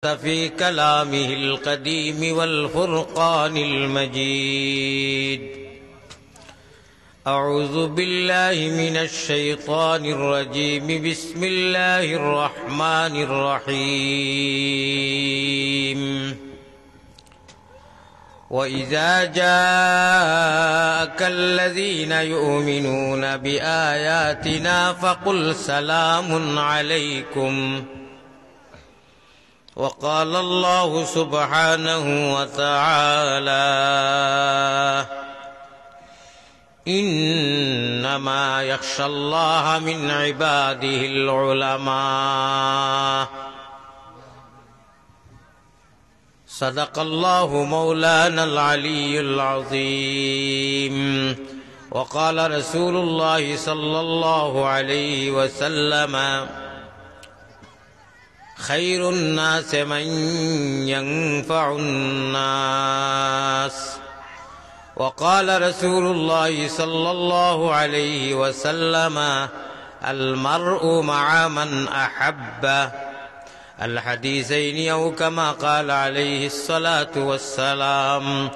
في كلامه القديم والفرقان المجيد. أعوذ بالله من الشيطان الرجيم. بسم الله الرحمن الرحيم. وإذا جاءك الذين يؤمنون بآياتنا فقل سلام عليكم. وقال الله سبحانه وتعالى: إنما يخشى الله من عباده العلماء. صدق الله مولانا العلي العظيم. وقال رسول الله صلى الله عليه وسلم: خير الناس من ينفع الناس. وقال رسول الله صلى الله عليه وسلم: المرء مع من أحب. الحديثين أو كما قال عليه الصلاة والسلام.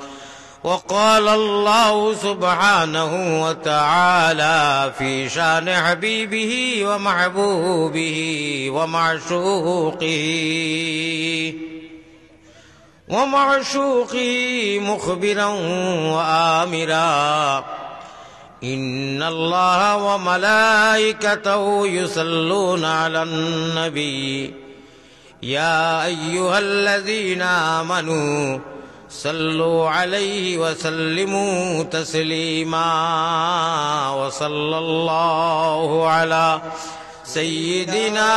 وقال الله سبحانه وتعالى في شان حبيبه ومحبوبه ومعشوقه مخبرا وآمرا: إن الله وملائكته يصلون على النبي يا أيها الذين آمنوا صلوا عليه وسلموا تسليما. وصلى الله على سيدنا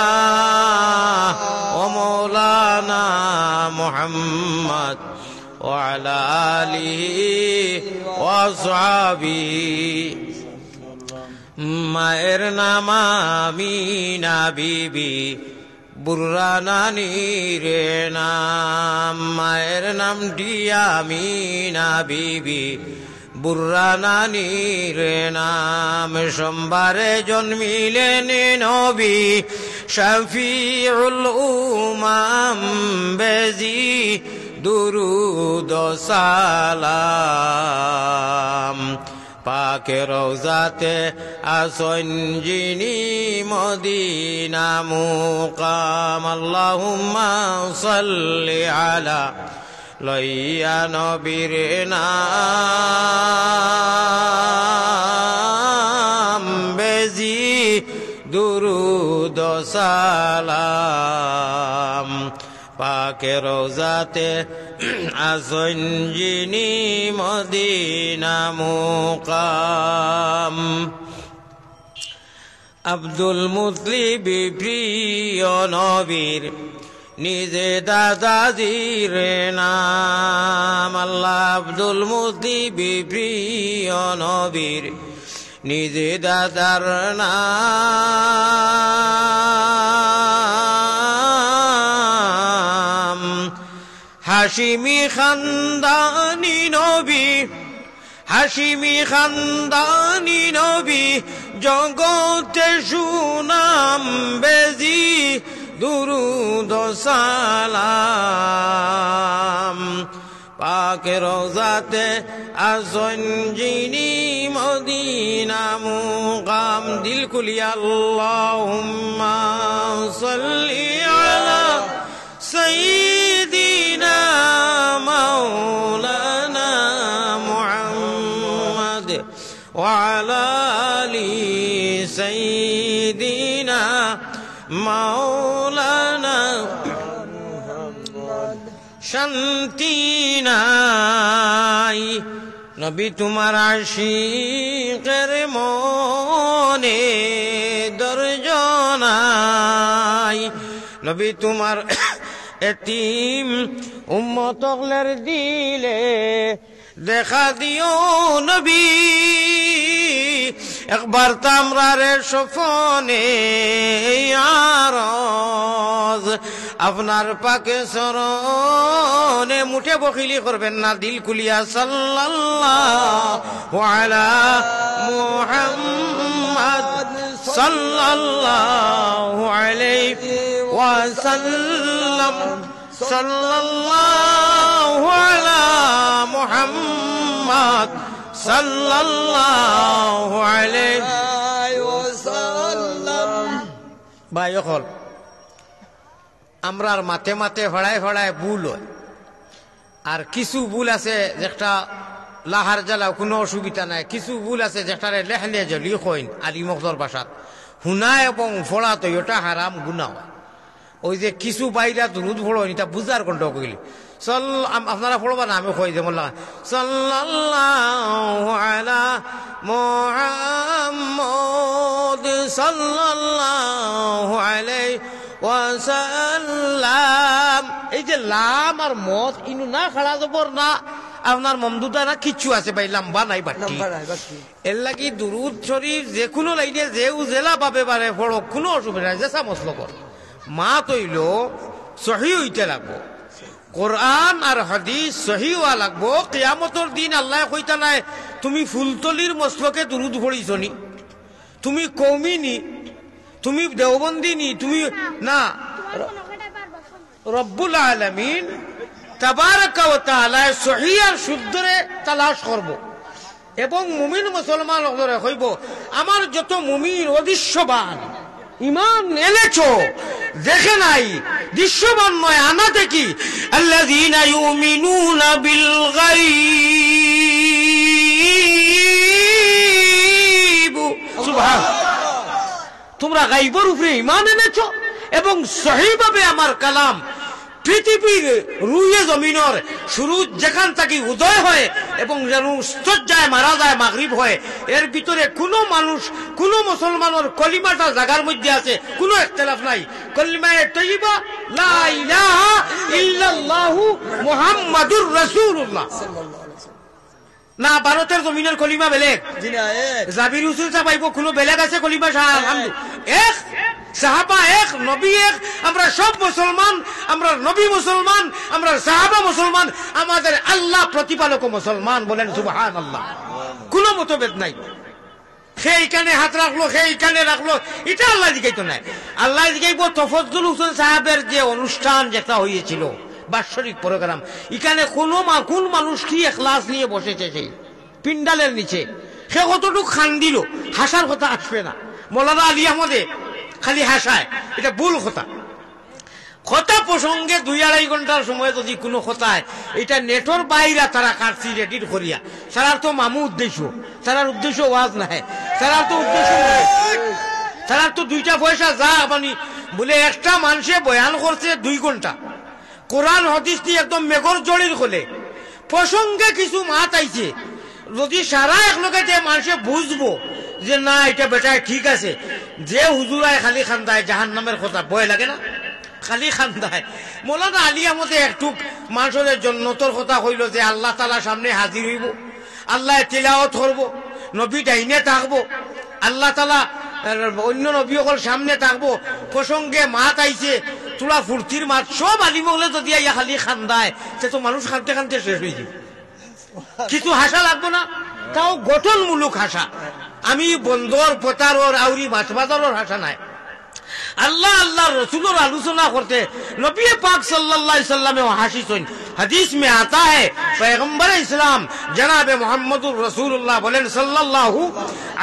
ومولانا محمد وعلى آله وأصحابه. মায়ের নাম আমিনা বিবি, বুররানানি রে নাম। মায়ের নামটি আমিনা বিবি, বুররানানি রে নাম। সোমবারে জন্মিলেন নবী শফিউল উমাম, বেজি দুরুদ সালাম। পাকে রওজাতে আসন যিনি মদিনা মুকাম। আল্লাহুম্মা সাল্লি আলা লইয়া নবীর নাম, বেজি দুরুদ সালাম। পাকে রওজাতে আসন যিনি মদিনা মুকাম। আব্দুল মুতলিব প্রিয় নবীর নিজে দাদাজির নাম। আল্লাহ আব্দুল মুতলিব প্রিয় নবীর নিজে দাদার নাম। হাশিমি খানদানি নবী, হাশিমি খানদানি নবী, জগতে সুনাম, বেজি দুরুদ সালাম। পাকে রওজাতে আসন যিনি মদিনা মুকাম। দিল কুলিয়া আল্লাহুম্মা সাল্লি আলা সাইয়্যিদিনা মাওলানা মুহাম্মদ ওয়া আলা আলি সাইয়্যিদিনা মাওলানা। শান্তি নাই নবী তোমার আশিকের মনে, দরজ নাই নবী তোমার এতিম উম্মতগলের দিলে দেখা দিও নবী। একবার তামরারে সফনে আরজ আপনার পাকে সরনে মুঠে বখিলি করবেন না, দিল কুলিয়া সাল্লাল্লাহু আলা মুহাম্মদ সাল্লাল্লাহু আলাইহি ওয়াসাল্লাম সাল্লাল্লাহু আলা মুহাম্মদ সাল্লাল্লাহু আলাইহি ওয়াসাল্লাম। ভাই হল আমরার মাতে মাতে ফড়ায় ফড়ায় ভুল হয়, আর কিছু ভুল আছে যেটা লাহার জ্বালাও কোনো অসুবিধা নাই, কিছু ভুল আছে যেটারে লেহলে জলি কইন আলী মখদর ভাষাত হুনা এবং ফোড়া তো ওটা হারাম গুনাহ। ওই যে কিছু বাইরা দুরুদ ফোড়ো এটা বুঝার কোনটা কইল আপনারা পড়বা না, আমি কই যেমন সাল্লাল্লাহু আলা মুহাম্মদ সাল্লাল্লাহু আলাইহি ওয়াসাল্লাম। এই যে লাম আর মদ ইনু না খাড়া জবর না আপনার মমদুদা না কিচ্ছু আছে ভাই, লম্বা নাই বাটি। এর লাগি দুরুদ শরীফ যে কোনো লাইনে যে জেলা পাবে পারে পড়ো, কোনো অসুবিধা নাই। যেসা মসল কর মা তৈল সহি হইতে লাগবো, কোরআন আর হাদিস সহি হওয়া লাগবো। কিয়ামতের দিন আল্লাহ কইতা নাই তুমি ফুলতলির মসলকে দুরুদ পড়িছ নি, তুমি কৌমি নি, তুমি দেওবন্দি নি, তুমি না। রব্বুল আলামিন তাবারাকা ওয়া তাআলা সহি আর শুদ্ধরে তালাশ করব এবং মুমিন মুসলমান হলে হইব আমার যত মুমিন অদৃশ্যবান ইমান এনেছো দেখে নাই দৃশ্যবান নয় আনা দেখি আল্লাযীনা ইউমিনুনা বিল গায়ব। সুবহানাল্লাহ, তোমরা গায়বের উপরে ইমান এনেছো এবং সহিভাবে আমার কালাম পৃথিবীর রুয়ে জমিনের শুরু যেখান থেকে উদয় হয় এবং যেন যায় মারা যায় মাগরিব হয়, এর ভিতরে কোনো মানুষ কোনো মুসলমানের কলিমাটা জায়গার মধ্যে আছে, কোনো ইখতিলাফ নাই। কলিমায়ে তাইয়্যিবা লা ইলাহা ইল্লাল্লাহু মুহাম্মাদুর রাসূলুল্লাহ। না ভারতের জমিনের কলিমা বেলেগ, জাবির হুসেন সাহেব কোনো বেলেগ আছে কলিমা? এক সাহাবা এক, নবী এক, আমরা সব মুসলমান, আমরা নবী মুসলমান, আমরা সাহাবা মুসলমান, আমাদের আল্লাহ প্রতিপালক মুসলমান। বলেন সুবহানাল্লাহ। কোনো মতভেদ নাই। সেইখানে হাত রাখলো সেইখানে রাখলো এটা আল্লাহ জিগাইতো নাই। আল্লাহ জিগাইব তফজ্জুল হোসেন সাহেবের যে অনুষ্ঠান যেটা হয়েছিল বাৎসরিক প্রোগ্রাম, এখানে কোন মানুষ কি এখলাস নিয়ে বসেছে সেই পিন্ডালের নিচে, সে কতটুকু খান দিল, হাসার কথা আসবে না। মৌলানা আলী আহমদে খালি হাসায়, এটা ভুল কথা। কথা প্রসঙ্গে 2-2.5 ঘন্টার সময় যদি কোনো কথায় এটা নেটর বাইরা তারা কাটছি রেডির করিয়া, তারার তো মামু উদ্দেশ্য, তারার উদ্দেশ্য ওয়াজ নাই, তারার তো উদ্দেশ্য তারার তো 2টা পয়সা যা মানে বলে একটা মানুষে বয়ান করছে 2 ঘন্টা কোরআন হাদিস নিয়ে একদম মেঘর জড়ির হলে প্রসঙ্গে কিছু মাত আইছে, যদি সারা একলগে মানুষে বুঝবো যে না এটা বেটায় ঠিক আছে, যে হুজুরায় খালি খান্দায় জাহান্নামের কথা ভয় লাগে না, খালি খান্দায়। মৌলানা আলী আহমদে একটু মানুষের জন্নতর কথা কইল যে আল্লাহ তাআলা সামনে হাজির হইব, আল্লাহ তিলাওয়াত করব, নবী ডাইনে থাকবো, আল্লাহ তাআলা অন্য নবী সকল সামনে থাকবো। প্রসঙ্গে মাত আইছে তোরা ফুর্তির মাত, সব আলিমগলে যদি ইয়া খালি খান্দায় সে তো মানুষ খানতে খানতে শেষ হয়ে যাবে। কিছু হাসা লাগবো না, তাও গঠনমূলক হাসা। আমি বন্দর পতারর আউরি মাছ বাজারের হাসা নাই। আল্লাহ আল্লাহ রসুলের আলোচনা করতে নবী পাক সাল্লাল্লাহু আলাইহি সাল্লামে হাসিছেন। হাদিস में आता है पैगंबर इस्लाम जनाब मुहम्मदुर रसूलुल्लाह বলেন সাল্লাল্লাহু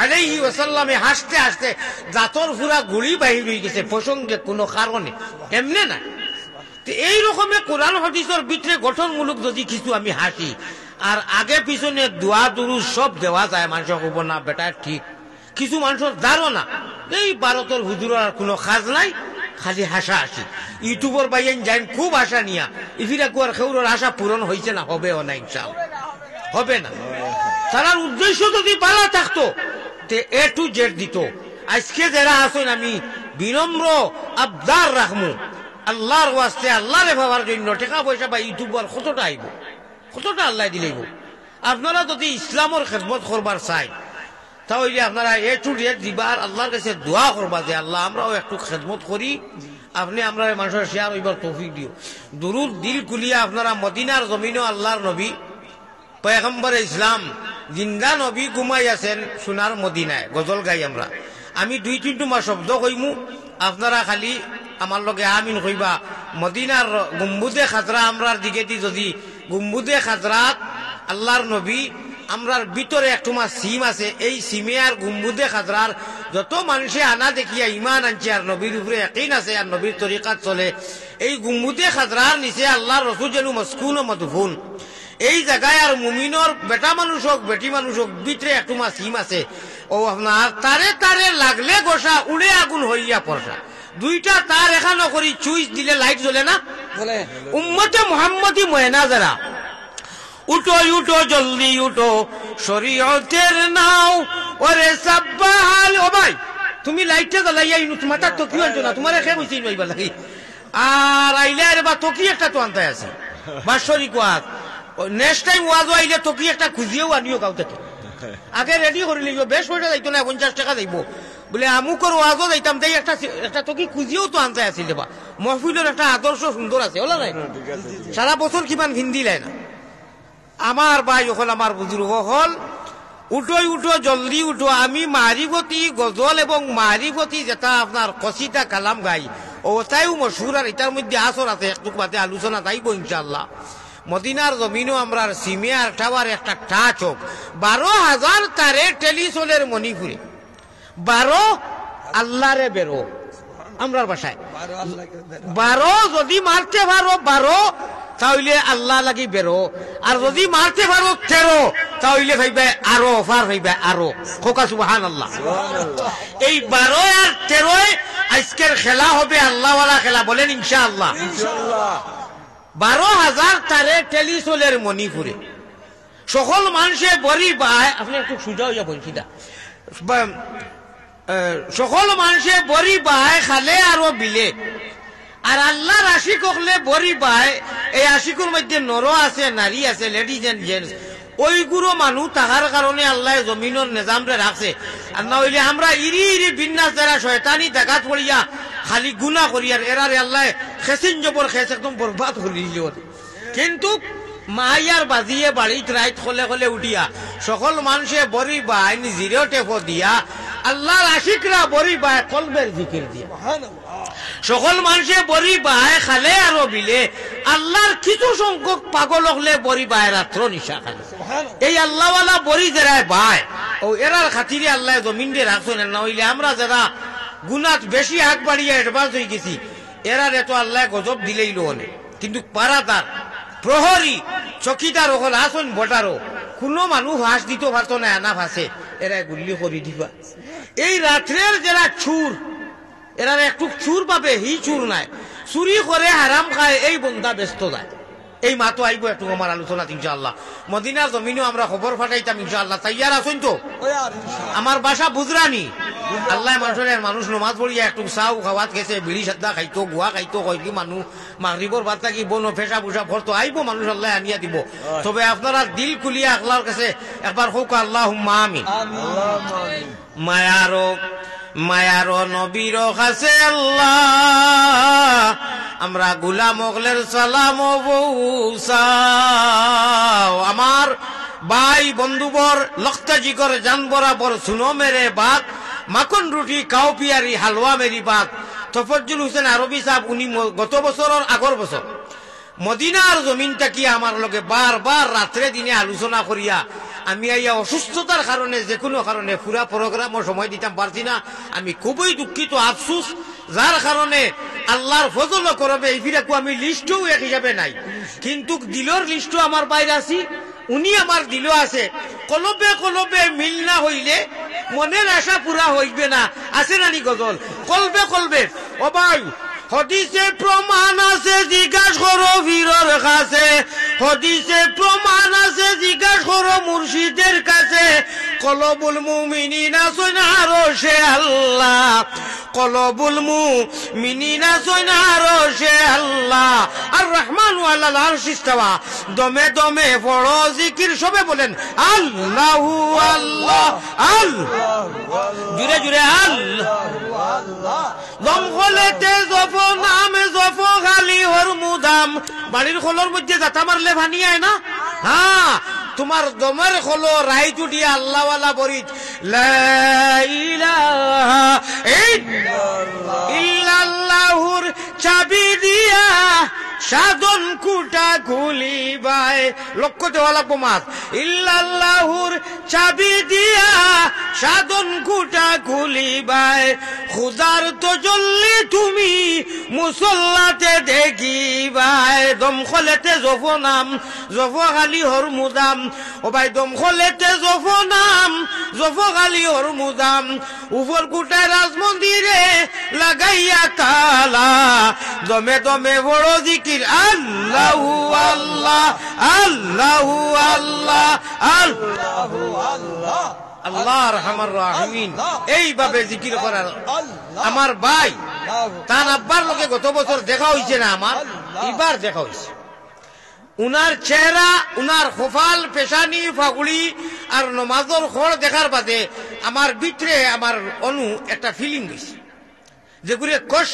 আলাইহি ওয়াসাল্লামে হাসতে হাসতে জাতর পুরা গুলি বাহির হয়ে গেছে প্রসঙ্গে কোনো কারণে, এমনি না। তো এই রকমের কোরআন হাদিসের ভিতরে গঠনমূলক যদি কিছু আমি হাসি আর আগে পিছনে দোয়া দুরুদ সব দেওয়া যায়, মানুষ হবো না বেটা ঠিক। কিছু মানুষের ধারণা এই ভারতের হুজুরের আর কোনো কাজ নাই, খালি হাসা হাসি। ইউটিউবের বাইন যাই খুব আশা নিয়া ইফিরা কুয়ার খেউরের আশা পূরণ হয়েছে না, হবেও না ইনশাআল্লাহ, হবে না। তার উদ্দেশ্য যদি ভালো থাকতো তে A to Z দিত। আজকে যারা আসেন আমি বিনম্র আবদার রাখমু আল্লাহর ওয়াস্তে আল্লাহরে ভাবার জন্য টাকা পয়সা বা ইউটিউবার কতটা আইব, কতটা আল্লাহ দিলেইব। আপনারা যদি ইসলামের খেদমত করবার চাই তাহলে আপনারা A to Z দিবার, আল্লাহর কাছে দোয়া করবা যে আল্লাহ আমরাও একটু খেদমত করি, আপনি আমরা মানুষের শেয়ার হইবার তৌফিক দিও। দুরুদ দিল কুলিয়া আপনারা মদিনার জমিনও আল্লাহর নবী পয়গম্বর ইসলাম জিন্দা নবী ঘুমাই আছেন সোনার মদিনায়, গজল গাই আমরা। আমি 2-3 মাস শব্দ কইমু, আপনারা খালি আমার লগে আমিন কইবা। মদিনার গুম্বুদে খাজরা আমরার দিকে দি যদি গুম্বুদে খাজরাত আল্লাহর নবী আমরার ভিতরে একটুমা সিম আছে, এই সিমে আর গুম্বুদে খাজরার যত মানুষে আনা দেখিয়া ইমান আনছে আর নবীর উপরে ইয়াকিন আছে আর নবীর তরিকাত চলে, এই গুম্বুদে খাজরার নিচে আল্লাহর রাসূল যেন মসকুন ও মদফুন। এই জায়গায় আর মুমিনর বেটা মানুষ হোক বেটি মানুষ হোক ভিতরে একটুমা সিম আছে, ও আপনার তারে তারে লাগলে গোসা উড়ে আগুন হইয়া পড়সা। দুইটা তার এখানো করি চুইস দিলে লাইট জ্বলে না? উম্মতে মুহাম্মদি ময়না যারা উঠো উঠো জলদি উঠো শরীয়তের নাও ওরে সাব্বাহাল। ও ভাই তুমি লাইটটা জ্বালাইয়া তোমার তো কি আনছো না, তোমার খেয়ে বুঝছি নইবা লাগি আর আইলে আরে বা তোকি একটা তো আনতে আছে বাৎসরিক ওয়াজ। নেক্সট টাইম ওয়াজও আইলে তোকি একটা খুঁজিয়েও আনিও গাঁও থেকে, আগে রেডি করে লিখব। বেশ পয়সা যাইতো না, 50 টাকা যাইব বলে আমুকর ওয়াজও যাইতাম, তাই একটা তোকি খুঁজিয়েও তো আনতে আসিল বা। মহফিলের একটা আদর্শ সুন্দর আছে ওলা নাই, সারা বছর কিমান ভিন্দি লাই না। আমার ভাই হল আমার বুজুর্গ হল উঠোই উঠো জলদি উঠো। আমি মারিফতি গজল এবং মারিফতি যেটা আপনার কসিটা কালাম গাই ও তাইও মশহুর, আর এটার মধ্যে আসর আছে একটু বাদে আলোচনা তাইব ইনশাআল্লাহ। মদিনার জমিনও আমরার সিমে আর টাওয়ার একটা টাচ হোক 12,000 তারে টেলিসোলের মণিপুরে 12 আল্লাহরে বেরো আমরার বাসায় 12 যদি মারতে পারো 12 তাহলে আল্লাহ লাগি বেরো, আর যদি মারতে পারো 13 তাহলে ভাইবে আরো অফার হইবে আরো। খোকা সুবহানাল্লাহ। এই 12 আর 13 আজকের খেলা হবে আল্লাহওয়ালা খেলা, বলেন ইনশাআল্লাহ। 12,000 তারে টেলিসোলের মণিপুরে সকল মানুষে বড়ি বায়। আপনি একটু সুজা হইয়া বলছিটা সকল মানুষে বড়ি বায় খালে আরো বিলে, আর আল্লাহর আশিক হলে বড়ি বায়। এই আশিকুর মধ্যে নর আছে নারী আছে লেডিজ এন্ড জেন্টস, ওইগুলো মানুষ থাকার কারণে আল্লাহ জমিনের নিজামরে রাখছে। আর না হইলে আমরা ইরি ইরি বিন্যাস দ্বারা শয়তানি দেখাত পড়িয়া খালি গুণা করিয়ার এরারে আল্লাহ খেসিন জবর খেস একদম বরবাদ করিল। কিন্তু মাইয়ার বাজিয়ে বাড়িত রাইত খলে খলে উঠিয়া সকল মানুষে বড়ি বায় নিজেরও টেপো দিয়া আল্লাহর আশিকরা বড়ি বায় কলবের জিকির দিয়া সকল মানুষে বড়ি বায় খালে আরো বিলে। আল্লাহর কিছু সংখ্যক পাগল হলে বড়ি বায় রাত্র নিশা খালে। এই আল্লাহওয়ালা বড়ি যারা বায় ও এরার খাতিরে আল্লাহ জমিন দিয়ে রাখছেন। না হইলে আমরা যারা গুনাত বেশি আগ বাড়িয়া অ্যাডভান্স হয়ে গেছি এরার এত আল্লাহ গজব দিলেই লোনে। কিন্তু পারাদার প্রহরী চকিদার ওখান আসন বটারও কোনো মানুষ হাঁস দিতে পারত না, আনা ভাসে এরা গুল্লি করে দিবা। এই রাত্রের যারা চুর এরা একটু চুর পাবে হি চুর নাই, চুরি করে হারাম খায় এই বন্ধা ব্যস্ত যায়। এই মাতো আইব একটু আমার আলোচনা ইনশাআল্লাহ। মদিনার জমিনও আমরা খবর ফাটাইতাম ইনশাআল্লাহ। তাইয়ার আছেন তো? আমার বাসা বুজরানি। আল্লাহ মানুষের মানুষ নমাজ পড়িয়া একটু চাও খাওয়াত গেছে, বিড়ি সাদ্দা খাইতো, গুয়া খাইতো, কয়েকটি মানুষ মাগরিবর বাদ থাকি বনো ফেসা বুসা ফরতো আইব মানুষ আল্লাহ আনিয়া দিব। তবে আপনারা দিল খুলিয়া আল্লাহর কাছে একবার হোক আল্লাহুম্মা আমিন। মায়ারো নবীর কাছে আল্লাহ আমরা গুলাম ওগলের সালাম বৌসাও। আমার ভাই বন্ধুবর লখতা জিগর জান বরাবর শুনো মেরে বাত, মাখন রুটি কাউ পিয়ারি হালুয়া মেরি বাত। তফজ্জুল হোসেন আরবি সাহেব উনি গত বছরের আগর বছর মদিনার জমিনটা কি আমার লগে বারবার রাত্রে দিনে আলোচনা করিয়া আমি আইয়া অসুস্থতার কারণে যে কোনো কারণে পুরা প্রোগ্রামও সময় দিতাম পারছি না। আমি খুবই দুঃখিত, আফসুস, যার কারণে আল্লাহর ফজল করবে এই ফিরাকু আমি লিস্টও এক হিসাবে নাই, কিন্তু দিলর লিস্টও আমার বাইরে আছি, উনি আমার দিল আছে। কলবে কলবে মিল না হইলে মনের আশা পুরা হইবে না, আছে নানি গজল কলবে কলবে। ও ভাই হদিসে প্রমাণ আছে জিজ্ঞাসা করো ফিরর কাছে, হদিসে প্রমাণ আছে জিজ্ঞাসা করো মুর্শিদের কাছে। কলবুল মুমিনিনা সৈনা রোশে আল্লাহ, কলবুল মুমিনিনা সৈনা রোশে আল্লাহ। আর রহমান আলাল আরশ ইস্তাওয়া। দমে দমে পড়ো জিকির, সবে বলেন আল্লাহু আল্লাহ আল্লাহ, জুড়ে জুড়ে আল্লাহ। দম খোলেতে জপ নামে জপ খালি হর মুদাম। বাড়ির খোলর মধ্যে যাতা মারলে ভানি আয় না? হ্যাঁ, তোমার দমের খোলো রাইট উঠিয়া আল্লাহওয়ালা বরিত লা ইলাহা ইল্লাল্লাহ ইল্লাল্লাহুর চাবি দিয়া সাধন কুটা খুলিবাই। লক্ষ্য দেওয়া লাগবো মাত। ইল্লাল্লাহুর চাবি দিয়া সাধন কুটা খুলিবাই। খুদার তো জল্লি তুমি মুসল্লাতে দেখিবাই। দমখলেতে জফনাম জফখালি হরমুদাম। ও ভাই দমখলেতে জফনাম জফখালি হরমুদাম। উপর কুটায় রাজমন্দিরে লাগাইয়া তালা। দমে দমে বড় জিকির আল্লাহু আল্লাহ আল্লাহু আল্লাহ আল্লাহু আল্লাহ আল্লাহ রহমান রাহিমিন। এইভাবে জিকির করার আমার ভাই তার আব্বার লোকে গত বছর দেখা হয়েছে না, আমার এবার দেখা হয়েছে। উনার চেহারা, উনার খোফাল, পেশানি, ফাগুড়ি আর নমাজর খড় দেখার বাদে আমার ভিতরে আমার একটা ফিলিং হয়েছে, যেগুলি কষ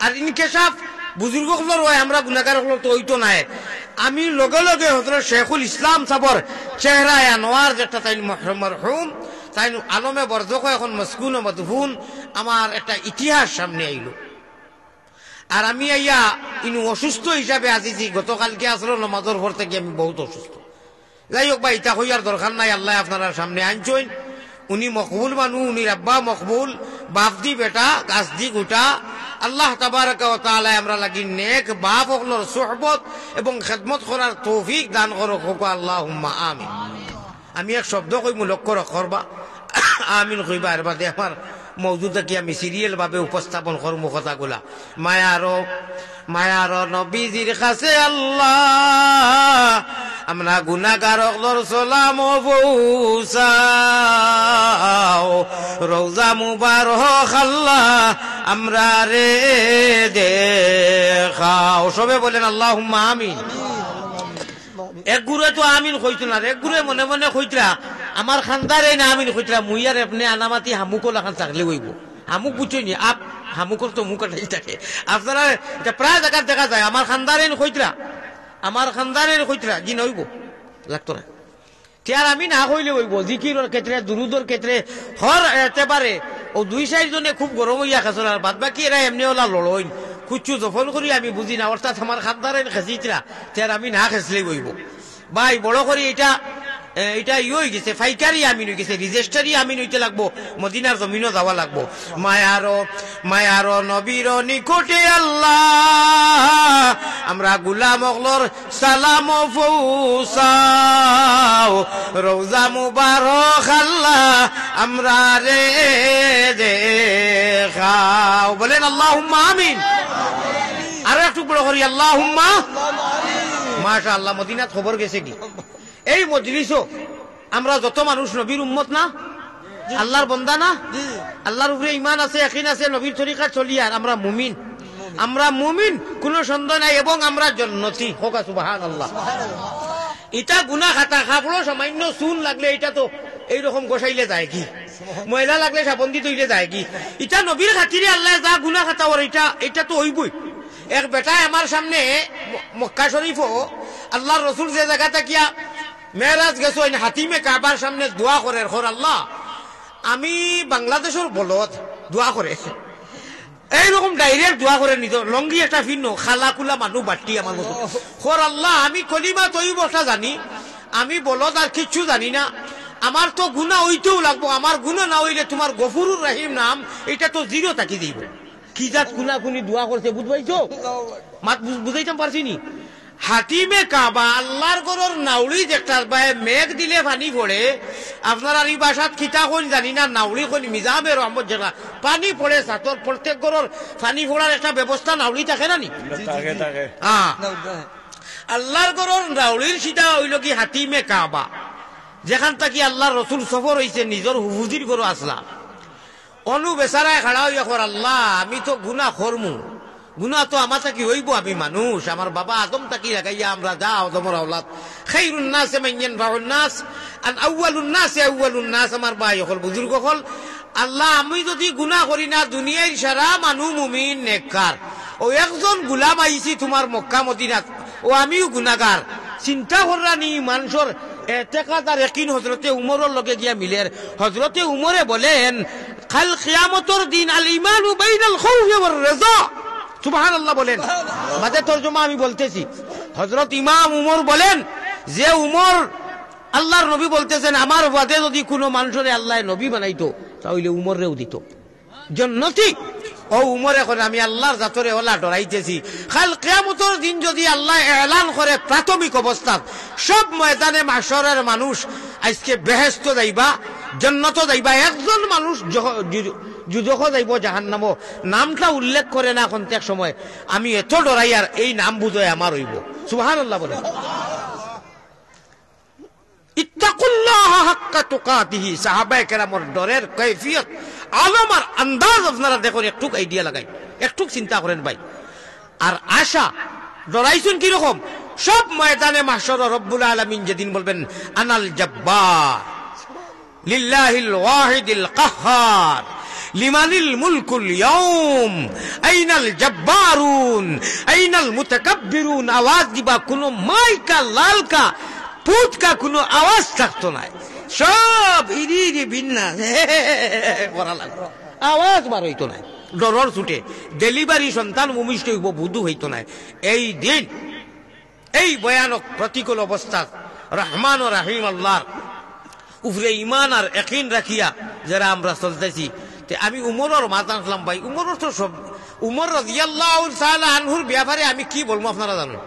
আর ইনকেশাফ বুজুর্গ হলোর হয়, আমরা গুণাগার হলো তো ওই তো নাই। আমি লগে লগে হজরত শেখুল ইসলাম সাবর চেহারা আনোয়ার যেটা তাই মরহুম তাই আলমে বরজক এখন মসকুন ও মদফুন, আমার একটা ইতিহাস সামনে আইল। আর আমি আইয়া ইনু অসুস্থ হিসাবে আসিছি। গতকালকে আসলো নমাজের পর থেকে আমি বহুত অসুস্থ। যাই হোক ভাই, ইটা হইয়ার দরকার নাই, আল্লাহ আপনারা সামনে আনছেন। উনি মকবুল মানুষ, উনি রাব্বা মকবুল, বাপ দি বেটা গাছ দি গোটা। আল্লাহ তাবারাকা ওয়া তাআলা আমরা লাগি নেক বাপ হকলর সুহবত এবং খেদমত করার তৌফিক দান করুক আল্লাহুম্মা আমিন। আমি এক শব্দ কইমু, লক্ষ্য করবা আমিন কইবা। এর বাদে আমার মওজুদা কি আমি সিরিয়াল ভাবে উপস্থাপন করবো কথাগুলা। মায়ার নবীজির কাছে আল্লাহ আমরা গুনাহগার হকলর সালাম পৌঁছাও। রওজা মুবারক আল্লাহ আমরা রে দেখাও। সবে বলেন আল্লাহুম্মা আমিন। এক গুরে তো আমিন কইতো না, এক গুরে মনে মনে কইতরা আমার খানদারে না আমিন কইতরা। মুইয়ার আপনি আনামাতি হামুকল এখন থাকলে হইব। হামুক বুঝছনি আপ হামুকর তো মুখটাই থাকে। আপনারা এটা প্রায় জায়গা দেখা যায়। আমার খানদারে কইতরা, আমার খানদারে কইতরা জি নইব লাগতো না। আর আমি না কইলে হইব। জিকিরের ক্ষেত্রে, দুরুদর ক্ষেত্রে হর এতেবারে ও দুই চারজনে খুব গরম হইয়া খেছিল। আর বাদ বাকি এরা এমনি ওলা লড়ইন খুঁজছু দফন করি আমি বুঝি না। অর্থাৎ আমার খানদারে খেঁচিতরা আর আমি না খেঁচলে হইব। ভাই বড় করি এটা হয়ে গেছে, ফাইকারি আমিন হয়ে গেছে, রেজিস্টারি আমিন হইতে লাগবো, মদিনার জমিনও যাওয়া লাগবো। মায়ার নবীর নিকটে আল্লাহ আমরা গুলাম অগলর সালাম পৌঁছাও। রওজা মুবারক আল্লাহ আমরা রে দেখাও। বলেন আল্লাহুম্মা আমিন। আরো একটু বড় করি আল্লাহুম্মা। মাশাআল্লাহ, মদিনাত খবর গেছে কি এই মজলিসও আমরা যত মানুষ নবীর উম্মত না, আল্লাহর বন্দা না, আল্লাহর উপরে ঈমান আছে, ইয়াকিন আছে, নবীর তরিকা চলি। আর আমরা মুমিন, আমরা মুমিন, কোনো সন্দেহ নাই। এবং আমরা জান্নাতি। হোক সুবহানাল্লাহ। এটা গুনাহ খাতা খাবলো সামান্য চুন লাগলে এটা তো এইরকম গোসাইলে যায় কি, ময়লা লাগলে সাবন্দি তৈলে যায় কি। এটা নবীর খাতিরে আল্লাহ যা গুনাহ খাতা ওর এটা তো হইবই। এক বেটায় আমার সামনে মক্কা শরীফও আল্লাহর রসুল যে জায়গা থাকিয়া মেরাজ গেছো হাতিমে কাবার সামনে দোয়া করে, আল্লাহ আমি বাংলাদেশের বলত দোয়া করে এইরকম ডাইরেক্ট দোয়া করে নিত। লঙ্গি একটা ভিন্ন খালা কুলা মানুষ বাটি আমার মতো আল্লাহ আমি কলিমা তৈবটা জানি, আমি বলত আর কিচ্ছু জানি না। আমার তো গুণা হইতেও লাগবো। আমার গুণা না হইলে তোমার গফুরুর রাহিম নাম এটা তো জিরো থাকি দিব। কি জাত কুনা কুনি দোয়া করছে বুঝবাইছো? মাত বুঝাইতাম পারছি নি। হাতিমে কাবা আল্লাহর গরর নাউলি একটা মেঘ দিলে পানি পড়ে। আপনার আর এই বাসাত খিতা কোন জানি না, নাউলি কোন মিজামে রহমত জায়গা পানি পড়ে সাতর প্রত্যেক গরর পানি পড়ার একটা ব্যবস্থা নাউলি থাকে না নি? আল্লাহর গরর নাউলির সিটা হইল কি হাতিমে কাবা, যেখান থেকে আল্লাহর রসুল সফর হয়েছে নিজের হুজুর গরু আসলা। অনু বেচারায় খাড়া হইয়া কর, আল্লাহ আমি তো গুনা করমু, গুনা তো আমার থাকি হইব, আমি মানুষ, আমার বাবা আদম থাকি লাগাইয়া আমরা যা আদমর আওলাদ। খাইরুন নাস মাইয়ান বাউন নাস আন আউয়ালুন নাস আউয়ালুন নাস। আমার ভাই হল বুজুর্গ হল, আল্লাহ আমি যদি গুনা করি না দুনিয়ার সারা মানুষ মুমিন নেককার, ও একজন গুলাম আইছি তোমার মক্কা মদিনাত, ও আমিও গুনাহগার। চিন্তা কররা নি মানুষের এতেকাদ আর ইয়াকিন হযরতে উমরের লগে গিয়া মিলের। হযরতে উমরে বলেন কাল কিয়ামতের দিন আল ঈমানু বাইনাল খাউফি ওয়ার রিজা, সুবহানাল্লাহ বলেন। মাঝে তরজমা আমি বলতেছি, হযরত ইমাম উমর বলেন যে উমর আল্লাহর নবী বলতেছেন আমার বাদে যদি কোনো মানুষের আল্লাহ নবী বানাইতো তাহলে উমরেও দিত জান্নাতি। ও উমর এখন আমি আল্লাহর জাতরে ওলা ডরাইতেছি, কাল কিয়ামতের দিন যদি আল্লাহ এলান করে প্রাথমিক অবস্থা সব ময়দানে মাশরের মানুষ আজকে বেহেশত যাইবা, জান্নাত যাইবা, একজন মানুষ যুদখ যাইব জাহান্নামও, নামটা উল্লেখ করে না কোনটেক সময়, আমি এত ডরাই আর এই নাম বুঝায় আমার হইব। সুবহানাল্লাহ বলে। ইত্তাকুল্লাহ হাক্কা তুকাতিহি, সাহাবায়ে কেরামের ডরের কৈফিয়ত আলম আর আন্দাজ আপনারা দেখুন, একটু আইডিয়া লাগাই, একটু চিন্তা করেন ভাই। আর আশা ডরাইছেন কিরকম, সব ময়দানে মাহশর রব্বুল আলামিন যেদিন বলবেন আনাল জব্বার লিল্লাহিল ওয়াহিদিল কাহ্হার লিমানিল মুলকুল ইয়াউম আইনাল জব্বারুন আইনাল মুতাকাব্বিরুন, আওয়াজ দিবা কোনো মাইকা লালকা পুতকা কোনো আওয়াজ থাকতো না, সব ইরি ভিন্না করা লাগলো, আওয়াজ বার হইতো না, ডরর ছুটে ডেলিভারি সন্তান ভূমিষ্ঠ হইব বুধু হইতো না। এই দিন এই ভয়ানক প্রতিকূল অবস্থা রহমান ও রাহিম আল্লাহর উপরে ইমান আর ইয়াকিন রাখিয়া যারা আমরা চলতেছি, আমি উমরের মাথা আসলাম ভাই, উমরের তো সব, উমর রাদিয়াল্লাহু তাআলা আনহুর ব্যাপারে আমি কি বলবো আপনারা জানেন।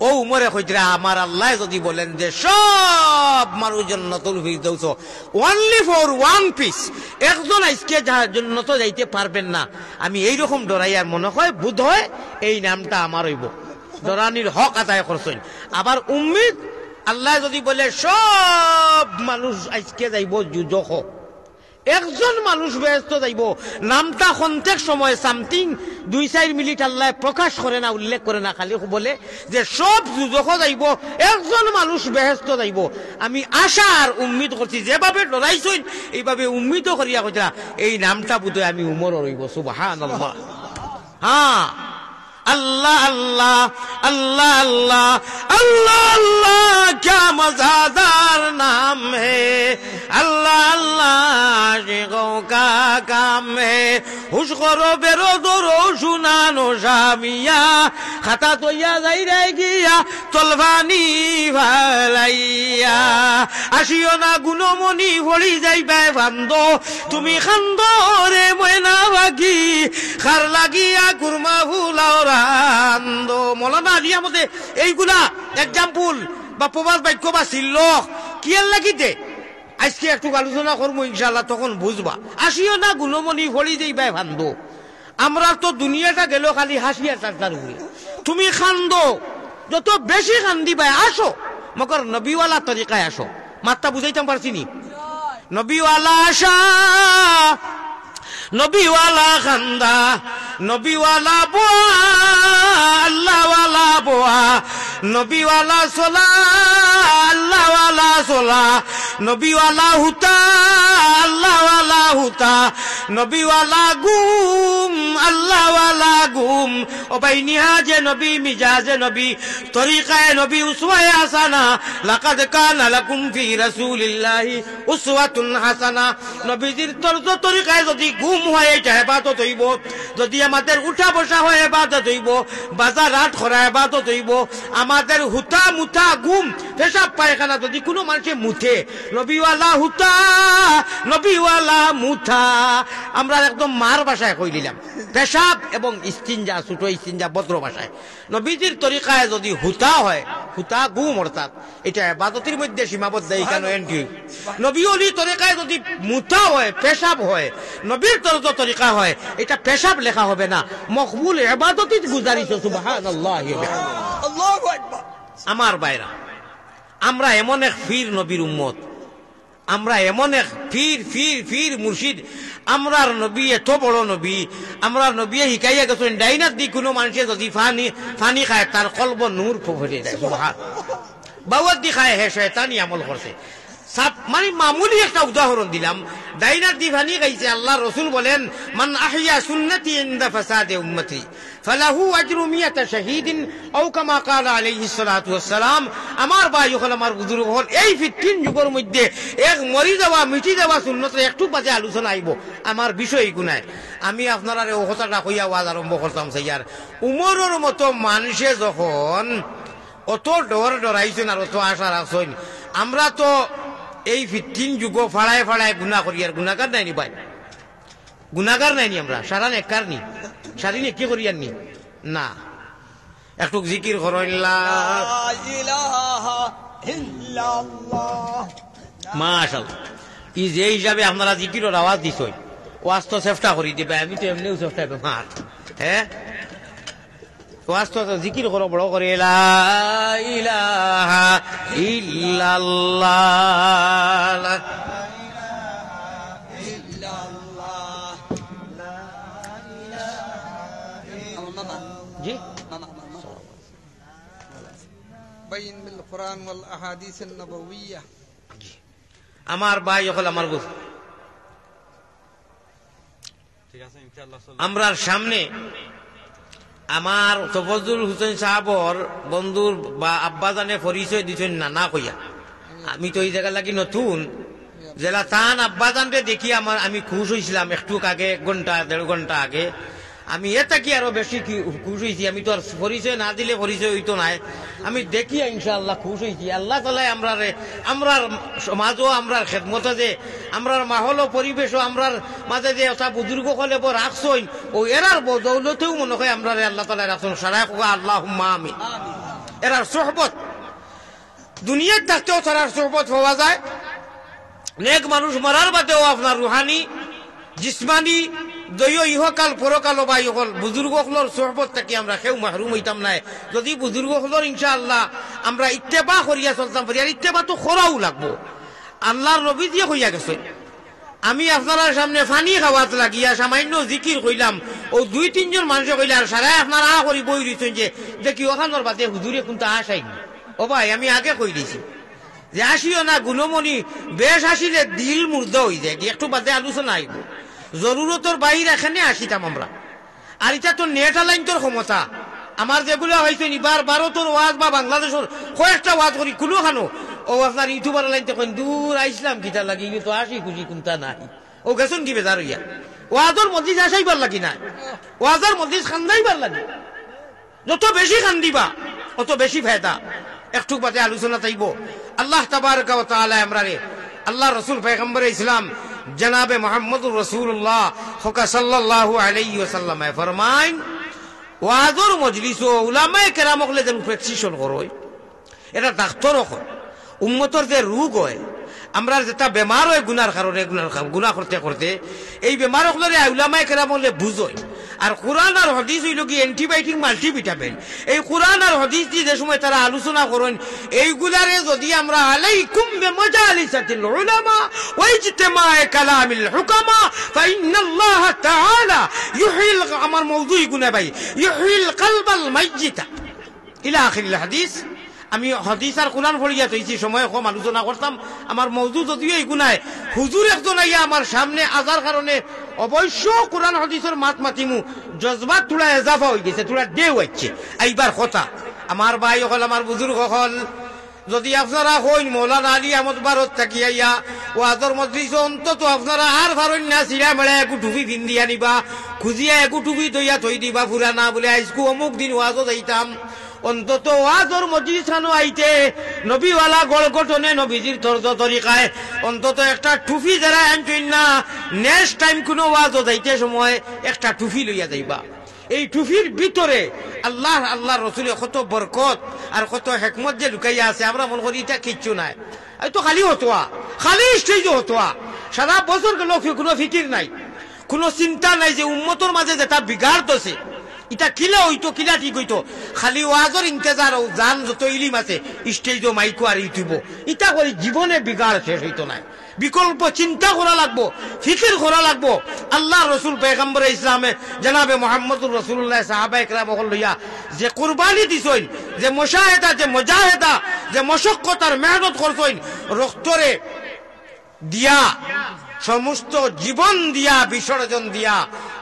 ও উমরে কইরা আমার আল্লাহ যদি বলেন যে সব মানুষ জান্নাতুল ফিরদাউস ওনলি ফর ওয়ান পিস, একজন আজকে জান্নাতে যাইতে পারবেন না, আমি এই রকম ডরাই আর মনে হয় বুধ হয় এই নামটা আমার হইব, ডরানির হক আদায় করছেন। আবার উম্মিদ আল্লাহ যদি বলে সব মানুষ আজকে যাইব যুজখ, একজন মানুষ ব্যস্ত যাইব, নামটা খন্তেক সময় সামথিং 2-4 মিনিট আল্লাহ প্রকাশ করে না, উল্লেখ করে না, খালি বলে যে সব যুজখ যাইব, একজন মানুষ ব্যস্ত যাইব। আমি আশা আর উম্মিদ করছি, যেভাবে ডরাইছেন এইভাবে উম্মিদও করিয়া কইরা এই নামটা বুঝে আমি উমর রইব। সুবহানাল্লাহ। হ্যাঁ, अल्लाह अल्लाह अल्लाह अल्लाह अल्लाह अल्लाह क्या मज़ेदार नाम है, अल्लाह अल्लाह आशिकों का काम है, हुश करो बेरो दरो सुनानो शामिया, खता तो या जाई रह गया तलवानी भालाइया, आशियो ना गुनो मनी भरी जाइबे बांदो, तुमी खांदो रे मयना बागी खार লাগিয়া কুরমা ফুলাও রান্দো। মৌলানা আলিয়া মতে এইগুলা এক্সাম্পল বা প্রবাদ বাক্য বা ছিল কি লাগিতে আজকে একটু আলোচনা করবো ইনশাআল্লাহ, তখন বুঝবা। আসিও না গুণমণি ফলি যাইবাই ভান্দো, আমরা তো দুনিয়াটা গেল খালি হাসিয়া চারটার উপরে, তুমি খান্দো, যত বেশি খান্দিবাই আসো মকর নবীওয়ালা তরিকায় আসো। মাত্রা বুঝাইতাম পারছি নি? নবীওয়ালা আশা, নবীওয়ালা খান্দা, নবীওয়ালা বোয়া, আল্লাহওয়ালা বোয়া, নবীওয়ালা সোলা, আল্লাহওয়ালা সোলা, নবীওয়ালা হুতা, আল্লাহওয়ালা হুতা, নবীওয়ালা গুম, আল্লাহওয়ালা গুম। ও ভাই নিহাজে নবী, মিজাজে নবী, তরিকায়ে নবী, উসওয়ায়ে হাসানা, লাকাদ কানা লাকুম ফি রাসূলিল্লাহি উসওয়াতুন হাসানা। নবীজির তরিকায় যদি গুম হয় এটা ইবাদত হইব, যদি আমাদের উঠা বসা হয় ইবাদত হইব, বাজার হাট করা ইবাদত হইব, আমাদের হুতা মুথা গুম পেশাব পায়খানা যদি কোনো মানুষে মুথে, নবীওয়ালা হুতা, নবীওয়ালা মুথা, আমরা একদম মার ভাষায় কই দিলাম, পেশাব এবং ইস্তিনজা, ছোট ইস্তিনজা ভদ্র ভাষায়। নবীজির তরিকায় যদি হুতা হয়, হুতা গুম অর্থাৎ এটা ইবাদতের মধ্যে সীমাবদ্ধ, এখানে এন্ট্রি। নবী ওলি তরিকায় যদি মুথা হয়, পেশাব হয়, নবীর তরিকা হয়, এটা পেশাব লেখা হবে না, মকবুল ইবাদতিত গুজারিছ। সুবহানাল্লাহ। আল্লাহু আকবার। আমার ভাইরা, আমরা এমন এক ফির নবীর উম্মত, আমরা এমন এক ফির ফির ফির মুর্শিদ, আমরার নবী এত বড় নবী, আমরার নবী শিকাইয়া গেছেন ডাইনার দি কোনো মানুষে যদি ফানি খায় তার কলব নূর ফুফরে দেয়। সুবহান। বাওয়াত দি খায় হে শয়তানি আমল করছে। মানে মামুলি একটা উদাহরণ দিলাম। ডাইনার দিভানি গাইছে আল্লাহ রসুল বলেন, মান আহিয়া সুন্নতি ইনদা ফাসাদে উম্মতি ফালাহু আজরু মিয়াতা শাহীদিন আও কামা ক্বালা আলাইহিস সালাতু ওয়াস সালাম। আমার ভাই হল, আমার বুজুর্গ হল, এই 15 যুগের মধ্যে এক মরি যাওয়া মিটি যাওয়া সুন্নতের একটু বাজে আলোচনা আইব আমার বিষয় গুনায়। আমি আপনারা ও কথাটা কইয়া ওয়াজ আরম্ভ করতাম সাইয়ার। উমরের মতো মানুষে যখন অত ডরাইছেন আর অত আশা রাখছেন, আমরা তো এই 15 যুগ ফাড়ায় ফাড়ায় গুনাহ করি, আর গুনাহগার নাইনি ভাই, গুনাহগার নাইনি আমরা, সারা নেককার নি, সারি নে কি করি আর নি না। একটু জিকির করুন লা ইলাহা ইল্লাল্লাহ। মাশাআল্লাহ, এই যে হিসাবে আপনারা জিকিরের আওয়াজ দিছেন, ওয়াজ তো চেষ্টা করি দিবে, আমি তো এমনিও চেষ্টা বেমার। হ্যাঁ, ওয়াজ তো জিকির করো বড় করে লা ইলাহা ইল্লাল্লাহ। জি বাইন বিল কুরআন ওয়াল আহাদিস আন-নবওয়িয়া। আমার ভাই হল, আমার বুঝ, ঠিক আছে ইনশাআল্লাহ। আমরার সামনে আমার তফজুল হোসেন সাহাবর বন্ধুর বা আব্বাজানে পরিচয় দিচ্ছেন না কইয়া। আমি তো এই জায়গা লাগি নতুন, জেলা তান আব্বাজানকে দেখি আমি খুশ হয়েছিলাম একটু আগে, 1 ঘন্টা 1.5 ঘন্টা আগে। আমি এটা কি আরো বেশি খুশ হয়েছি। আমি তো আর পরিচয় না দিলে পরিচয় হইতো নাই। আমি দেখি ইনশাআল্লাহ খুশ হয়েছি। আল্লাহ তাআলা আমরার সমাজও, আমরার খেদমতে যে আমরার মাহল ও পরিবেশও, আমরার মাঝে যে ওটা বুজুর্গ হলে বড় রাখছই, ও এরার বদৌলতেও মনে হয় আমরা আল্লাহ তাআলা রাখছেন। সারায় কোয়া আল্লাহুম্মা আমিন। এরার সোহবত দুনিয়ার থাকতেও তারার সোহবত পাওয়া যায়। নেক মানুষ মরার বাদেও আপনার রুহানি, জিসমানি, দৈয় ইহকাল পরকাল বা ইহল বুজুর্গ হলর সোহবত থেকে আমরা কেউ মাহরুম হইতাম নাই যদি বুজুর্গ হলর ইনশাআল্লাহ আমরা ইত্তেবা করিয়া চলতাম পারি। আর ইত্তেবা তো করাও লাগবো, আল্লাহর নবী দিয়ে হইয়া গেছে। আমি আপনার সামনে ফানি খাওয়াত লাগিয়া সামান্য জিকির কইলাম, ও 2-3 জন মানুষ কইলে আর সারাই আপনার আ করি বই দিচ্ছেন যে দেখি ওখানোর বাদে হুজুরে কোনটা আসাইনি। ও ভাই, আমি আগে কই দিছি যে আসিও না গুণমণি, বেশ আসিলে দিল মুর্দা হয়ে যায়, একটু বাদে আলোচনা আইব। জরুরতর বাইরে এখানে আসিতাম আমরা। আর এটা তো নেট আলাইন তোর ক্ষমতা। আমার যেগুলো হয়েছে এবার ভারতের ওয়াজ বা বাংলাদেশের কয়েকটা ওয়াজ করি কোনো খানো, ও আপনার ইউটিউবার লাইন তখন দূর আইসলাম কিতা লাগি, তো আসি খুশি কোনটা নাই, ও গেছুন কি বেজার হইয়া। ওয়াজর মসজিদ আসাইবার লাগি না, ওয়াজর মসজিদ খান্দাইবার লাগি। যত বেশি খান্দিবা অত বেশি ফায়দা। একটু বাদে আলোচনা চাইব। আল্লাহ তাবারক ওয়া তাআলা আমরারে আল্লাহ রসুল পয়গম্বর ইসলাম জনাবে মুহাম্মদুর রাসূলুল্লাহ সাল্লাল্লাহু আলাইহি ওয়াসাল্লাম ফরমাইন, ওয়াজর মজলিস ও উলামায়ে কেরাম হলে যেন প্রেসক্রিপশন করই, এটা ডাক্তার হয়। উম্মতর যে রোগ হয়, আমরা যেটা বেমার হয় গুনার কারণে, গুনাহ করতে করতে, এই বেমার হলে উলামায়ে কেরাম হলে বুঝয়। আর কোরআন আর হাদিস হইল কি অ্যান্টিবায়োটিক, মাল্টিভিটামিন। এই কোরআন আর হাদিস দিয়ে যে সময় তারা আলোচনা করেন, এইগুলারে যদি আমরা আলাইকুম বিমাজালিসাতিল উলামা ওয়া ইজতিমা'i কালামিল হুকামা ফাইন্নাল্লাহ তাআলা ইউহিল, আমার মওযুই গুনা ভাই, ইউহিল কলবাল মাইয়িতা ইলা আখিরিল হাদিস। আমি হাদিস আর কোরআন পড়িয়া তৈছি, সময় কম আলোচনা করতাম। আমার মওযু যদিও এই গুনায়, হুজুর একজন আইয়া আমার সামনে আজার কারণে অবশ্য কোরআন হাদিসের মাত মাতিমু, জজবা তোলা এজাফা হয়ে গেছে, তোলা ডে হচ্ছে এইবার কথা। আমার ভাই হল, আমার বুজুর্গ হল, যদি আপনারা হইন মৌলানা আলী আহমদ ভারত থাকিয়া ওয়াজর মজলিস অন্তত আপনারা আর ভারত না চিরা মেলা একু টুপি পিন্দিয়া নিবা, খুঁজিয়া একু টুপি দইয়া থই দিবা পুরানা বলে আইসকু অমুক দিন ওয়াজও যাইতাম। অন্তত ওয়াজর মজলিসানো আইতে নবীওয়ালা গড়গঠনে নবীজির তর্জ তরিকায় অন্তত একটা টুপি যারা আনছেন না, নেক্সট টাইম কোনো ওয়াজও যাইতে সময় একটা টুপি লইয়া যাইবা। এই টুপির ভিতরে আল্লাহ রসুলের কত বরকত আর কত হেকমত যে লুকাইয়া আছে, আমরা মনে করি এটা কিচ্ছু নাই। এই তো খালি হতোয়া, খালি স্টেজ হতোয়া, সারা বছর গেল কোনো ফিকির নাই, কোনো চিন্তা নাই যে উম্মতর মাঝে যেটা বিগাড়তেছে ইটা কিলা হইতো, কিলা ঠিক হইতো। খালি ওয়াজর ইন্তজার ও জান যত ইলিম আছে স্টেজ মাইকো আর ইউটিউব, ইটা করে জীবনে বিগাড় শেষ হইতো না। বিকল্প চিন্তা করা লাগবো, ফিকির করা লাগবো। আল্লাহ রসুল পয়গম্বর ইসলামে জনাবে মুহাম্মদুর রাসূলুল্লাহ সাহাবায়ে কেরাম লইয়া যে কুরবানি দিছেন, যে মুশাহেদা, যে মুজাহিদা, যে মশক্কত আর মেহনত করছেন, রক্তরে দিয়া সমস্ত জীবন দিয়া বিসর্জন দিয়া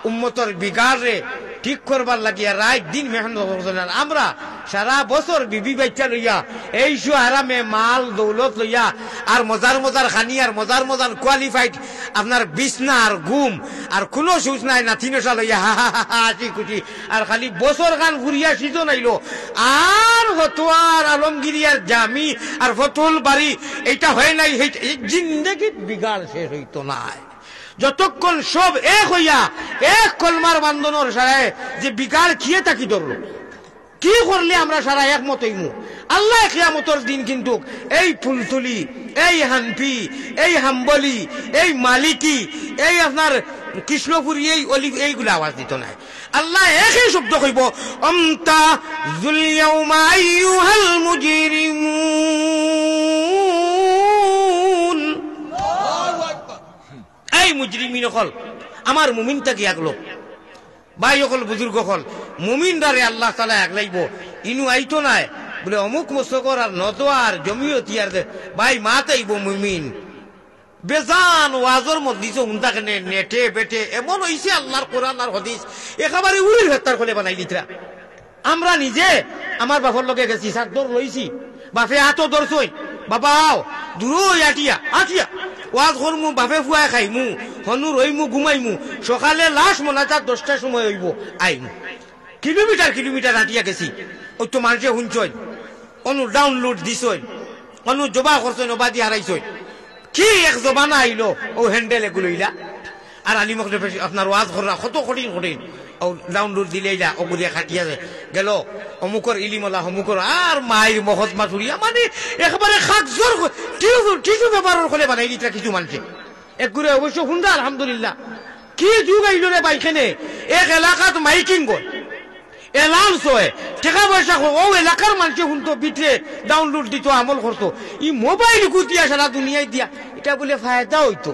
উম্মতর বিগারে ঠিক করবার লাগিয়া রাত দিন মেহনত করছেন। আমরা সারা বছর বিবি বাচ্চা লইয়া এই হারামে মাল দৌলত লইয়া আর মজার মজার খানি আর মজার মজার কোয়ালিফাইড আপনার বিছনা আর ঘুম আর কোনো সুচ নাই নাথি নশা লইয়া হা হা হা হাসি খুশি আর খালি বছর গান ঘুরিয়া সিজন আইলো আর ফতোয়ার আলমগিরিয়ার জামি আর ফতুল বাড়ি এইটা হয় নাই। জিন্দগির বিগাড় শেষ হইতো নাই যতক্ষণ সব এক হইয়া এক কলমার বান্ধনের সারায় যে বিগাড় খেয়ে থাকি ধরলো। কি করলে আমরা সারা একমত হইমু? আল্লাহ কিয়ামতের দিন কিন্তু এই ফুলতুলি, এই হানফি, এই হাম্বলি, এই মালিকি, এই আপনার কৃষ্ণপুরী, এই অলিভ, এইগুলো আওয়াজ দিত নাই। আল্লাহ একই শব্দ কইব, আমতা যুল ইয়াউমা আইয়ুহাল মুজরিমুন। এই মুজরিমিন হল আমার মুমিনটা কি আগলো ভাই অকল বুজুর্গ হল মুমিনদারে আল্লাহ তাআলা আগলাইব। ইনু আইতো নাই বলে অমুক মস্তকর আর নদোয়ার জমিয়তি আর ভাই মাতাইব মুমিন বেজান ওয়াজর মধ্যে উন্দাকে নেটে বেটে এমন হইছে আল্লাহর কোরআন আর হাদিস একেবারে উড়ির হত্যার কোলে বানাই দিতরা। আমরা নিজে আমার বাপর লগে গেছি, সাদর লইছি, বাপে হাতও ধরছই, বাবা আও দূর আটিয়া আটিয়া ওয়াজ করমু, বাপে ফুয়াই খাইমু, হনু রইমু, ঘুমাইমু, সকালে লাশ মোনাজাত 10টার সময় হইব আইমু। কিলোমিটার কিলোমিটার হাঁটিয়া গেছি। ওই তো মানুষে শুনছই, অনু ডাউনলোড দিছই, অনু জবা করছই, নবাদি হারাইছই। কি এক জবানা আইলো ও হ্যান্ডেল এগুলো ইলা আর আলী মখলে আপনার ওয়াজ করা কত কঠিন কঠিন ও ডাউনলোড দিলে ইলা ওগুলিয়া খাটিয়া গেল অমুকর ইলিমলা অমুকর আর মায়ের মহৎ মাথুরিয়া মানে একেবারে খাকজোর টিসু ব্যাপারের ফলে বানাই দিতা কিছু মানুষে একগুড়ে অবশ্য শুনতা আলহামদুলিল্লাহ। কি যুগ আইল রে বাইখানে এক এলাকাত মাইকিং গল এলাউন্স হয় টাকা পয়সা ও এলাকার মানুষে শুনতো বিটে ডাউনলোড দিত আমল করতো। ই মোবাইল গুতিয়া সারা দুনিয়ায় দিয়া এটা বলে ফায়দা হইতো।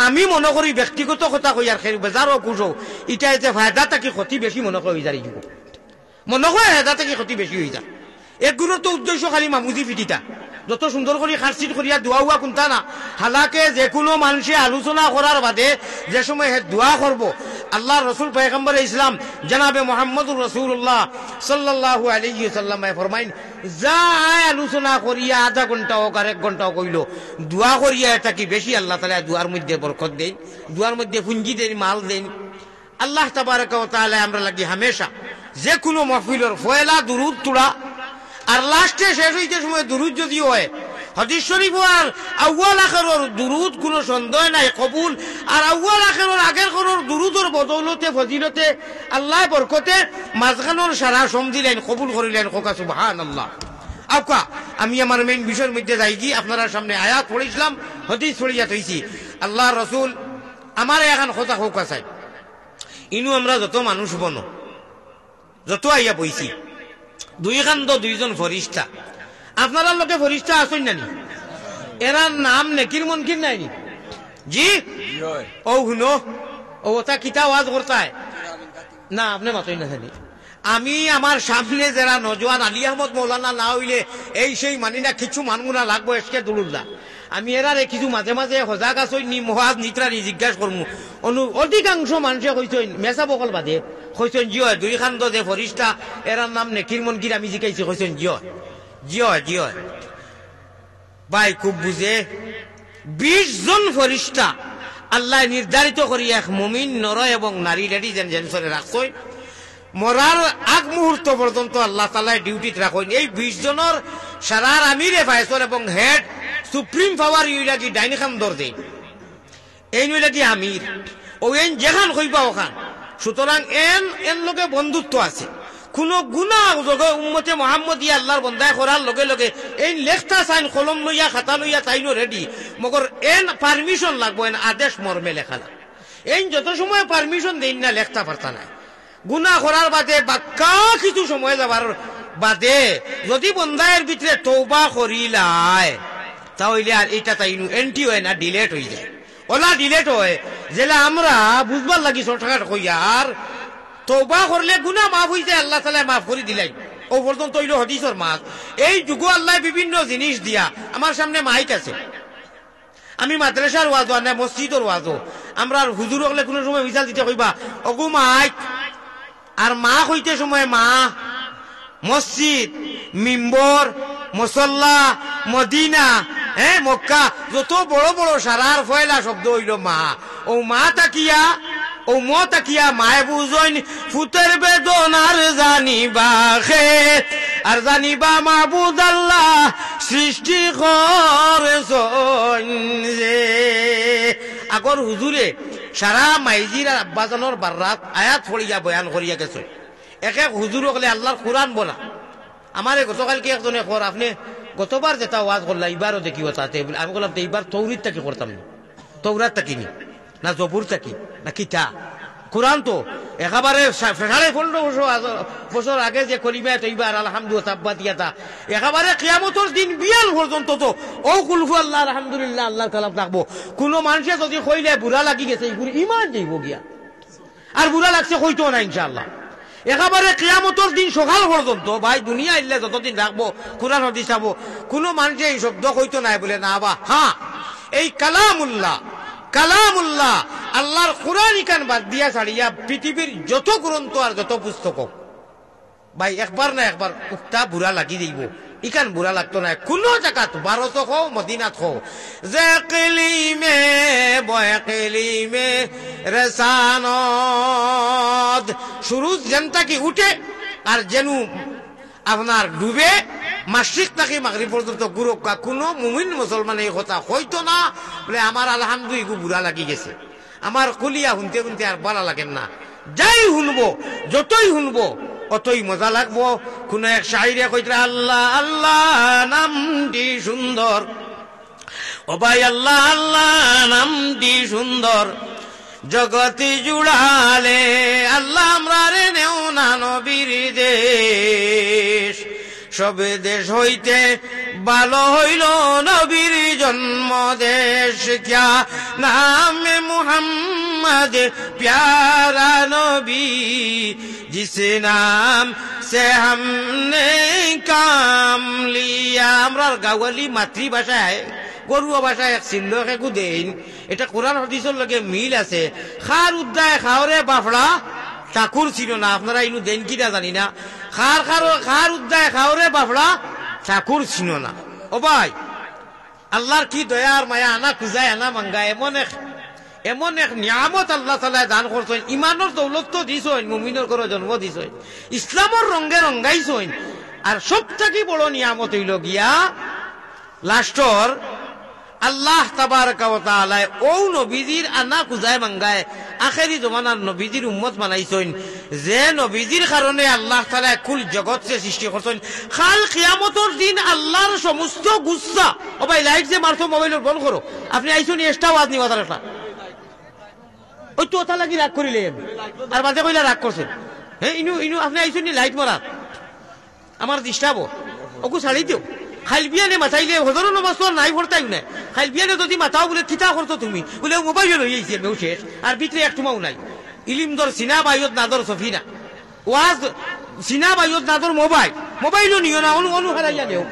আমি মনে করি ব্যক্তিগত কথা কই আর খেয়ে বেজারও খুশো এটা যে ফায়দা থাকি ক্ষতি বেশি মনে করি যাই যুগ মনে হয় ফায়দা থাকি ক্ষতি বেশি হয়ে যায়। এগুলো তো উদ্দেশ্য খালি মামুদি ফিটিটা যত সুন্দর করে খারচিট করিয়া দোয়া হুয়া কোনটা না। হালাকে যে কোনো মানুষে আলোচনা করার বাদে যে সময় হে দোয়া করব আল্লাহ রসুল পয়গম্বর ইসলাম জনাবে মুহাম্মদুর রাসূলুল্লাহ সাল্লাল্লাহু আলাইহি ওয়াসাল্লাম ফরমাইন, যা আলোচনা করিয়া আধা ঘন্টা হোক আর 1 ঘন্টা কইল দোয়া করিয়া এটা কি বেশি আল্লাহ তাআলা দোয়ার মধ্যে বরকত দেন, দোয়ার মধ্যে পুঞ্জি দেন, মাল দেন। আল্লাহ তাবারাকা ওয়া তাআলা আমরা লাগি হামেশা যে কোনো মাহফিলের ফয়লা দুরুদ তুলা আর লাস্টে শেষ হইতে সময় দুরুদ যদি হয় হাদিস শরীফ আর আউয়াল আখিরের দুরুদ কোনো সন্দেহ নাই কবুল। আর আউয়াল আখিরের আগের কোনের দুরুদের বদৌলতে ফজিলতে আল্লাহ বরকতে মাঝখানের সারা সমদিলেন কবুল করিলেন। কোকা সুবহানাল্লাহ। আকা আমি আমার মেইন বিষয়ের মধ্যে যাই কি আপনারা সামনে আয়াত পড়িছিলাম, হাদিস পড়িয়া থইছি। আল্লাহ রাসূল আমার এখন কথা হোক আছে ইনু আমরা যত মানুষ বনো যত আইয়া বইছি দুই খান্দ দুইজন ফরিস্তা আপনারা লোকে ফরিস্তা আসেন নানি এরার নাম নেকির মনকির নাইনি জি ও শুনো ও তা কিতা ওয়াজ করতায় না আপনি মাতই না জানি। আমি আমার সামনে যারা নজওয়ান আলী আহমদ মৌলানা না হইলে এই সেই মানি না কিছু মানগুনা লাগবো এসকে দুলুল্লাহ আমি এরারে কিছু মাঝে মাঝে সজাগ আসই নি মহাজ নিত্রানি জিজ্ঞাসা করমু। অধিকাংশ মানুষে কইছেন মেসা বকল বাদে কইছেন জি হয় দুই খান্দ যে ফরিস্তা এরার নাম নেকির মনকির আমি জিজ্ঞাসি কইছেন জি হয় জি হয় জি হয় ভাই খুব বুঝে 20 জন ফরিস্তা আল্লাহ নির্ধারিত করি এক মুমিন নর এবং নারী লেডি যেন জেন্সরে রাখছই মরার আগ মুহূর্ত পর্যন্ত আল্লাহ তাআলা ডিউটিতে রাখেন। এই 20 জনের সারার আমিরে ফায়সল এবং হেড সুপ্রিম পাওয়ার ইউলা কি ডাইনি খান দর দেই এই নইলা কি আমির ও এন যেখান কইবা ওখান। সুতরাং এন লোকে বন্ধুত্ব আছে কোন গুনাহ যোগে উম্মতে মুহাম্মদী আল্লাহর বন্দায় করার লগে লগে এই লেখতা সাইন কলম লইয়া খাতা লইয়া তাইনো রেডি মগর এন পারমিশন লাগবো এন আদেশ মর্মে লেখা লাগে। এই যত সময় পারমিশন দেন না লেখতা পারতা না গুনাহ করার বাদে বাক্কা কিছু সময় যাবার বাদে যদি বন্দায়ের ভিতরে তওবা করিলায় তাহলে আর এটা তাইনো এন্টি হয় না ডিলেট হয়ে যায়। ওলা ডিলেট হয় যেটা আমরা বুঝবার লাগি শর্টকাট কইয়া আর তওবা করলে গুনাহ মাফ হইছে আল্লাহ তাআলা মাফ করে দিলাই ও পর্যন্ত হইল হাদিসের মাস। এই যুগ আল্লাহ বিভিন্ন জিনিস দিয়া আমার সামনে মাইক আছে আমি মাদ্রাসার ওয়াজও আর না মসজিদের ওয়াজও আমরা হুজুর হলে কোনো সময় মিশাল দিতে কইবা অগু মাইক আর মা হইতে সময় মা মসজিদ মিম্বর মুসল্লা মদিনা মক্কা যত বড় বড় সারার ফয়লা শব্দ হইল মা ও মা তাকিয়া ও মো তাকিয়া মায় বুঝইন ফুতের বেদনার জানিবা খেত আর জানিবা মাবুদ আল্লাহ সৃষ্টি করেছেন যে আগর হুজুরে সারা মাইজির আর আব্বাজানোর বাররাত আয়াত পড়িয়া বয়ান করিয়া গেছে এক এক হুজুর হলে আল্লাহর কোরআন বলা আমারে গতকালকে একজনে কর আপনি গতবার যেটা ওয়াজ করলা এবারও দেখিও তাতে আমি বললাম তো এইবার তৌরিত তাকি করতাম না তৌরাত তাকিনি না জবুর তাকি না কিতা কোরআন তো একেবারে 15,500 বছর আগে যে কলিমা তৈবার আলহামদুলিল্লাহ তাব্বাতিয়াতা একেবারে কিয়ামতের দিন বিয়াল পর্যন্ত তো ও কুলহু আল্লাহ আলহামদুলিল্লাহ আল্লাহর কালাম থাকবো কোন মানুষে যদি কইলে বুড়া লাগি গেছে এইগুলো ইমান যাইব গিয়া আর বুড়া লাগছে কইতো না ইনশাআল্লাহ একেবারে কিয়ামতের দিন সকাল পর্যন্ত ভাই দুনিয়া ইল্লে যতদিন রাখবো কোরআন হাদিস চাবো কোনো মানুষে এই শব্দ কইতো নাই বলে না বা হ্যাঁ এই কালামুল্লাহ আল্লাহর কোরআন ইকান বাদ দিয়া ছাড়িয়া পৃথিবীর যত গ্রন্থ আর যত পুস্তক ভাই একবার না একবার উক্তা বুড়া লাগি যাইব ইকান বুড়া লাগতো না কোনো জায়গাত ভারত হো মদিনাত হো যে কিলিমে বয় কিলিমে রেসানদ শুরু যেনটা কি উঠে আর যেনু আপনার ডুবে মাসিক নাকি মাগরিব পর্যন্ত গুরুকা কোনো মুমিন মুসলমান এই কথা হইতো না বলে আমার আলহামদুলিল্লাহ বুড়া লাগি গেছে আমার কুলিয়া শুনতে শুনতে আর ভালো লাগেন না যাই শুনবো যতই শুনবো অতই মজা লাগবো কোন এক শায়রে কইরা আল্লাহ আল্লাহ নামটি সুন্দর ও ভাই আল্লাহ আল্লাহ নামটি সুন্দর জগতি জুড়ালে আল্লাহ আমরা রে নেও না নবীর দেশ সব দেশ হইতে ভালো হইল নবীর জন্ম দেশ ক্যা নামে মুহাম্মদ প্যারা নবী জিস নাম সে हमने काम लिया আমরা গাওয়ালি মাতৃভাষায় গরুয়া ভাষায় এক চিল্লকে গুদেন এটা কোরআন হাদিসের লগে মিল আছে খার উদ্দায় খাওরে বাফড়া ঠাকুর ছিল না আপনারা ইনু দেন কিনা জানি না খার উদ্দায় খাওরে বাফড়া ঠাকুর ছিল না ও ভাই আল্লাহর কি দয়ার মায়া আনা খুঁজায় আনা মাঙ্গায় এমন এক নিয়ামত আল্লাহ তাআলা দান করছেন ইমানের দৌলত তো দিছেন মুমিনের ঘরে জন্ম দিছেন ইসলামের রঙে রঙাইছেন আর সবথেকে বড় নিয়ামত হইল গিয়া লাস্টর আল্লাহ তাবারকা ওয়া তাআলা ও নবীজির আনা খুঁজায় মাঙ্গায় আখেরি জমানার নবীজির উম্মত বানাইছেন যে নবীজির কারণে আল্লাহ তাআলা কুল জগৎ সৃষ্টি করছেন কাল কিয়ামতের দিন আল্লাহর সমস্ত গুচ্ছা ও ভাই লাইট যে মারছো মোবাইলের বন্ধ করো আপনি আইছুন এক্সট্রা ওয়াজ নিবা তার একটা ওই তো ওটা লাগি রাগ করিলে আর বাদে কইলা রাগ করছেন হ্যাঁ ইনু আপনি আইছুন লাইট মারা আমার ডিস্টার্ব ওকু ছাড়ি দিও খাইলবিয়ানে মাথাইলে হজর নমাজ তো নাই ভরতাই না খাইলবিয়ানে যদি মাথাও বলে কিতা করতো তুমি বলে মোবাইল লই আইছে মেউ শেষ আর ভিতরে একটুমাও নাই ইলিম দর সিনা বাইয়ত নাদর সফিনা ওয়াজ সিনা বাইয়ত নাদর মোবাইলও নিও না অনু হারাইয়া দেও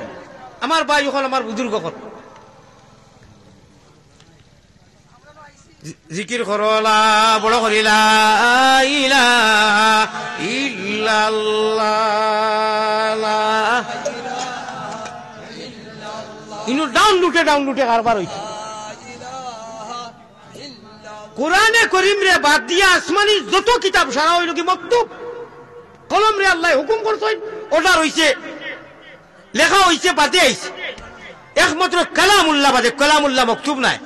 আমার ভাই হল আমার বুজুর্গ হল জিকির করলা বড় করিলা ইলাহা ইল্লাল্লাহ ইনু ডাউনলোডে কারবার হইছে কোরআনে করিম রে বাদ দিয়া আসমানি যত কিতাব সারা হইল কি মক্তুব কলম রে আল্লাহ হুকুম করছেন অর্ডার হইছে লেখা হইছে বাদে আইছে একমাত্র কালামুল্লাহ বাদে কালামুল্লাহ মক্তুব নাই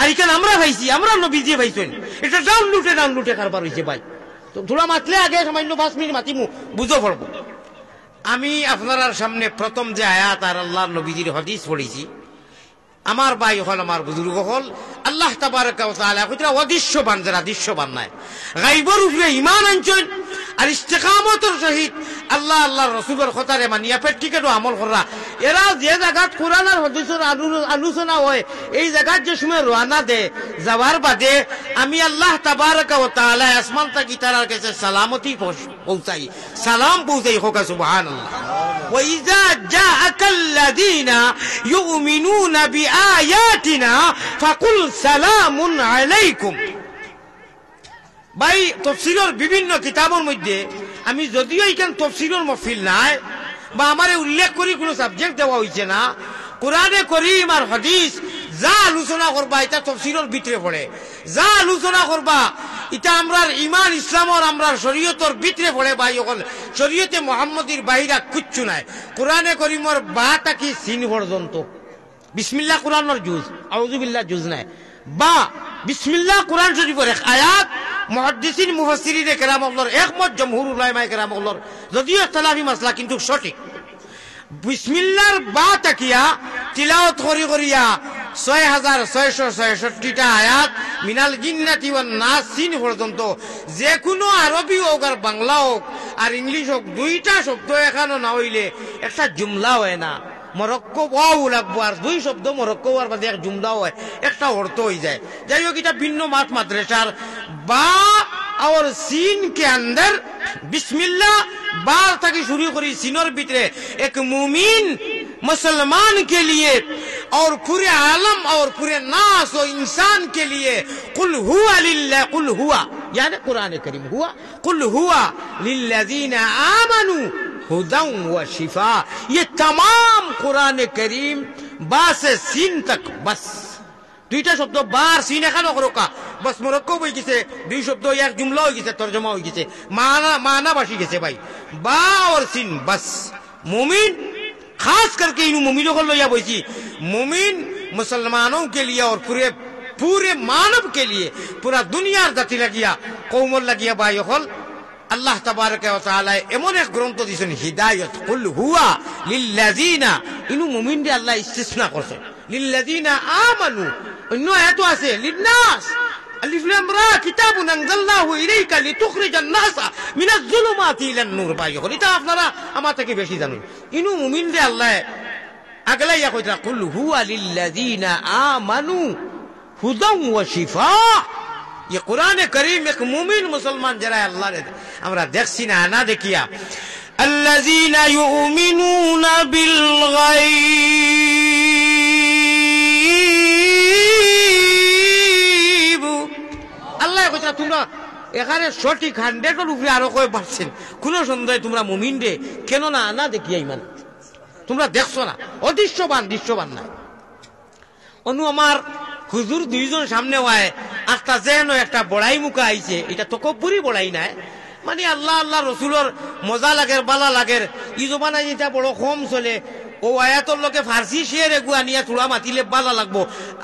আর এখানে আমরা পাইছি আমরা নবীজি পাইছেন এটা ডাউনলোডে কারবার হইছে ভাই তো ধুলা মাতলে আগে সামান্য 5 মিনিট মাতিমু বুঝো পড়বো আমি আপনার সামনে প্রথম যে আয়াত আর আল্লাহর নবীজির হাদিস পড়েছি আমার ভাই হল আমার বুজুর্গ হল আল্লাহ তাবারকা ওয়া তাআলা কইরা অদৃশ্যবান যারা দৃশ্যবান নাই গায়বের উপরে ঈমান আনছেন আর ইস্তেকামতের সহিত আল্লাহর রাসূলের কথারে মানিয়া প্র্যাকটিক্যাল আমল করা এরা যে জায়গাত কোরআন আর হাদিসের আলোচনা হয় এই জায়গাত যে সময় রওনা দে যাওয়ার বাদে আমি আল্লাহ তাবারকা ওয়া তাআলা আসমান থেকে তার কাছে সালামতি পৌঁছাই সালাম পৌঁছাই হোক সুবহানাল্লাহ ওয়াইজা জাআকাল্লাযীনা ইউমিনুনা বিআয়াতিনা ফাকুল সালামুন আলাইকুম। ভাই তাফসীরের বিভিন্ন কিতাবের মধ্যে আমি যদিও এখান তাফসীরের মাহফিল নাই বা আমারে উল্লেখ করি কোনো সাবজেক্ট দেওয়া হয়েছে না, কোরআনে করিম আর হাদিস যা আলোচনা করবা এটা তাফসীরের ভিতরে পড়ে, যা আলোচনা করবা এটা আমরার ইমান ইসলামর আমরার শরীয়তর ভিতরে পড়ে। ভাই সকল শরীয়তে মুহাম্মদীর বাইরা কিচ্ছু নাই। কোরআনে করিমর বা তাকি সিন পর্যন্ত বিসমিল্লাহ কোরআনের জুজ, আউযু বিল্লাহ জুজ নাই, বা বিসমিল্লাহ কোরআন শরীফের এক আয়াত। মুহাদ্দিসিন মুফাসসিরিন কেরামুল্লাহর একমত, জমহুর উলামায়ে কেরামুল্লাহর যদিও ইখতিলাফি মাসলা কিন্তু সঠিক। বিসমিল্লাহর বা তাকিয়া তিলাওয়াত করিয়া 6666টা আয়াত মিনাল জিন্নাতি ওয়ান নাস সিন পর্যন্ত যে কোনো আরবি হোক আর বাংলা হোক আর ইংলিশ হোক, দুইটা শব্দ এখানে না হইলে একটা জুমলা হয় না। মরক্কো ওয়াও লাগবো আর দুই শব্দ মরক্কো আর বাদে এক জুমলা হয়, একটা অর্থ হয়ে যায়। যাই হোক এটা ভিন্ন মাত মাদ্রাসার বা और सीन के अंदर बिस्मिल्लाह बार तक शुरू करी सीनोर भीतरे एक मुमीन मुसलमान के लिए और पूरे आलम और पूरे नास और इंसान के लिए कुल हुआ लिल्लाह, कुल हुआ यानी कुरान करीम हुआ, कुल हुआ लिल्लज़ीना आमनू हुदन व शिफा। ये तमाम कुरान करीम बा से सीन तक बस দুইটা শব্দ বার সিন এখানে করোকা বস মরক্কো বই গেছে, দুই শব্দ এক জুমলা হয়ে গেছে, তরজমা হয়ে গেছে, মানা বাসি গেছে ভাই। বা और সিন बस मुमिन खास करके इन मुमिनों को लइया বইছি, मुमिन मुसलमानों के लिए और पूरे मानव के लिए, पूरा दुनियार জাতি লাগিয়া কওমর লাগিয়া ভাই হল আল্লাহ তাবারক ওয়া তাআলা এমন এক গ্রন্থ দিয়েছেন হিদায়াত। কুল হুয়া লিল্লাযিনা, ইনু মুমিনদের আল্লাহ ইস্তিসনা করছে, লিল্লাযিনা আমানু। অন্য আয়াত আছে লিন্নাস, আলিফ লাম রা কিতাবুন আনজালনাহু ইলাইকা লিতুখরিজান নাসা মিনাজ যুলুমাতি ইলান নূর। ভাই হল এটা আপনারা আমার থেকে বেশি জানেন। ইনু মুমিনদের আল্লাহ আগলাইয়া কইতা কুল হুয়া লিল্লাযিনা আমানু হুদান ওয়া শিফা। ये कुरान करीम एक मुमिन मुसलमान जरा अल्लाह ने हमरा देखছি না না দেখিয়া अल्लज़ीना युमिनूना बिल गायब। আল্লাহ কইতা তোমরা এখানে সঠিক 100 এর উপরে আরো কয় পারছেন কোন সন্দেহ তোমরা মুমিন রে কেন না না দেখিয়া ঈমান তোমরা দেখছো না, অদৃশ্যবান দৃশ্যবান না। অনু আমার হুজুর দুইজন সামনে হয় আস্তা যেন একটা বড়াই মুখা আইছে, এটা তো কপুরি বড়াই নাই, মানে আল্লাহ আল্লাহ রসুলের মজা লাগের বালা লাগের। ই জমানায় যেটা বড় কম চলে ও আয়াতর লোকে ফার্সি শেয়ার এগুয়া নিয়ে চূড়া মাতিলে বালা লাগবো।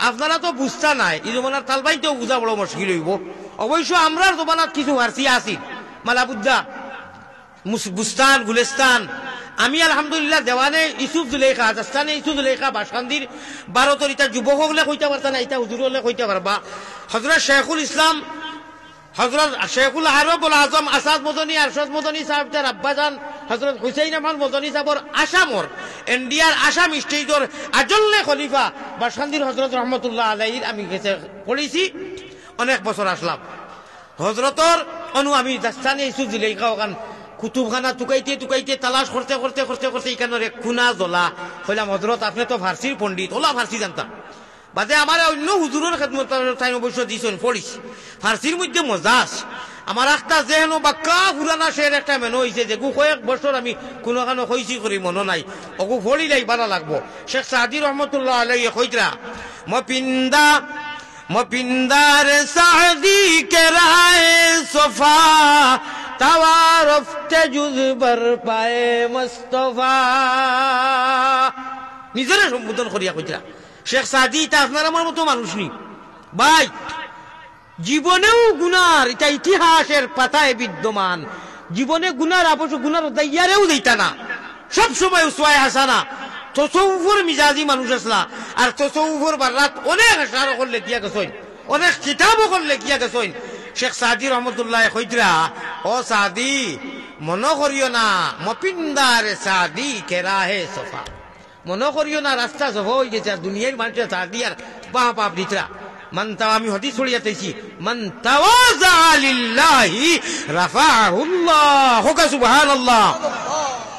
আপনারা তো বুঝতা নাই ই জমানার তালবাইতেও বুঝা বড় মুশকিল হইব। অবশ্য আমরার জমানাত কিছু ফার্সি আসি, মালাবুদ্দা, বুস্তান, গুলেস্তান। আমি আলহামদুলিল্লাহ দেওয়ানে ইসুফ জুলেখা, রাজস্থানে ইসুফ জুলেখা বাসকান্দির 12 ইটা যুবক হলে কইতে পারতা না, ইটা হুজুর হলে কইতে পারবা। হযরত শেখুল ইসলাম, হযরত শেখুল আরবুল আজম আসাদ মদনী, আরশাদ মদনী সাহেব তার আব্বাজান হযরত হুসাইন আহমদ মদনী সাহেবর আসামর ইন্ডিয়ার আসাম স্টেটর আজল্লে খলিফা বাসকান্দির হযরত রহমতুল্লাহ আলাইহির আমি গেছে পড়েছি, অনেক বছর আসলাম। হযরতর অনু আমি রাজস্থানে ইসুফ জুলেখা ওখান কুতুবখানা টুকাইতে টুকাইতে তালাশ করতে করতে করতে করতে এখানে এক খুনা জ্বলা হইলাম। হযরত আপনি তো ফার্সির পণ্ডিত, ওলা ফার্সি জানতাম। বাদে আমার অন্য হুজুরের খেদমত তাই অবশ্য দিয়েছেন পড়িস ফার্সির মধ্যে মজাস। আমার একটা যেহেন বাক্কা পুরানা শের একটা মেনো হয়েছে যে কয়েক বছর আমি কোনো কানো কইছি করি মনে নাই, অগু ফড়িলাই ভালো লাগবো। শেখ সাদি রহমতুল্লাহ আলাইহি কইতরা মপিন্দার সাদি কে রায় সফা তাওয়ারফতে জুজবর পায়ে মুস্তাফা। নিজের সম্বোধন করিয়া কইতরা শেখ সাদি। তা আপনার আমার মতো মানুষ নি ভাই, জীবনেও গুনার এটা ইতিহাসের পাতায় বিদ্যমান। জীবনে গুনার আবশ্য গুনার দাইয়ারেও দিতা না, সব সময় উসওয়ায়ে হাসানা তসৌফুর মিজাজি মানুষ আসলা। আর তসৌফুর বারাত অনেক আশারও করলে গিয়া গেছেন, অনেক কিতাবও করলে গিয়া গেছেন। শেখ সাদি রহমতুল্লাহ কইতরা ও সাদি মনে করিও না মপিন্দার সাদি কে রাহে সফা, মনে করিও না রাস্তা সফা হয়ে গেছে। আর দুনিয়ার মানুষের সাদি আর বাপ বাপ দিতরা মানতাও আমি হদিস ছড়িয়াতেছি মান তাওয়াজা লিল্লাহি রাফাহুল্লাহ, হোক সুবহানাল্লাহ।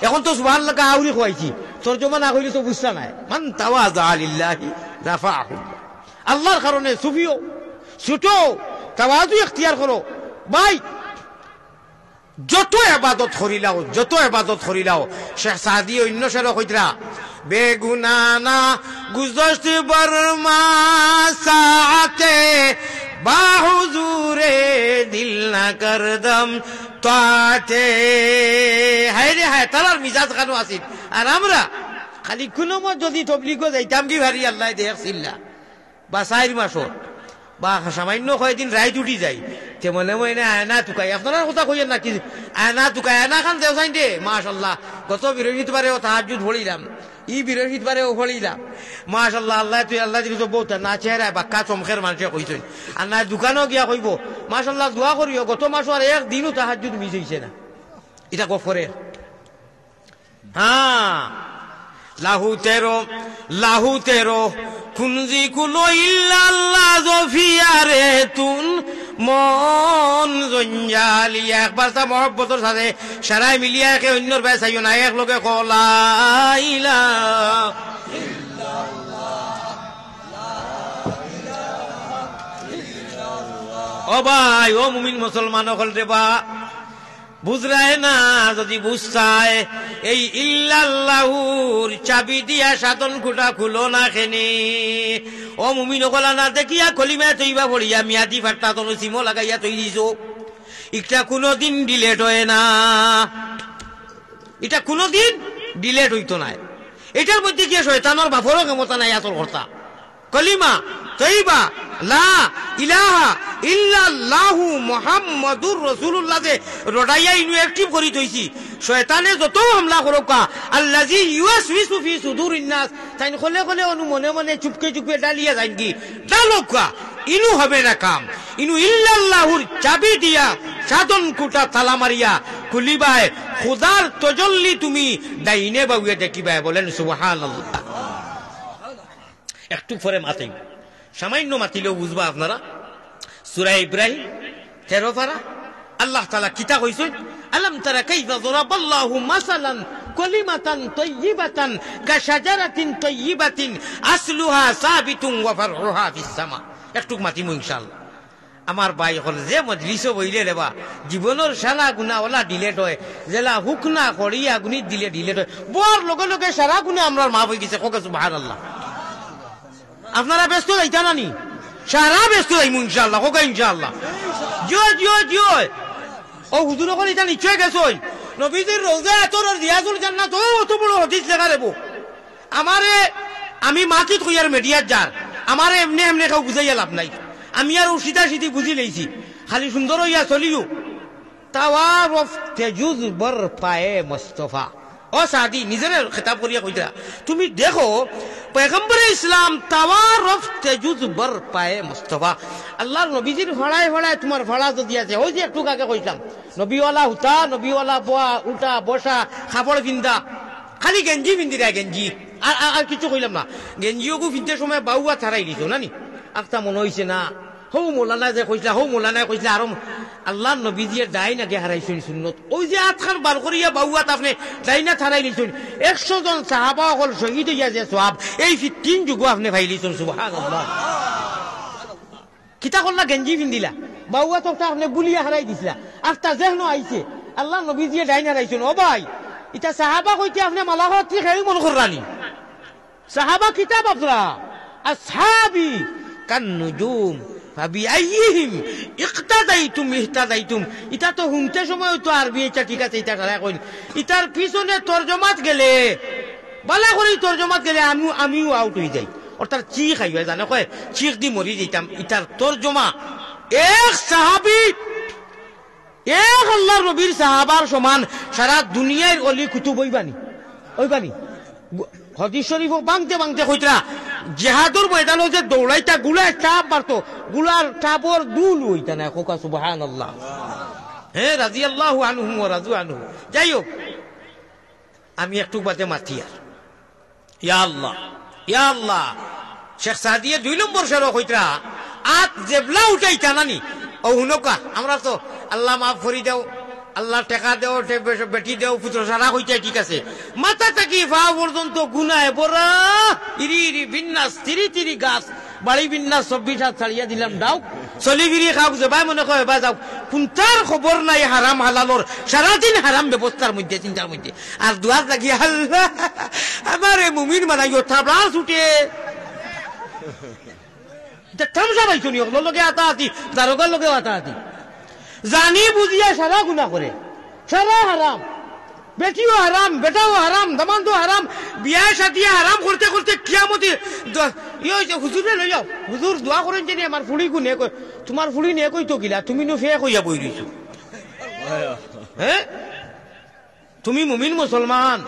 এখন তো সুবহানাল্লাহ আউরি খোয়াইছি, তরজমা না হইলে তো বুঝতা নাই। মান তাওয়াযা লিল্লাহি রাফাহু, আল্লাহর কারণে সুফিও ছোট তাওয়াজু ইখতিয়ার করো ভাই। যত ইবাদত করিলাও, যত ইবাদত করিলাও, শেখ সাদি অন্য শের কইতরা বেগুনা না গুজশত বর্মা সাতে বা হুজুরে দিল না করদম তাতে। হায় রে হায়, তারার মিজাজ কানো আসিল। আর আমরা খালি কোনো যদি তবলিগো যাইতাম কি ভারি আল্লাহ দেখছিলা বা 4 মাসও বা সামান্য কয়েকদিন রাইত উঠি যাই, তে মনে মনে আয়না টুকাই। আপনার কথা কইয়েন না কি আয়না টুকাই, আয়না খান দেও চাই দে মাশাল্লাহ। গত বৃহস্পতিবারেও তাহাজ্জুদ পড়িলাম, ই বৃহস্পতিবারেও পড়িলাম মাশাল্লাহ। আল্লাহ তুই আল্লাহ দিকে তো বহুত না চেহারা বাক্কা চমকের মানুষে কইছেন। আর না দোকানও গিয়া কইব মাশাল্লাহ দোয়া করিও, গত মাসও আর একদিনও তাহাজ্জুদ মিস হইছে না। এটা গফরের হ্যাঁ লাহু তেরো কুনজি কুলো ইল্লাল্লাহ জফিয়ারে তুন মন জঞ্জালিয়া। একবার তা মহব্বতের সাথে সারাই মিলিয়া একে অন্যর ভাই চাইও না, এক লোকে কলা ইলাহা ইল্লাল্লাহ। ও ভাই, ও মুমিন মুসলমান হল রে বা বুঝরায় না, যদি বুঝতায় এই ইল্লাল্লাহুর চাবি দিয়া সাধন খুঁটা খুলো না খেনে। ও মুমিন কলা না দেখিয়া কলিমা তৈবা পড়িয়া মিয়াদি ফাট্টা তনু সিমো লাগাইয়া তৈ দিছ, এটা কোনোদিন ডিলেট হয় না, এটা কোনোদিন ডিলেট হইতো না। এটার মধ্যে কি শয়তানের বাপরও ক্ষমতা নাই এত কর্তা। কলিমা তৈবা লা ইলাহা ইল্লাল্লাহু মুহাম্মাদুর রাসূলুল্লাহ যে রডাইয়া ইনু অ্যাক্টিভ করি তৈছি, শয়তানে যত হামলা করুকা আল্লাযী ইউসউসু ফি সুদুরিন নাস, তাই খলে খলে অনু মনে মনে চুপকে চুপকে ডালিয়া যান কি ডালকা, ইনু হবে না কাম। ইনু ইল্লাল্লাহুর চাবি দিয়া সাধন কুটা তালা মারিয়া খুলিবায় খোদার তজল্লি তুমি ডাইনে বাউয়ে দেখিবায়। বলেন সুবহানাল্লাহ। একটু পরে মাতিল, সামান্য মাতিলেও বুঝবা আপনারা। সূরা ইব্রাহিম 13 পারা আল্লাহ তাআলা কিতা কইছেন, আলাম তারা কাইফা যারাবাল্লাহু মাসালান কালিমাতান তাইয়িবাতান কাশাজারাতিন তাইয়িবাতিন আসলুহা সাবিতুন ওয়া ফারউহা ফিস সামা। একটু মাতিমু ইনশাআল্লাহ। আমার ভাই হল যে মজলিসে বইলে রেবা জীবনের সারা গুণা ওলা ডিলেট হয়, জেলা হুক না করিয়া গুণি দিলে ডিলেট হয়। বর লগে লগে সারা গুণা আমরা মাফ হয়ে গেছে। কোকে সুবহানাল্লাহ। আপনারা ব্যস্ত যাইতা নানি? সারা ব্যস্ত যাইমু ইনশাআল্লাহ। কোকা ইনশাআল্লাহ। জয় জয় জয়। ও হুজুর ওখানে এটা নিশ্চয় গেছই, নবীজির রওজা এতর রিয়াজুল জান্নাত অত বড় হাদিস লেখা রেবো। আমারে আমি মাকিত কইয়ার মিডিয়ার যার আমারে এমনি এমনি কেউ বুঝাইয়া লাভ নাই। আমি আর সিধা সিধি বুঝি লইছি, খালি সুন্দর হইয়া চলিও। তাওয়ারফ তেজুজ বর পায়ে মুস্তাফা। ও সাদি নিজের খেতাব করিয়া কইতা, তুমি দেখো পয়গম্বরে ইসলাম তাওয়ারফ তেজুজ বর পায়ে মুস্তাফা। আল্লাহর নবীজির ফড়ায় ফড়ায় তোমার ফড়া যদি আছে, ওই যে একটু আগে কইতাম নবীওয়ালা হুতা, নবীওয়ালা বোয়া উল্টা বসা খাপড় পিন্দা, খালি গেঞ্জি পিন্দি দেয় গেঞ্জি, আর কিছু কইলাম না। গেঞ্জিও পিনতে সময় বাউয়া ছাড়াই দিত নানি। একটা মনে হয়েছে না হৌ মোলানা যে কইসলা, হৌ মোলানায় কইসলা আর আল্লাহ নবীজিয়ে ডাইন আগে হারাইছেন সুন্নত। ওই যে আতখান বার করিয়া বাউয়াত আপনি ডাইনা ছাড়াই নিছেন। 100 জন সাহাবা হল শহীদ হইয়া যে সওয়াব, এই 3 যুগ আপনি ভাইলিছেন। সুবহানাল্লাহ। কিতা করলা? গেঞ্জি পিন্দিলা, বাউয়া তো আপনি গুলিয়া হারাই দিছিলা, আস্তা যেন আইছে আল্লাহ নবীজিয়ে ডাইন হারাইছেন। ও ভাই, এটা সাহাবা কইতে আপনি মালাহত কি খেয়ে মন কররানি? সাহাবা কিতাব আপনারা আসহাবি কান নুজুম ফাবিআইহিম ইক্তাদাইতুম ইহতাদাইতুম। এটা তো শুনতে সময় তো আরবি, এটা ঠিক আছে, এটা ধারা কইন। ইটার পিছনে তরজমাত গেলে বালা করে তরজমাত গেলে আমিও আউট হয়ে যাই। অর্থাৎ চিক খাইবে জানে কয় চিক দি মরি যেতাম। ইটার তরজমা এক সাহাবী, এক আল্লাহর নবীর সাহাবার সমান সারা দুনিয়ার অলি কুতুব হইবানি, হইবানি। হাদিস শরীফ বাংতে বাংতে কইতরা জিহাদুর ময়দান হচ্ছে দৌড়াইতা গুলার টাপ মারতো, গুলার টাপর দুল হইতা না। কোকা সুবহানাল্লাহ। হ্যাঁ, রাদিয়াল্লাহু আনহু ওয়া রাদু আনহু। যাই হোক, আমি একটু বাদে মাতি আর ইয়া আল্লাহ ইয়া আল্লাহ। শেখ সাদিয়ে 2 নম্বর শেরও কইতরা আত জেবলা উঠাইতা নানি। ও হুনকা আমরা তো আল্লাহ মাফ করি দাও, আল্লাহ টেকা দেও বেটি দেও পুত্র সারা হইতে ঠিক আছে, মাথা থাকি পা পর্যন্ত গুনায় বড়া ইরি ইরি বিন্যাস তিরি তিরি গাছ বাড়ি বিন্যাস 24 হাত ছাড়িয়া দিলাম দাও চলিগিরি খাও যে ভাই মনে কয় ভাই যাও কোনটার খবর নাই হারাম হালালোর সারাদিন হারাম ব্যবস্থার মধ্যে চিন্তার মধ্যে আর দুয়ার লাগিয়ে আল্লাহ আমার মুমিন বানাইও থাবড়া ছুটে তামসা পাইছো নি ওগুলো লোকে আতাহাতি দারোগার লোকেও আতাহাতি জানি বুঝিয়া সারা গুণা করে সারা হারাম বেটিও হারাম বেটাও হারাম দামানও হারাম বিয়া শাদিয়া হারাম করতে করতে কিয়ামতে হুজুরে লই যাও হুজুর দোয়া করেন যে আমার ফুড়ি গুনে তোমার ফুড়ি নিয়ে কই তো গিলা তুমি নো ফে কইয়া বই দিছো হ্যাঁ তুমি মুমিন মুসলমান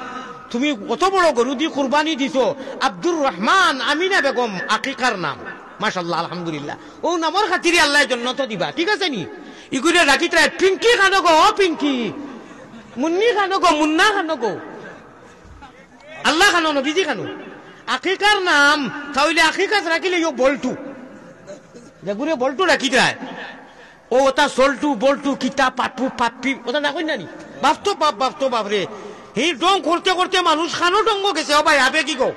তুমি কত বড় গরু দি কুরবানি দিছো আব্দুর রহমান আমিনা বেগম আকিকার নাম মাশাআল্লাহ আলহামদুলিল্লাহ ও নামর খাতিরে আল্লাহ জান্নাত দিবা ঠিক আছে নি ইগুরে রাখিত্রা পিঙ্কি খানো গো পিঙ্কি মুন্নি খানো গো মুন্না খানো গো আল্লাহ খানো নবীজি খানো আকিকার নাম তাহলে আকিকাত রাখিলে ইও বল্টু যেগুরে বল্টু রাখিত্রা ও ওটা সল্টু বল্টু কিতা পাটু পাপি ওটা না কই না নি বাপ তো বাপ রে এই ডং করতে করতে মানুষ খানো ডঙ্গ গেছে ও ভাই আবে কি গো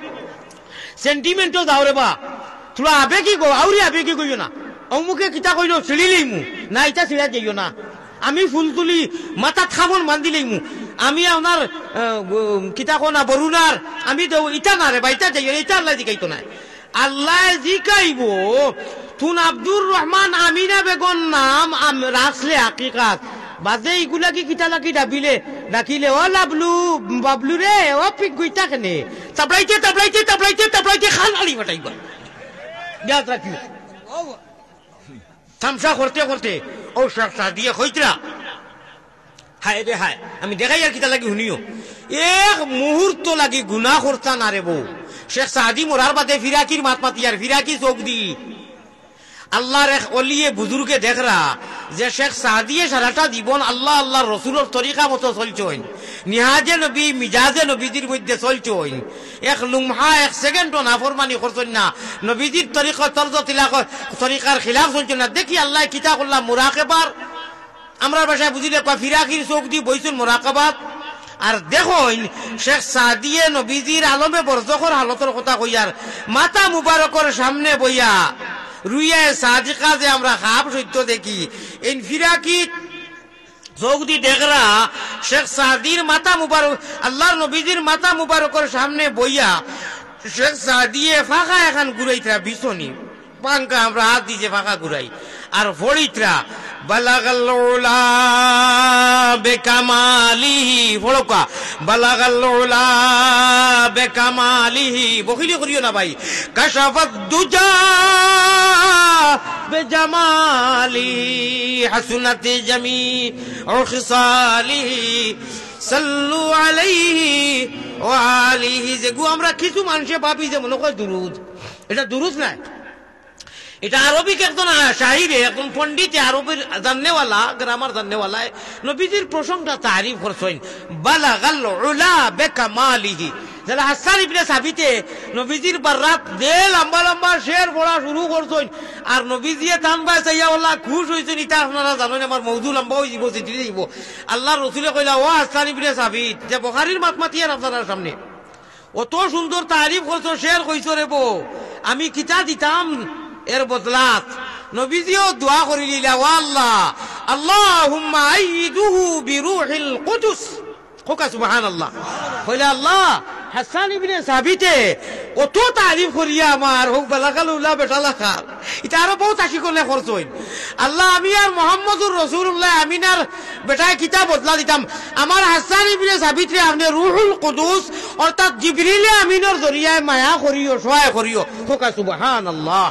সেন্টিমেন্টও যাও রে বা তোরা আবে কি গো আউরি আবে কি কইও না অমুকে কিতা কইল ছিড়িলেই মু না ইটা ছিড়া যাইও না আমি ফুল তুলি মাথা খাবন বান্ধিলেই মু আমি আপনার কিতা কো না বরুণার আমি তো ইটা না রে বা ইটা যাইও ইটা আল্লাহ জিকাইতো না আল্লাহ জিকাইব তুন আব্দুর রহমান আমিনা বেগম নাম রাখলে হাকিকাত বাজে ইগুলা কি কিতা লাগি ডাকিলে ও লাবলু বাবলু রে ও পিক গুইতা কেনে তাবলাইতে খান আলি বাটাইবা ইয়াদ রাখিও তামসা করতে করতে ও শাকসা দিয়ে কইতরা হায় রে হায় আমি দেখাই আর কিতা লাগি শুনিও এক মুহূর্ত লাগি গুনাহ করতা না রে বউ শেখ সাদি মোরার বাদে ফিরাকির মাত মাতিয়ার ফিরাকি চোখ দি আল্লাহর এক ওলিয়ে বুজুর্গে দেখরা যে শেখ সাদিয়ে সারাটা জীবন আল্লাহ আল্লাহর রসুলের তরিকা মতো চলছেন নিহাজে নবী মিজাজে নবীজির মধ্যে চলছেন এক লুমহা এক সেকেন্ডও নাফরমানি করছেন না নবীজির তরিকা তর্জ তরিকার খিলাফ চলছেন না দেখি আল্লাহ কিতা করলাম মুরাকাবার আমরা ভাষায় বুঝিলে ফিরাকির চোখ দি বইছেন মুরাকাবাত আর দেখুন শেখ সাদিয়ে নবীজির আলমে বরজখর হালতের কথা কইয়ার মাথা মুবারকর সামনে বইয়া রুইয়া সাদিকা যে আমরা খাপ সত্য দেখি এই ফিরাকি চৌকদি দেখরা শেখ সাদির মাথা মুবারক আল্লাহর নবীজির মাথা মুবারকর সামনে বইয়া শেখ সাদিয়ে ফাঁকা এখন ঘুরাইতরা বিছনি পাঙ্কা আমরা হাত দিয়ে ফাঁকা ঘুরাই আর ফড়িতরা বালাগাল উলা বেকামালিহি ফড়কা বালাগাল উলা বেকামালিহি বখিলি করিও না ভাই কাশাফাত দুজা বেজামালি হাসনাতি জামিউ খিসালিহি সাল্লু আলাইহি ওয়া আলিহি যে গো আমরা কিছু মানুষে ভাবি যে মনে কয় দুরুদ এটা দুরুদ না এটা আরবিক একজন শাহিরে একজন পণ্ডিত আরবের জাননেওয়ালা গ্রামার জাননেওয়ালা নবীজির প্রসঙ্গটা তারিফ করছেন বালাগাল উলা বেকামালিহি যারা হাসান ইবনে সাবিতে নবীজির বারাত দে লম্বা লম্বা শের পড়া শুরু করছেন আর নবীজিয়ে তানবা চাইয়া আল্লাহ খুশ হইছেন এটা আপনারা জানেন আমার মওযু লম্বা হই যাব চিঠি দিব আল্লাহ রাসূলে কইলা ও হাসান ইবনে সাবিত যে বুখারীর মাতমাতিয়ার আপনার সামনে অত সুন্দর তারিফ করছো শের কইছো রে বো আমি কিতা দিতাম এর বদলাত নবীজিও দোয়া করিলা ও আল্লাহ আল্লাহুম্মা আইদুহু বিরূহিল কুদুস কোকা সুবহানাল্লাহ কইলা আল্লাহ হাসান ইবনে সাবিতে কত তারিফ করিয়া আমার হোক বালাগাল উলা বেটালা খাল এটা আরো বহুত আশি করলে খরচ হইন আল্লাহ আমি আর মুহাম্মদুর রাসূলুল্লাহ আমিনার বেটায় কিতাব বদলা দিতাম আমার হাসান ইবনে সাবিতে আপনি রূহুল কুদুস অর্থাৎ জিবরিল আমিনের জরিয়ায় মায়া করিও সহায় করিও কোকা সুবহানাল্লাহ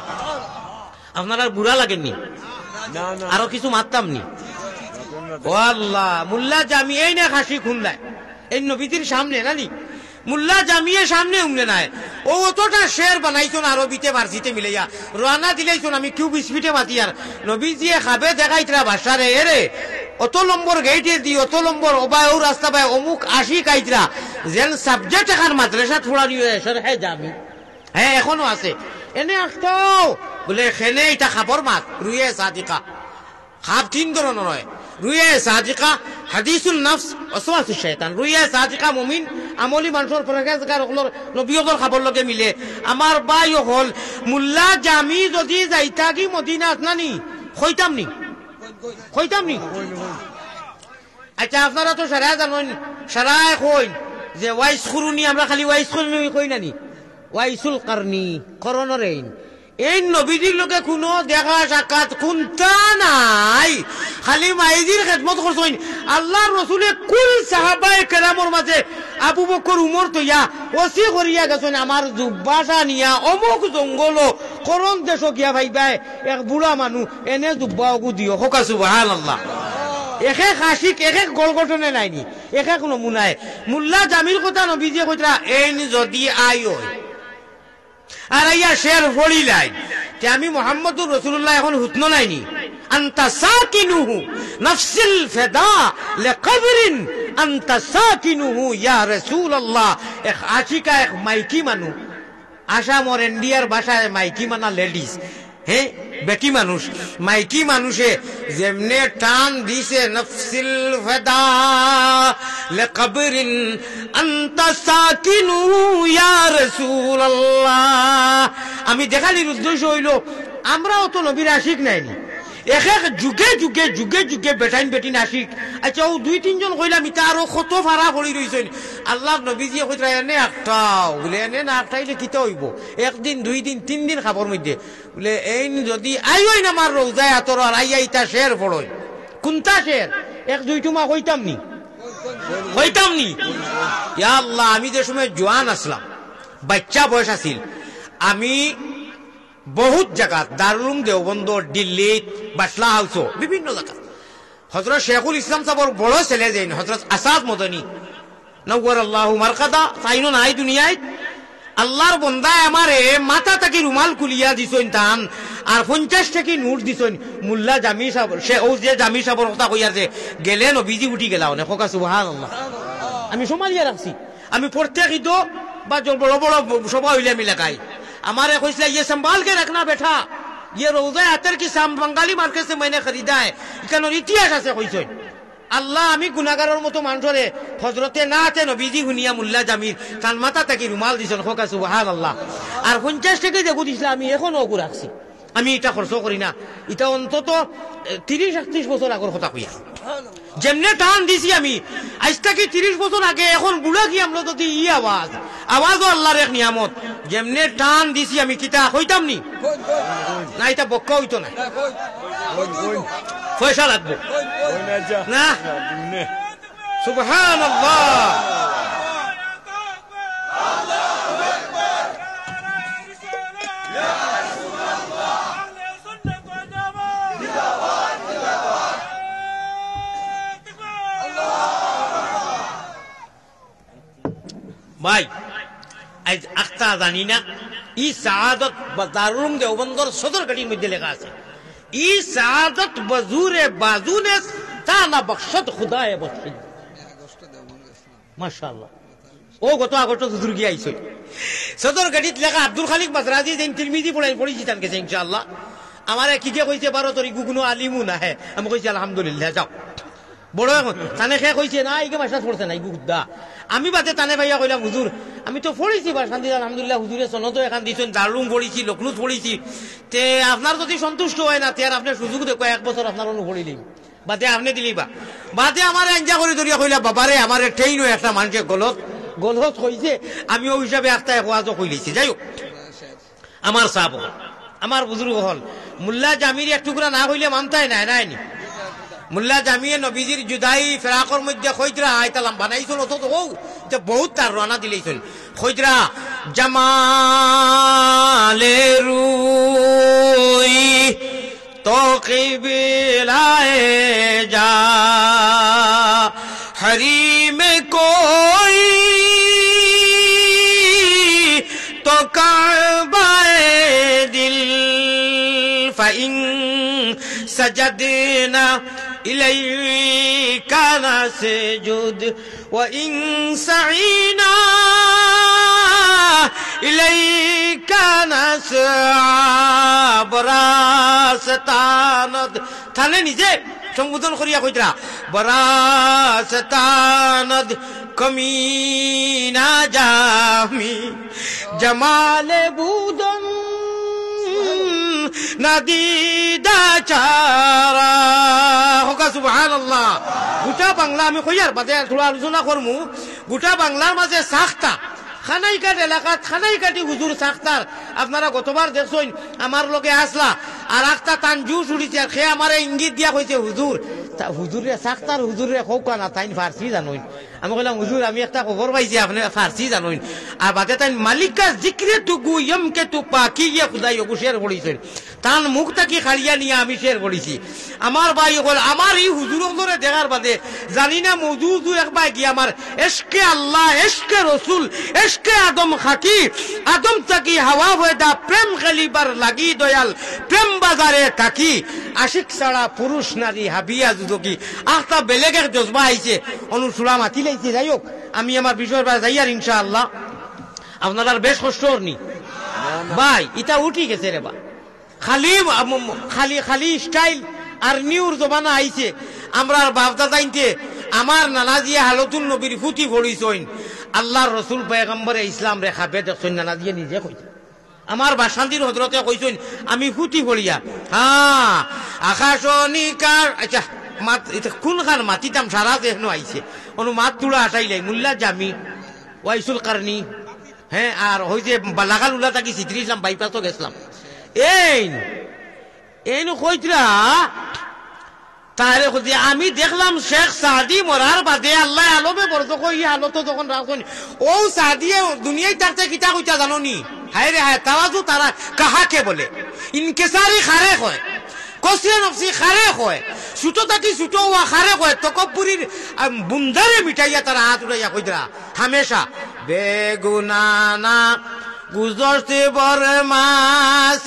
আপনারা বুড়া লাগেননি আরো কিছু মারতাম নি ও আল্লাহ মুল্লা জামিয়ে না খাসি খুনলায় এই নবীজির সামনে নানি মুল্লা জামিয়ে সামনে উমলে নাই ও অতটা শের বানাইছন আরবিতে ফার্সিতে মিলাইয়া রানা দিলাইছন আমি কিউ বিস্পিটে মাতি আর নবীজিয়ে খাবে দেখাইতরা ভাষারে এরে অত নম্বর গেইটে দি অত নম্বর ওবায় ও রাস্তা পায় অমুক আশি কাইতরা যেন সাবজেক্ট এখন মাদ্রাসা থোড়া নিয়ে হে জামি হ্যাঁ এখনো আছে এনে আসতো বলে খেনে এটা খাবর মাত রুয়ে সাদিকা খাপ তিন ধরনের নয় রুয়ে সাদিকা হাদিসুন নফস ওয়াসওয়াসুশ শাইতান। রুয়ে সাদিকা মুমিন আমলি মানুষের পরহেজগার হলর নবীর খবর লগে মিলে। আমার ভাই হল মুল্লা জামি যদি যাইতা কি মদিনাত নানি কইতাম নি। আচ্ছা আপনারা তো সারা জানেন, সারায় কই যে ওয়াইস খুরুনি, আমরা খালি ওয়াইস খুরুনি কই নানি, ওয়াইসুল কারনি করণরেইন। এই নবীজির লোকে কোনো দেখা সাক্ষাৎ কোনটা নাই, খালি মাইজির খেদমত করছেন। আল্লাহ রসুলে কুল সাহাবায়ে কেরামর মাঝে আবু বকর উমর তৈয়া ওসি করিয়া গেছেন, আমার জুব্বাসা নিয়া অমুক জঙ্গল করণ দেশ গিয়া ভাইবাই এক বুড়া মানুষ এনে জুব্বা অগু দিও হোকা সুবহানাল্লাহ। একে খাসিক একে গল গঠনে নাইনি, একে নমুনায় মুল্লা জামির কথা নবীজিয়ে কইতরা এন যদি আই হয় আর আইয়া শের ফড়িলাই তে আমি মুহাম্মদুর রাসূলুল্লাহ এখন হুতনো নাইনি। আনতা সাকিনুহু নাফসিল ফিদা লিকবরিন আনতা সাকিনুহু ইয়া রাসূলুল্লাহ। এক আশিকা এক মাইকি মানু আসাম আর ইন্ডিয়ার ভাষায় মাইকি মানা লেডিস, হ্যাঁ বেটি মানুষ, মাইকি মানুষে যেমনে টান দিছে নফসিল ফিদা লিকবরিন আনতা সাকিনুহু ইয়া রাসূলুল্লাহ। আমি দেখালির উদ্দেশ্য হইল আমরাও তো নবীর আশিক নাইনি, এক এক যুগে যুগে যুগে যুগে বেটাইন বেটিন আশিক। আচ্ছা ও দুই তিনজন কইলাম ইতা আরো কত ভাড়া পড়ি রইছেন। আল্লাহ নবীজিয়ে কইতরা এনে একটাও বলে এনে না একটাইলে কিতা হইব, একদিন দুই দিন তিন দিন খাবার মধ্যে বলে এই যদি আইই না আমার রোজায় আতর আর আইয়া ইতা শের পড়ই কোনটা শের এক দুইটুমা কইতাম নি ইয়া আল্লাহ। আমি যে সময় জোয়ান আসলাম, বাচ্চা বয়স আছিল, আমি বহুত জায়গা দারুল উলুম দেওবন্দ, দিল্লি, বাটলা হাউস, বিভিন্ন জায়গা হযরত শেখুল ইসলাম সাহেবের বড় ছেলে যেন হযরত আসাদ মদনী নওয়ারাল্লাহু মারকাদা তাইনো নাই দুনিয়ায়। আল্লাহর বন্দা আমারে মাথা তাকি রুমাল খুলিয়া দিছেন টান আর 50 টাকি নোট দিছেন। মুল্লা জামি সাহেব সে ও যে জামি সাহেবের কথা কইয়ার যে গেলে নবীজি উঠি গেলা অনেক হোকা সুবহানাল্লাহ। আমি সমালিয়া রাখছি, আমি প্রত্যেক ঈদ বা বড় বড় সভা হইলে আমি লেখাই हमारे को इसलिए ये संभाल के रखना बेटा, ये रोजा अतर की बंगाली मार्केट से मैंने खरीदा है, কেন ইতিহাস আছে কইছেন। আল্লাহ আমি গুনাহগারের মতো মানুষরে হযরতে নাতে নবীজি হুনিয়া মুল্লা জামির কান মাথা তাকি রুমাল দিছেন হোকা সুবহানাল্লাহ। আর 50 টাকা দেখো দিছিল, আমি এখনো ওগু রাখছি, আমি এটা খরচ করি না। এটা অন্তত 30-38 বছর আগের কথা কইয়া যেমনে টান দিছি আমি আজ থেকে 30 বছর আগে। এখন বুড়া কি আমরা যদি আওয়াজও আল্লাহর এক নিয়ামত, যেমনে টান দিছি আমি কিতা হইতাম নি না, এটা বক্কা হইতো না, পয়সা লাগবো না। সুবহানাল্লাহ। ভাই আজ আখতা জানি না, ই সাআদত দারুল দেওবন্দর সদর গাড়ির মধ্যে লেখা আছে, ই সাআদত বজুরে বাজুনে তানা বখশত খুদায়ে বখশিদ। মাশাআল্লাহ। ও গত আগস্ট হুজুর গিয়ে আইছে সদর গাড়িত লেখা আব্দুল খালিক মাসরাজি যেন তিরমিজি পড়েছি তান গেছে ইনশাআল্লাহ। আমার কি কে কইছে 12 তারিখ কোনো আলিমু না হে, আমি কইছি আলহামদুলিল্লাহ যাও বড় এখন তানে খে কইছে না এইকে মাসাজ পড়ছে না গুদ্দা। আমি বাদে তানে ভাইয়া কইলাম হুজুর আমি তো পড়েছি বা শান্তি আলহামদুলিল্লাহ, হুজুরে সনদ এখান দিয়েছেন, দারুম পড়েছি, লখনৌত পড়েছি, তে আপনার যদি সন্তুষ্ট হয় না তে আর আপনার সুযোগ দেখো 1 বছর আপনার অনুপড়িলি বাদে আপনি দিলি বা বাদে আমার আঞ্জা করে ধরিয়া কইলা বাবারে আমার ট্রেন হয়ে একটা মানুষকে গলত কইছে, আমি ওই হিসাবে একটা ওয়াজও কইলেছি। যাই হোক আমার সাহেব আমার বুজুর্গ হল মুল্লা জামির এক টুকরা না হইলে মানতাই নাই নাইনি। মুল্লা জামিয়ে নবীজির জুদাই ফেরাকর মধ্যে খৈতরা আইতালাম বানাইছিল, অত বহুত তার রানা দিলেইছিল। খৈতরা জামালে রুই তো কিবিলায়ে যা হরিমে কোই তো কাবায়ে দিল ফাইন سجدنا إليك نسجد وإن سعينا إليك نسعى براستاند থালে নিজে সম্বোধন করিয়া কইতরা বরাসতানদ কমিনা জামি জামালে বুদন নাদিদা চারা হোকা সুবহানাল্লাহ। গোটা বাংলা আমি কইয়ার বাদে থোড়া আলোচনা করমু। গোটা বাংলার মাঝে সাখতা খানাইকাট এলাকাত খানাইকাটি হুজুর সাখতার আপনারা গতবার দেখছেন আমার লগে আসলা আর একটা তান জুস উঠিছে আর সে আমার ইঙ্গিত দিয়া কইছে হুজুর হুজুরে সাখতার হুজুরে খৌকা না তাই ফার্সি জানোইন। আমি কইলাম হুজুর আমি একটা খবর পাইছি আপনি ফার্সি জানোইন। আর বাদে তাই মালিকা জিক্রে তুগু ইয়মকে তু পাকি ইয়ে খুদাই ওগু শের পড়িছেন তান মুখটা কি খাড়িয়া নিয়ে আমি শের পড়িছি। আমার ভাই হল আমার এই হুজুর ধরে দেখার বাদে জানি না মজুদু একবার কি আমার এশকে আল্লাহ এশকে রসুল এশকে আদম খাকি আদম তাকি হাওয়া হয়েদা প্রেম খেলিবার লাগি দয়াল প্রেম বাজারে থাকি আশিক ছাড়া পুরুষ নারী হাবিয়া যুদকি আখটা বেলেগের জজবা আইছে অনুসুরা মাতি লাইছে। যাই হোক আমি আমার বিষয়ের বারে যাই আর ইনশাআল্লাহ আপনার বেশ কষ্ট নি ভাই এটা উঠি গেছে রে বা খালি খালি খালি স্টাইল আর নিউর জমানা আইছে। আমরা বাপদা যাইতে আমার নানাজিয়া হালতুল নবীর ফুটি পড়িছইন আল্লাহর রসুল পয়গম্বরে ইসলাম রেখা বে দেখছইন নানাজিয়া নিজে কইছে আমার বাসান্তির হজরতে কইছইন আমি ফুটি পড়িয়া হ্যাঁ আকাশনিকার আচ্ছা মাত এটা কোনখান মাতিতাম সারা দেহনো আইছে অনু মাত তুলা আটাইলাই মুল্লা জামি ওয়াইসুল কারনি হ্যাঁ আর ওই যে লাগাল উল্লা তাকি চিত্রি ইসলাম বাইপাসও গেছিলাম এই কইতরা তাহলে আমি দেখলাম শেখ সাদি মরার বাদে আল্লাহ আলমে বলতো কই আলো যখন রাখুন ও সাদিয়ে দুনিয়ায় তারতে কিতা কইতা জানো নি হায় রে হায় তাওয়াজু তারা কাহাকে বলে ইনকেসারি খারে হয় কসিয়া নফসি খারে হয় সুতো তাকি সুতো ওয়া খারে হয় তকব্বুরির বুন্দারে মিটাইয়া তারা হাত উঠাইয়া কইতরা হামেশা বেগুনানা গুজরতে বরমা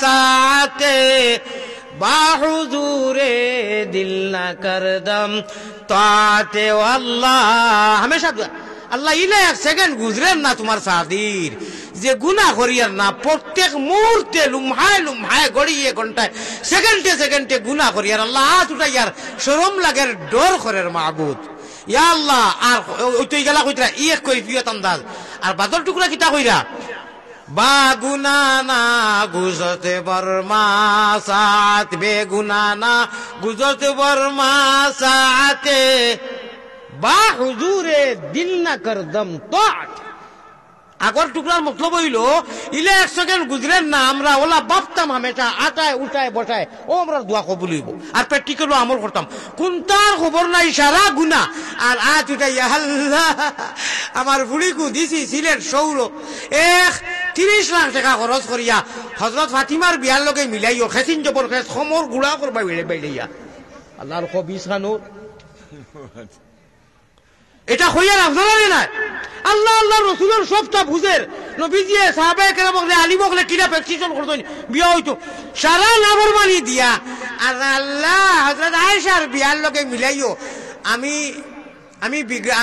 সাথে বাহুজুরে দিল না করদম তাতে আল্লাহ হামেশা আল্লাহ ইলে এক সেকেন্ড গুজরেন না তোমার সাদির যে গুনাহ করিয়ার না প্রত্যেক মুহূর্তে লুমহায় গড়িয়ে ঘন্টায় সেকেন্ডে গুনাহ করিয়ার আল্লাহ হাত উঠাইয়ার শরম লাগের ডর করের মাহবুদ ইয়া আল্লাহ। আর ওইটাই গেলা কইতরা এক কৈফিয়ত আন্দাজ আর বাদল টুকরা কিতা কইরা বাগুনানা গুজরতে বর্মা সাথ বেগুনানা গুজরতে বর্মা সাথে বা হুজুরে দিল না করদম তো আগর টুকরার মতলব হইল ইলে এক সেকেন্ড গুজরেন না আমরা ওলা বাপতাম হামেশা আটায় উঠায় বসায় ও আমরা দোয়া কবুল হইব আর প্র্যাকটিক্যাল আমল করতাম কোনটার খবর নাই সারা গুনা আর আজ উঠাই আল্লাহ আমার বুড়িকু দিছি সিলেট সৌর 30 লাখ টাকা খরচ করিয়া হজরত ফাতিমার বিয়ার লগে মিলাইও খেসিন জবর খেস সমর গুড়া করবা বেড়াইয়া আল্লাহর খবিস খানুর এটা হইয়ার আপনারা নাই আল্লাহ আল্লাহ রসুলের সবটা বুঝের নবীজি সাহাবায়ে কেরাম বলে আলী বলে কিরা প্র্যাকটিশন করতেন বিয়া হইতো সারা নাফরমানি দিয়া আর আল্লাহ হযরত আয়েশার বিয়ার লগে মিলাইও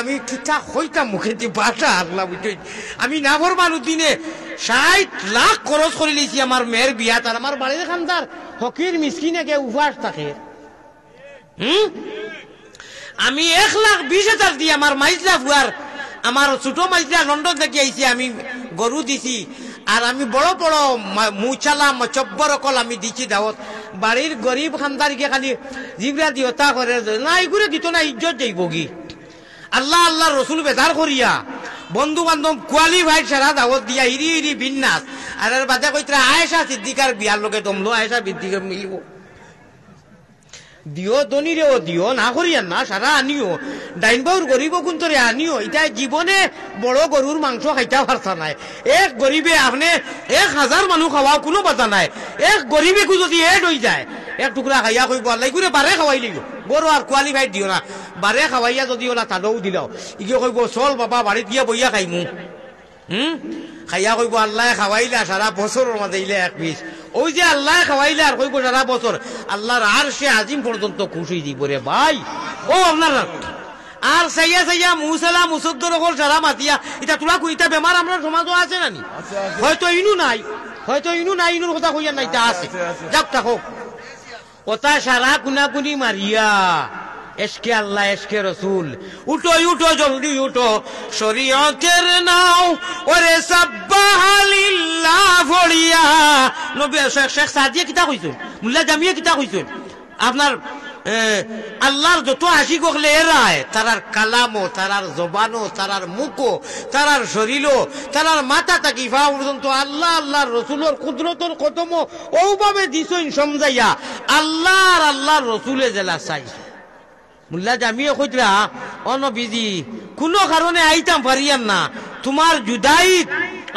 আমি কিতা হইতাম মুখে দি বাটা আল্লাহ বুঝই আমি নাফরমান দিনে 60 লাখ খরচ করে লিছি আমার মেয়ের বিয়া তার আমার বাড়ির খানদার ফকির মিসকিনে কে উপাস থাকে আমি 1,20,000 দিয়ে আমার মাইজলা ফুয়ার আমার ছোট মাইজলা লন্ডন থেকে আইছি আমি গরু দিছি আর আমি বড় বড় মুচালা মচব্বর কল আমি দিছি দাওয়াত বাড়ির গরিব খানদারিকে খালি জিবরা দিওতা করে না এগুলো দিত না ইজ্জত যাইব কি আল্লাহ আল্লাহ রসুল বেজার করিয়া বন্ধু বান্ধব কোয়ালিফাইড সারা দাওয়াত দিয়া ইরি বিন্যাস আর বাদে কইতরা আয়েশা সিদ্দিকার বিয়ার লগে দমলো আয়েশা সিদ্দিকার মিলিব দিও দনি রেও দিও না করিয়ান না সারা আনিও ডাইন বাউর গরিব কুন্তরে আনিও এটা জীবনে বড় গরুর মাংস খাইতে পারতা নাই এক গরিবে আপনি 1000 মানুষ খাওয়া কোনো বাধা নাই এক গরিবে যদি এড হয়ে যায় এক টুকরা খাইয়া কইব আল্লাহ করে বারে খাওয়াই লিব গরু আর কোয়ালিফাইড দিও না বারে খাওয়াইয়া যদি ওলা তাদৌ দিলাও ইগে কইব চল বাবা বাড়িত গিয়া বইয়া খাইমু খাইয়া কইব আল্লাহ খাওয়াইলা সারা বছরের মাঝে ইলে এক পিস ওই যে আল্লাহ খাওয়াইলে আর কইব সারা বছর আল্লাহর আর সে আজিম পর্যন্ত খুশি দিব রে ভাই ও আপনার আর সাইয়া মুসালা মুসদ্দর হল সারা মাতিয়া এটা তোলা কইতা বেমার আমরা সমাজও আছে নানি হয়তো ইনু নাই ইনুর কথা কইয়া নাই তা আছে যাক থাকো ওটা সারা কুনাকুনি মারিয়া এসকে আল্লাহ এসকে রসুল, উঠো উঠো জলদি উঠো, শরীয়তের নাও ওরে সাব্বাহালিল্লাহ ফড়িয়া। নবী শেখ সাদিয়া কিতা কইছেন, মুল্লা জামিয়া কিতা কইছেন, আপনার আল্লাহর যত আশিক হলে এরায় তারার কালামো, তারার জবানো, তারার মুখো, তারার শরীরও, তারার মাথা থাকি ফা পর্যন্ত আল্লাহ আল্লাহর রসুলের কুদরতর কদমো ওভাবে দিছইন সমজাইয়া আল্লাহর রসুলে জেলা চাই। মুল্লা জামিয়া কইতরা অনবিজি কোনো কারণে আইতাম পারিয়ান না, তোমার জুদাইত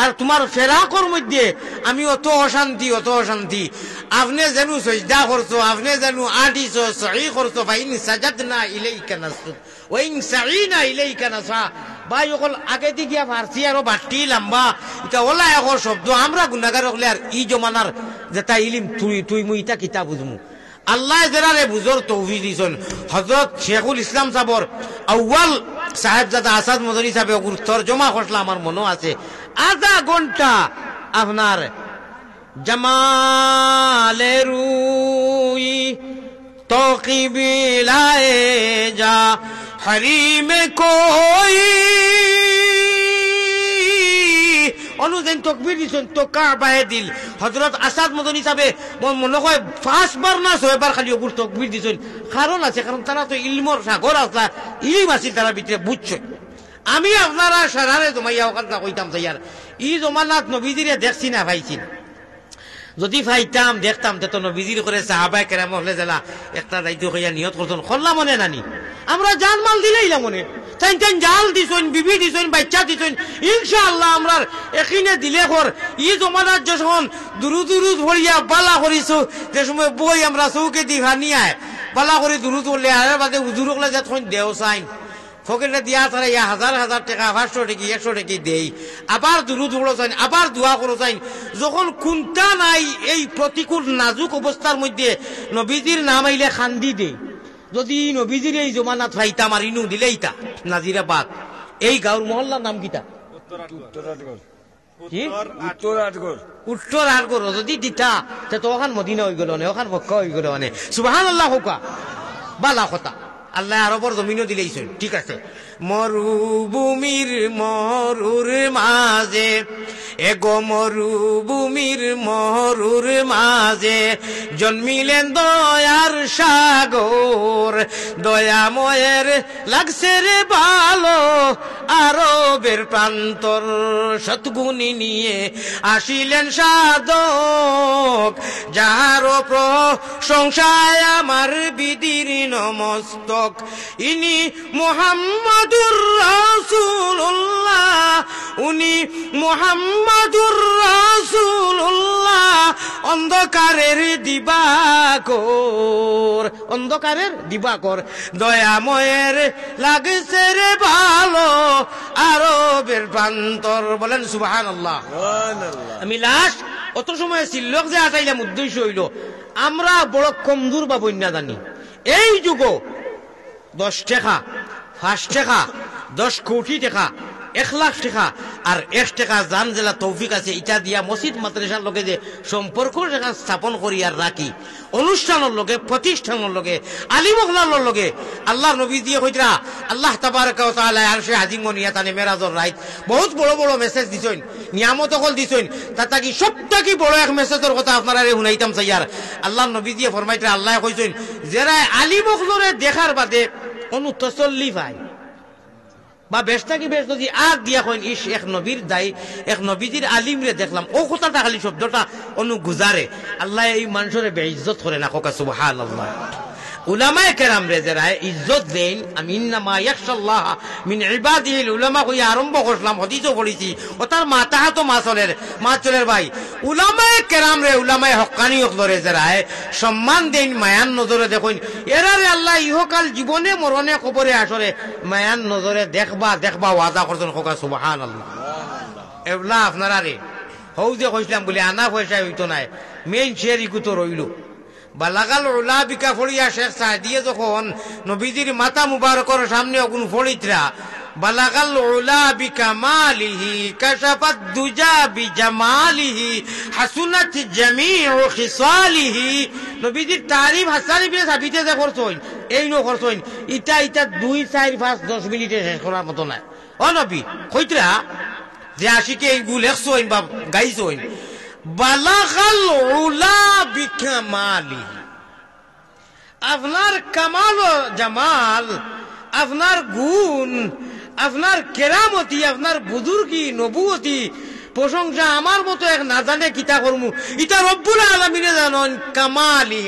আর তোমার ফেরাকর মধ্যে আমি অত অশান্তি। আপনি যেন সজদা করছো, আপনি যেন আটিছো, সহি করছো, ফাইন সাজাদনা ইলাইকা নাসজুদ ওয়া ইন সাইনা ইলাইকা নাসা। ভাই অকল আগে দি গিয়া ফারসি আর বাটি লম্বা এটা ওলা এখন শব্দ আমরা গুনাহগার হলে আর ই জমানার যেটা ইলিম তুই মুই ইটা কিতা বুঝমু। আল্লাহ যারারে বুঝর তৌফিক দিছেন। হযরত শেখুল ইসলাম সাহেবর আউয়াল সাহেবজাদা আসাদ মদনী সাহেব তরজমা করলা আমার মনে আছে, আধা ঘন্টা আপনার জামালে রুই তকিবিলায়ে যা হরিমে কই অনুযায়ী তকবীর দিছেন তো কাবায়ে দিল। হযরত আসাদ মদনী সাহেব মনে হয় 5 বার না 6 বার খালি ওগুর তকবীর দিছেন। কারণ আছে, কারণ তারা তো ইলমর সাগর আসলা, ইলিম আছিল তারা ভিতরে বুঝছে। আমি আপনারা সারারে জমাইয়া ওখানটা কইতাম যাইয়ার ই জমানাত নবীজিরে দেখছি না পাইছি না, যদি পাইতাম দেখতাম তো নবীজির করে সাহাবায়ে কেরাম হলে জেলা একটা দায়িত্ব কইয়া নিয়ত করতেন খল্লা মনে নানি আমরা জান মাল দিলাইলাম মনে তাই জাল দিছেন, বিবি দিছেন, বাচ্চা দিছেন, ইনশাআল্লাহ আমরা এখানে দিলে কর। ই জমানাত যখন দুরুদ ভরিয়া বালা করিছো যে সময় বই আমরা চৌকে দি ভানিয়ায় বালা করে দুরুদ বললে আর বাদে হুজুর হলে যখন দেও চাইন ফকিরটা দিয়া তারা 1000 টাকা 500 টাকা 100 টাকা দেই, আবার দুরুদ পড়ো চাইন, আবার দোয়া করো চাইন। যখন কোনটা নাই এই প্রতিকূল নাজুক অবস্থার মধ্যে নবীজির নাম আইলে খান্দি দে। যদি নবীজির এই জমানাত পাইতাম আর ইনু দিলেইতা নাজিরাবাদ এই গাঁর মহল্লার নাম কিতা উত্তর আটগড় যদি দিতা তো ওখান মদিনা হয়ে গেল না, ওখান মক্কা হয়ে গেল না। সুবহানাল্লাহ হোকা বালা কথা আল্লাহ আরবর জমিনও দিলেইছেন, ঠিক আছে। মরুভূমির মরুর মাঝে এগো মরুভূমির মরুর মাঝে জন্মিলেন দয়ার সাগর, দয়াময়ের লাগছে রে ভালো আরবের প্রান্তর, সৎগুণী নিয়ে আসিলেন সাধক, যাহার প্রশংসায় আমার বিদীর্ণ মস্তক, ইনি মুহাম্মাদুর রাসূলুল্লাহ, উনি মুহাম্মাদুর রাসূলুল্লাহ, অন্ধকারের দিবাকর, দয়াময়ের লাগছে রে ভালো আরবের প্রান্তর। বলেন সুবহানাল্লাহ। আমি লাস্ট অত সময় সিল্লক যে আটাইলাম উদ্দেশ্য হইল আমরা বড় কমজোর বা বন্যা জানি। এই যুগ 10 টাকা 5 টাকা 10 কোটি টাকা 1 লাখ টাকা আর 1 টাকা জান জেলা তৌফিক আছে ইটা দিয়া মসজিদ মাদ্রাসার লগে যে সম্পর্ক স্থাপন করি আর রাখি, অনুষ্ঠানের লগে প্রতিষ্ঠানের লগে আলিমখলার লগে আল্লাহর নবী দিয়ে কইতরা আল্লাহ তাবারক ওয়া তাআলা আরশে আজিম নিয়া তানে মেরাজর রাইত বহুত বড় বড় মেসেজ দিছেন, নিয়ামত কল দিছেন। তাতা কি সবটা কি বড় এক মেসেজের কথা আপনারা শুনাইতাম চাইয়ার। আল্লাহর নবী দিয়ে ফরমাইতরা আল্লাহ কইছেন যারা আলিমখলরে দেখার বাদে অনু তসল্লি পায় বা বেশ নাকি বেশ যদি আর দিয়া কইন ইস এক নবীর দায়ী এক নবীজির আলিমরে দেখলাম ও কথাটা খালি শব্দটা অনু গুজারে আল্লাহ এই মানুষের বেইজ্জত করে না। কোকা সুবহানাল্লাহ। উলামায়ে কেরাম রে যারা ইজ্জত দেন, আমি ইন্নামা ইয়াখশাল্লাহ মিন ইবাদিহিল উলামা কই আরম্ভ করলাম, হাদিসও পড়িছি ও তার মাতাহাত মাচলের ভাই উলামায়ে কেরাম রে উলামায়ে হক্কানি হকলরে যারা সম্মান দেন, মায়ান নজরে দেখুন এরারে আল্লাহ ইহকাল জীবনে মরণে কবরে আসরে মায়ান নজরে দেখবা ওয়াদা করছেন। কোকা সুবহানাল্লাহ। এবলা আপনারা রে হৌ যে কইছিলাম বলে আনা পয়সা হইতো নাই, মেইন শেয়ার ইকুতো রইল। বালাগাল উলা বিকা ফড়িয়া শেখ সাদিয়ে যখন নবীজির মাথা মুবারকর সামনে অগুন ফড়িতরা বালাগাল উলা বিকামালিহি কাশাফাত দুজা বিজামালিহি হাসুনাত জামিউ খিসালিহি। নবীজির তারিফ হাসান ইবনে সাবিতে যে করছইন এই নো করছইন ইটা 2, 4, 5, 10 মিনিটে শেষ করার মতো না। ও নবী কইতরা যে আশিকে এই গুল লেখছইন বা গাইছইন বালাগাল উলা বিকামালিহি, আপনার কামাল ও জামাল, আপনার গুণ, আপনার কেরামতি, আপনার বুজুর্গি নবুয়তি প্রশংসা আমার মতো এক না জানে কিতা করমু ইটা রব্বুল আলামিনে জানেন। কামালি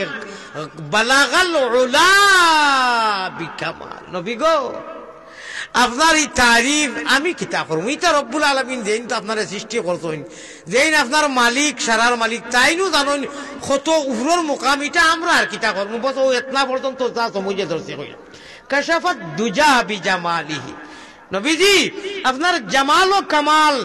বালাগাল উলা বিকামাল। নবী গো আপনার এই তারিফ আমি কিতা করমু ইটা রব্বুল আলামিন যেইন তো আপনার সৃষ্টি করছেন, যেইন আপনার মালিক সারার মালিক তাইনু জানেন কত উপরের মুকাম, ইটা আমরা আর কিতা করমু বস ও এতনা পর্যন্ত যা সমুজে ধরছে কইয়া। কাশাফাত দুজা বিজামালিহি। নবীজি আপনার জামাল ও কামাল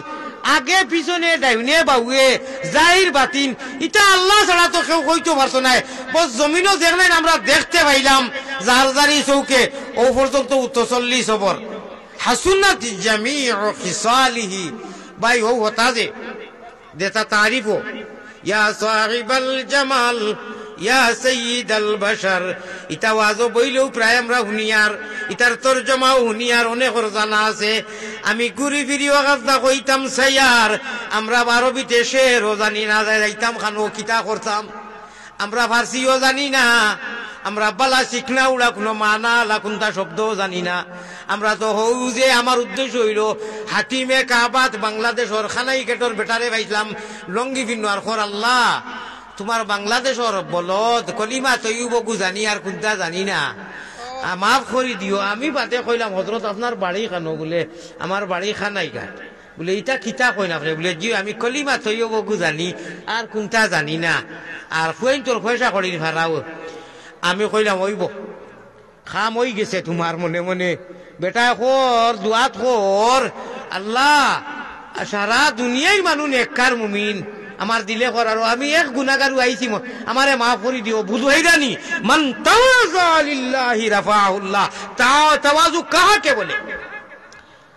আগে পিছনে ডাইনে বাউয়ে জাহির বাতিন এটা আল্লাহ ছাড়া তো কেউ কইতে পারতো না। বস জমিনও দেখলেন আমরা দেখতে পাইলাম জারজারি চৌকে ও পর্যন্ত 40 ওপর। হাসুনাত জামিউ খিসালিহি ভাই ও হতা যে দেতা তারিফ ইয়া সাহিবাল জামাল ইয়া সাইয়্যিদাল বাশার। ইটা ওয়াজও বইলেও প্রায় আমরা হুনিয়ার, ইটার তরজমাও হুনিয়ার অনেকের জানা আছে। আমি ঘুরি ফিরি ওয়াজটা কইতাম সাইয়ার, আমরা আরবিতে শেরও জানি না, যাইতাম খানো কিতা করতাম। আমরা ফার্সিও জানি না, আমরা বালা শিখনা উড়া কোনো মানা লাকুন্তা শব্দও জানি না। আমরা তো হউ যে আমার উদ্দেশ্য হইল হাকিমে কাবাত বাংলাদেশের খানাই গেটর বেটারে পাইছিলাম লঙ্গি ভিন্ন আর খর আল্লাহ তোমার বাংলাদেশের বলদ কলিমা তৈবকু জানি আর কোনটা জানি না, মাফ করি দিও। আমি বাদে কইলাম হজরত আপনার বাড়ি খানো বলে, আমার বাড়ি খানাই ঘাট বলে ইটা কিতা কই না বলে জি আমি কলিমা তৈবকু জানি আর কোনটা জানি না, আর ফুয়েন তোর পয়সা করি ভাড়াও। আমি কইলাম ওইব খাম হয়ে গেছে তোমার মনে মনে, বেটা খোর দুয়াত খোর আল্লাহ সারা দুনিয়ায় মানুষ নেককার মুমিন আমার দিলে করার, আমি এক গুনাহগার আইছি আমারে মাফ করে দিও। বুঝু হইরানি মান তাওয়াজা লিল্লাহি রাফাহুল্লাহ। তাওয়াজু কাহাকে বলে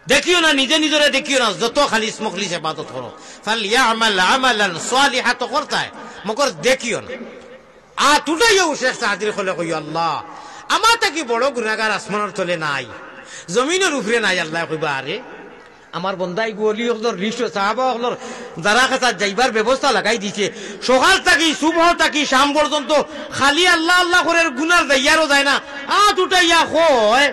দেখিও না, নিজে নিজরে দেখিও না, যত খালিস মখলিস ইবাদত করো ফালইয়ামাল আমালান সালিহা তো করতায় মগর দেখিও না। তুটাইও শেখ সাহাদির খলে কই আল্লাহ আমার তাকি বড় গুনাহগার আসমানের তলে নাই, জমিনের উপরে নাই। আল্লাহ কইবা আরে আমার বন্দাই গলি হলর লিস্ট সাহাবা হলর যারা কাছে যাইবার ব্যবস্থা লাগাই দিছে, সকাল থাকি সুবহ থাকি শাম পর্যন্ত খালি আল্লাহ আল্লাহ করে গুনার যাইয়ারও যায় না। তুটাইয়া কয়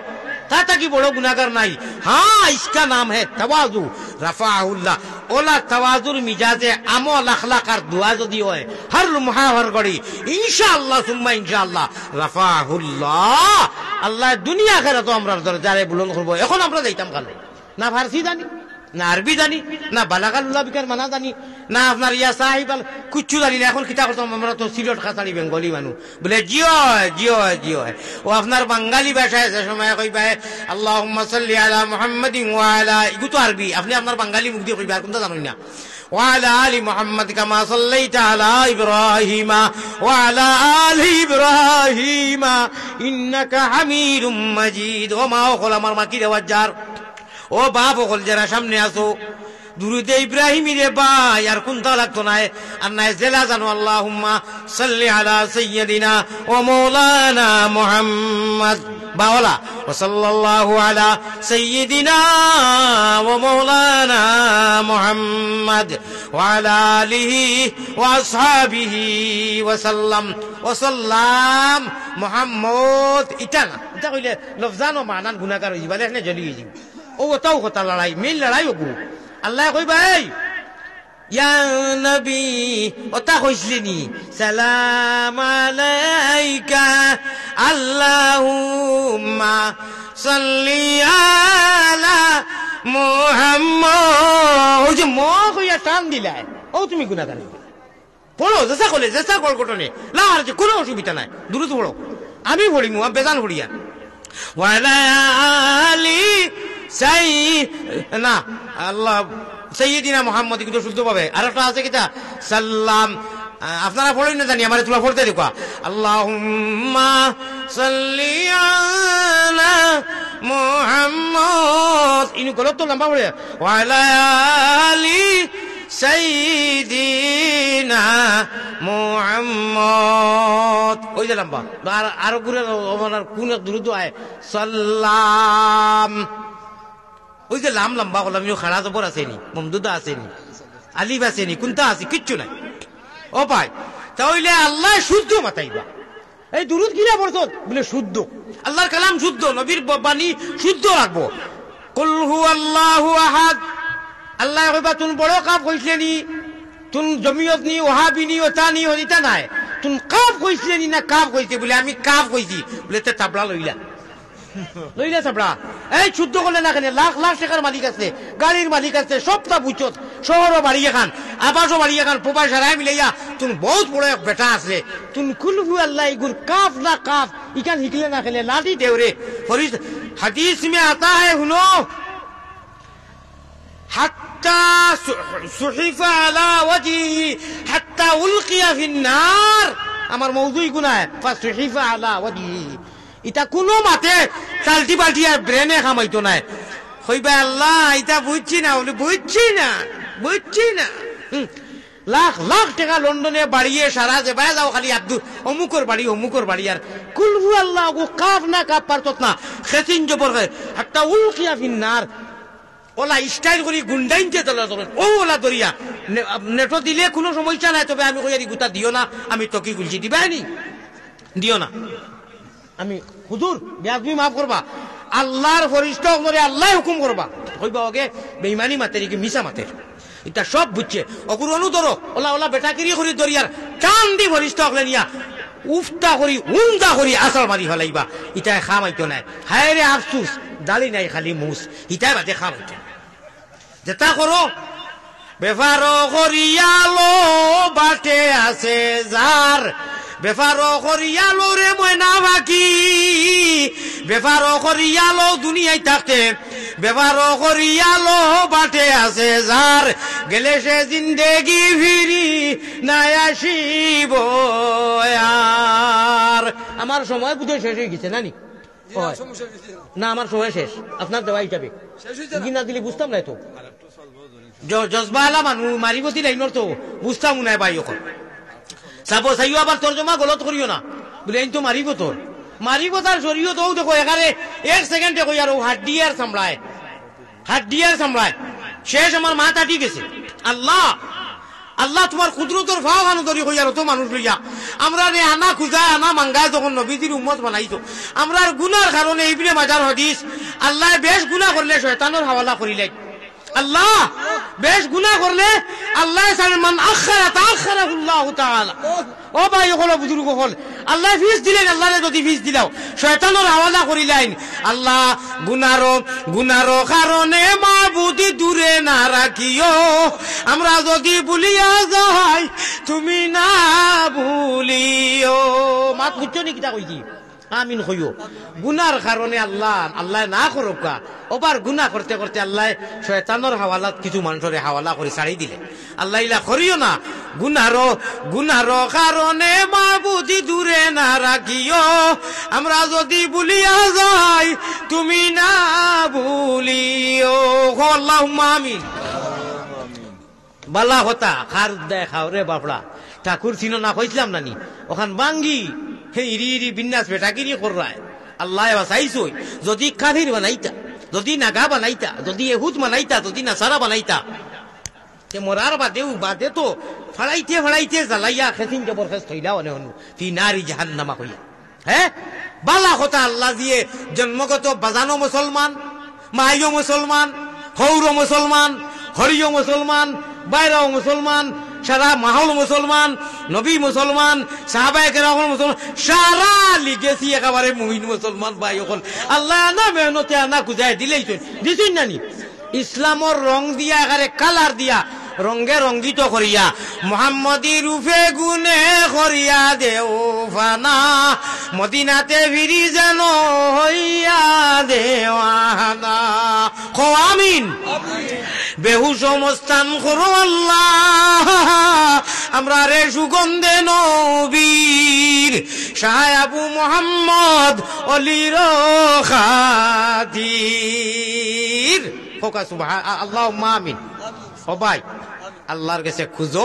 তা তাকি বড় গুনাহগার নাই। হ্যাঁ ইসকা নাম হে তাওয়াজু রাফাহুল্লাহ। ওলা তাওয়াজুর মিজাজে আমল আখলাক আর দোয়া যদি হয় হর লমহা হর গড়ি ইনশাআল্লাহ সুম্মা ইনশাআল্লাহ রাফাহুল্লাহ, আল্লাহ দুনিয়া আখিরাতে আমরার দরজারে বুলন্দ করব। এখন আমরা যাইতাম কালে না ফার্সি জানি না আরবি জানি না বালাগাল উলা বিকার মানা জানি না আপনার ইয়া সাহিব কুচ্ছু জানি না। এখন কিতা করতাম আমরা তো সিলেট খাতারি বেঙ্গলি মানুষ বলে জিও জিও জিও। ও আপনার বাঙালি ভাষায় যে সময় কইবা আল্লাহুম্মা সাল্লি আলা মুহাম্মাদিন ওয়া আলা, ইগু তো আরবি, আপনি আপনার বাঙালি মুখ দিয়ে কইবা আর কোনটা জানেন না। وعلى آل محمد كما صليت على إبراهيم وعلى آل إبراهيم إنك حميد مجيد। وما أقول أمر مكيد وجار ও বাপ হল যারা সামনে আসো দুরুদে ইব্রাহিম রে ভাই আর কোনটা লাগতো না আর নাই জেলা জানো। আল্লাহুম্মা সাল্লি আলা সাইয়্যিদিনা ওয়া মাওলানা মুহাম্মদ বাওলা ওয়া সাল্লাল্লাহু আলা সাইয়্যিদিনা ওয়া মাওলানা মুহাম্মদ ওয়া আলা আলিহি ওয়া আসহাবিহি ওয়া সাল্লাম ওয়া সাল্লাম মুহাম্মদ। এটা না এটা কইলে লফজানো মানান গুনাহগার হই বলে এখানে জ্বলি গই ও তাও কথা লড়াই মেন লড়াই ওগু আল্লাহ কইবা এই ইয়া নবী ওটা কইছলেনি সালাম আলাইকা আল্লাহুম্মা সাল্লি আলা মুহাম্মদ। ওই যে ম কইয়া টান দিলাই ও তুমি গুনাহগার পড়ো যেসা কলে যেসা কল কটনে লার যে কোনো অসুবিধা নাই দ্রুত পড়ো। আমি পড়িমু বেজান পড়িয়া ওয়ালা আলি সাই না আল্লাহ সাইয়্যিদিনা মুহাম্মদ কিন্তু শুদ্ধ পাবে। আর একটা আছে কিটা সাল্লাম আপনারা পড়েন না জানি আমারে তোমরা পড়তে দেখো আল্লাহুম্মা সাল্লি আলা মুহাম্মদ ইনি গলত তো লম্বা পড়ে ওয়ালা আলি সাইয়্যিদিনা মুহাম্মদ ওই যে লম্বা আর ঘুরে আমার কোন দ্রুত আয় সাল্লাম ওই যে লাম লম্বা হলাম খাড়া জবর আসেনি মমদুদা আসেনি আলিফ আসেনি কোনটা আছে কিচ্ছু নাই ও ভাই তাহলে আল্লাহ শুদ্ধ মাতাইবা এই দুরুদ কিরা পড়ছ বলে শুদ্ধ আল্লাহর কালাম শুদ্ধ নবীর বাণী শুদ্ধ রাখবো কুল হুয়াল্লাহু আহাদ আল্লাহ কইবা তুন বড় কাপ কইছলেনি তুন জমিয়ত নি ওহাবি নি ওতানি হইতা নাই তুন কাপ কইছলেনি না কাপ কইছে বলে আমি কাপ কইছি বলে তে তাবলা লইলা তাবলা এই শুদ্ধ করলে না কেন লাখ লাখ টাকার মালিক আছে গাড়ির মালিক আছে সবটা বুঝত শহরও বাড়ি এখান আবাসও বাড়ি এখান প্রবাস হারাই মিলাইয়া তুন বহুত বড় এক বেটা আছে তুন কুলহু আল্লাহ ইগুল কাফ না কাফ ইকান হিকলে না কেন লাঠি দেওরে ফরিস হাদিস মে আতা হ্যায় হুনো হাত্তা সুহিফা আলা ওয়াজহি হাত্তা উলকিয়া ফিন্নার আমার মওযুই গুনাহ ফাসুহিফা আলা ওয়াজহি ইটা কোনো মাতে চালটি পাল্টি আর ব্রেনে খামাইতো নাই কইবা আল্লাহ ইটা বুঝছি না বলে বুঝছি না লাখ লাখ টাকা লন্ডনে বাড়িয়ে সারা যে বাই যাও খালি আব্দুল অমুকর বাড়ি আর কুলহু আল্লাহ গো কাফ না কাপ পারতত না খেতিন জবর হাত্তা উলকিয়া ফিন্নার ওলা স্টাইল করি গুন্ডাইনতে তোলা ধরেন ও ওলা দরিয়া নেটো দিলে কোনো সমস্যা নাই তবে আমি কই গুতা দিও না আমি টকি গুলছি দিবানি দিও না আমি হুজুর বেয়াদবি মাফ করবা আল্লাহর ফরিস্তা করে আল্লাহ হুকুম করবা কইবা ওকে বেঈমানি মাতেরি কি মিছা মাতের এটা সব বুঝছে অকুর অনুদর ওলা ওলা বেটাকিরি করি দরিয়ার কান দি ফরিস্তা হলে নিয়া উফতা করি উন্দা করি আসল মারি ফেলাইবা ইটাই খামাইতো নাই হায় রে আফসুস দালি নাই খালি মুস ইটাই বাদে খামাইতো যেটা করো বেফারো করিয়ালো বাটে আছে যার বেফারো করিয়ালো রে ময়না বাকি বেফারো করিয়ালো দুনিয়ায় থাকতে বেফারো করিয়ালো বাটে আছে যার গেলে সে জিন্দেগি ফিরি নাই আসিব আর আমার সময় বুঝে শেষ হয়ে গেছে নানি না আমার সময় শেষ আপনার দেওয়াই যাবে না দিলে বুঝতাম না তো জজবালা মানুষ মারিবতি লাইনর তো বুঝতাম নাই ভাই ওখান চাবো চাইও আবার তর্জমা গলত করিও না বলে এই তো মারিব তার শরীর তো দেখো এখানে এক সেকেন্ডে কই আর হাড্ডিয়ার সামলায় শেষ আমার মাথা ঠিক আছে আল্লাহ তোমার কুদরতর ভাও হানো ধরি কই আর তো মানুষ লইয়া আমরা রে আনা খুঁজা আনা মাঙ্গায় যখন নবীজির উম্মত বানাইতো আমরা গুনার কারণে ইবনে মাজার হাদিস আল্লাহ বেশ গুনাহ করলে শয়তানের হাওয়ালা করিলেন আল্লাহ বেশ গুনাহ করলে আল্লাহ সালমান আখারাহুল্লাহ তাআলা ও ভাই হলো বুজুর্গ হল আল্লাহ ফিস দিলেন আল্লাহরে যদি ফিস দিলাও শয়তানের হাওয়ালা করিলেন আল্লাহ গুনারো কারণে মাবুদি দূরে না রাখিও আমরা যদি ভুলিয়া যাই তুমি না ভুলিও মাত বুঝছো নি কিটা কইছি আমিন কইও গুনার কারণে আল্লাহ না করুকা ওবার গুনাহ করতে করতে আল্লাহ শয়তানের হাওয়ালাত কিছু মানুষের হাওয়ালা করে ছাড়ি দিলে আল্লাহ ইলা করিও না গুনারো কারণে মাবুদি দূরে না রাখিও আমরা যদি ভুলিয়া যাই তুমি না ভুলিও আল্লাহুম্মা আমিন বালা হতা খার দেখাও রে বাপড়া ঠাকুর ছিল না কইছিলাম নানি ওখান বাঙ্গি ইরি বিন্যাস বেটাকিরি কররায় আল্লাহ বাসাইছই যদি কাফির বানাইতা যদি নাগা বানাইতা যদি এহুদ বানাইতা যদি নাসারা বানাইতা তে মরার বাদে তো ফাড়াইতে জ্বালাইয়া খেসিন জবর খেস থইলা অনে হনু ফি নারি জাহান্নামা কইয়া হ্যাঁ বালা কথা আল্লাহ দিয়ে জন্মগত বাজানো মুসলমান মাইও মুসলমান হৌর মুসলমান হরিও মুসলমান বাইরাও মুসলমান সারা মাহল মুসলমান নবী মুসলমান সাহাবায়ে কেরাম মুসলমান সারা লিগেছি একেবারে মুমিন মুসলমান ভাই ওখান আল্লাহ না মেহনতে আনা খুঁজাই দিলেই দিছুন নানি ইসলামর রং দিয়া একারে কালার দিয়া রঙে রঙ্গিত করিয়া মুহাম্মদী রূপে গুনে করিয়া দেও ফানা মদিনাতে ফিরি যেন হইয়া দেওয়ানা কো আমিন বেহুশ মস্তান করো আল্লাহ আমরা রে সুগন্ধে নবীর শাহ আবু মোহাম্মদ অলির খাতির ফোকা সুবহান আল্লাহুম্মা আমিন। ও ভাই, আল্লাহর কাছে খুঁজো,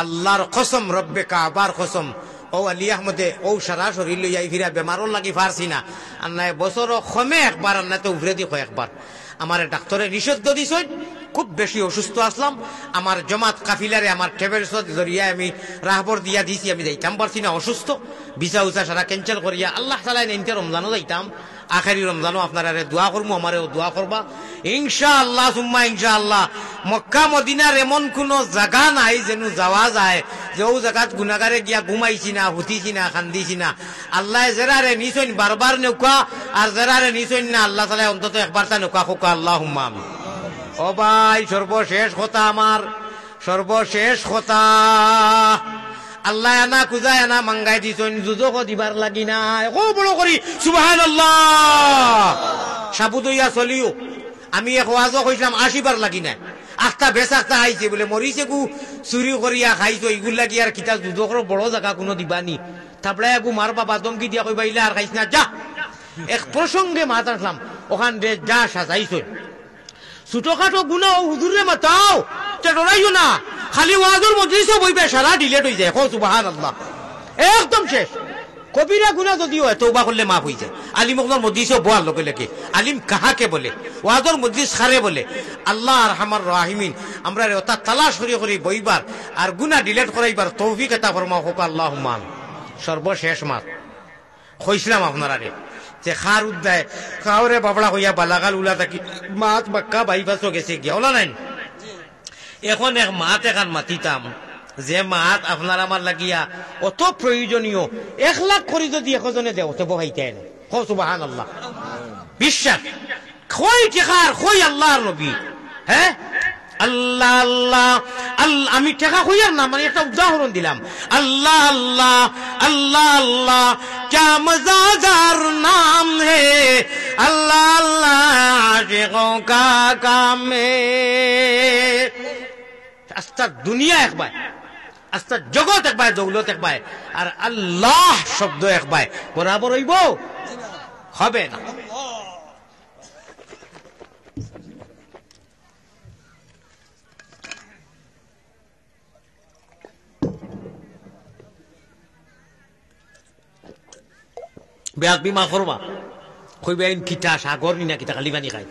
আল্লাহর কসম, রব্বে কাবার কসম, ও আলী আহমদে ও সারা শরীর লইয়া ফিরা বেমারও লাগি পারছি না। আর নাই বছর কমে একবার, আর না তো উভরে দি কয়েকবার আমার ডাক্তারে নিষেধ দিছেন। খুব বেশি অসুস্থ আসলাম। আমার জমাত কাফিলারে আমার ট্রাভেলস জরিয়া আমি রাহবর দিয়া দিছি, আমি যাইতাম পারছি না, অসুস্থ। ভিসা উসা সারা ক্যান্সেল করিয়া আল্লাহ তাআলা নিতে রমজানও যাইতাম, আখেরি রমজানও আপনারা দোয়া করবো, আমারও দোয়া করবা ইনশাআল্লাহ সুম্মা ইনশাআল্লাহ। মক্কা মদিনার এমন কোন জায়গা নাই যেন যাওয়া যায় যে ও জায়গাত গুনাগারে গিয়া ঘুমাইছি না, হুতিছি না, খান্দিছি না। আল্লাহ জেরারে নিছইন বারবার নৌকা, আর জেরারে নিছইন না আল্লাহ তাআলা অন্তত একবার তা নৌকা খোকা আল্লাহুম্মা আমিন। ও ভাই, সর্বশেষ কথা আমার, সর্বশেষ কথা, আল্লাহ আনা খুঁজায় আনা মাঙ্গাই দিছইন, যুজক দিবার লাগি না। ও বড় করি সুবহানাল্লাহ। সাবুদ হইয়া চলিও, আমি এক ওয়াজও কইলাম 80 বার লাগি না। আখটা বেচাখটা আইছে বলে মরিছে গু চুরি করিয়া খাইছো, ইগুল লাগি আর কিতা যুজকর বড় জায়গা কোনো দিবানি। তারপরে গু মার বাবা দমকি দিয়া কইবা ইলা আর খাইছ না, যা। এক প্রসঙ্গে মাত আসলাম, ওখান রে যা সাজাইছো ছোটখাটো গুণা হুজুরে মাতাও, ডরাইও না। খালি ওয়াজের মজলিসও বইবে, সারা ডিলেট হয়ে যায়। সুবহানাল্লাহ, একদম শেষ। কবিরা গুণা যদি হয় তওবা করলে মাফ হয়ে যায়। আলিম ওখানে মজলিসও বোয়ার লোকে লেগে, আলিম কাহাকে বলে, ওয়াজের মজলিস খারে বলে। আল্লাহ আরহামার রাহিমিন আমরা ওটা তালাশ করি করি বইবার আর গুণা ডিলেট করাইবার তৌফিক এটা ফরমাও হোক আল্লাহুম্মা আমিন। সর্বশেষ মাত কইছিলাম আপনারা রে যে খার উদ্দায় খাওরে বাবড়া হইয়া বালাগাল উলা থাকি মাছ বাক্কা বাইপাসও গেছে গিয়া ওলা নাই। এখন এক মাত এখান মাতিতাম, যে মাত আপনার আমার লাগিয়া অত প্রয়োজনীয়, 1 লাখ করে যদি একজনে দেও তো বহাইতেন। সুবহানাল্লাহ, বিশ্বাস কই টেকার কই আল্লাহর নবী। হ্যাঁ, আল্লাহ আল্লাহ আল্লাহ, আমি টেকা কইয়ার না, মানে একটা উদাহরণ দিলাম। আল্লাহ আল্লাহ আল্লাহ আল্লাহ क्या मज़ेदार नाम है, अल्लाह अल्लाह आशिकों का काम है। আস্তা দুনিয়া একবার, আস্তা জগৎ একবার, দৌলত একবার, আর আল্লাহ শব্দ একবার বরাবর হইব হবে না। বেয়াদ বিমা করবা কইবে কিতা সাগর নিনা কিতা খালি পানি খাই।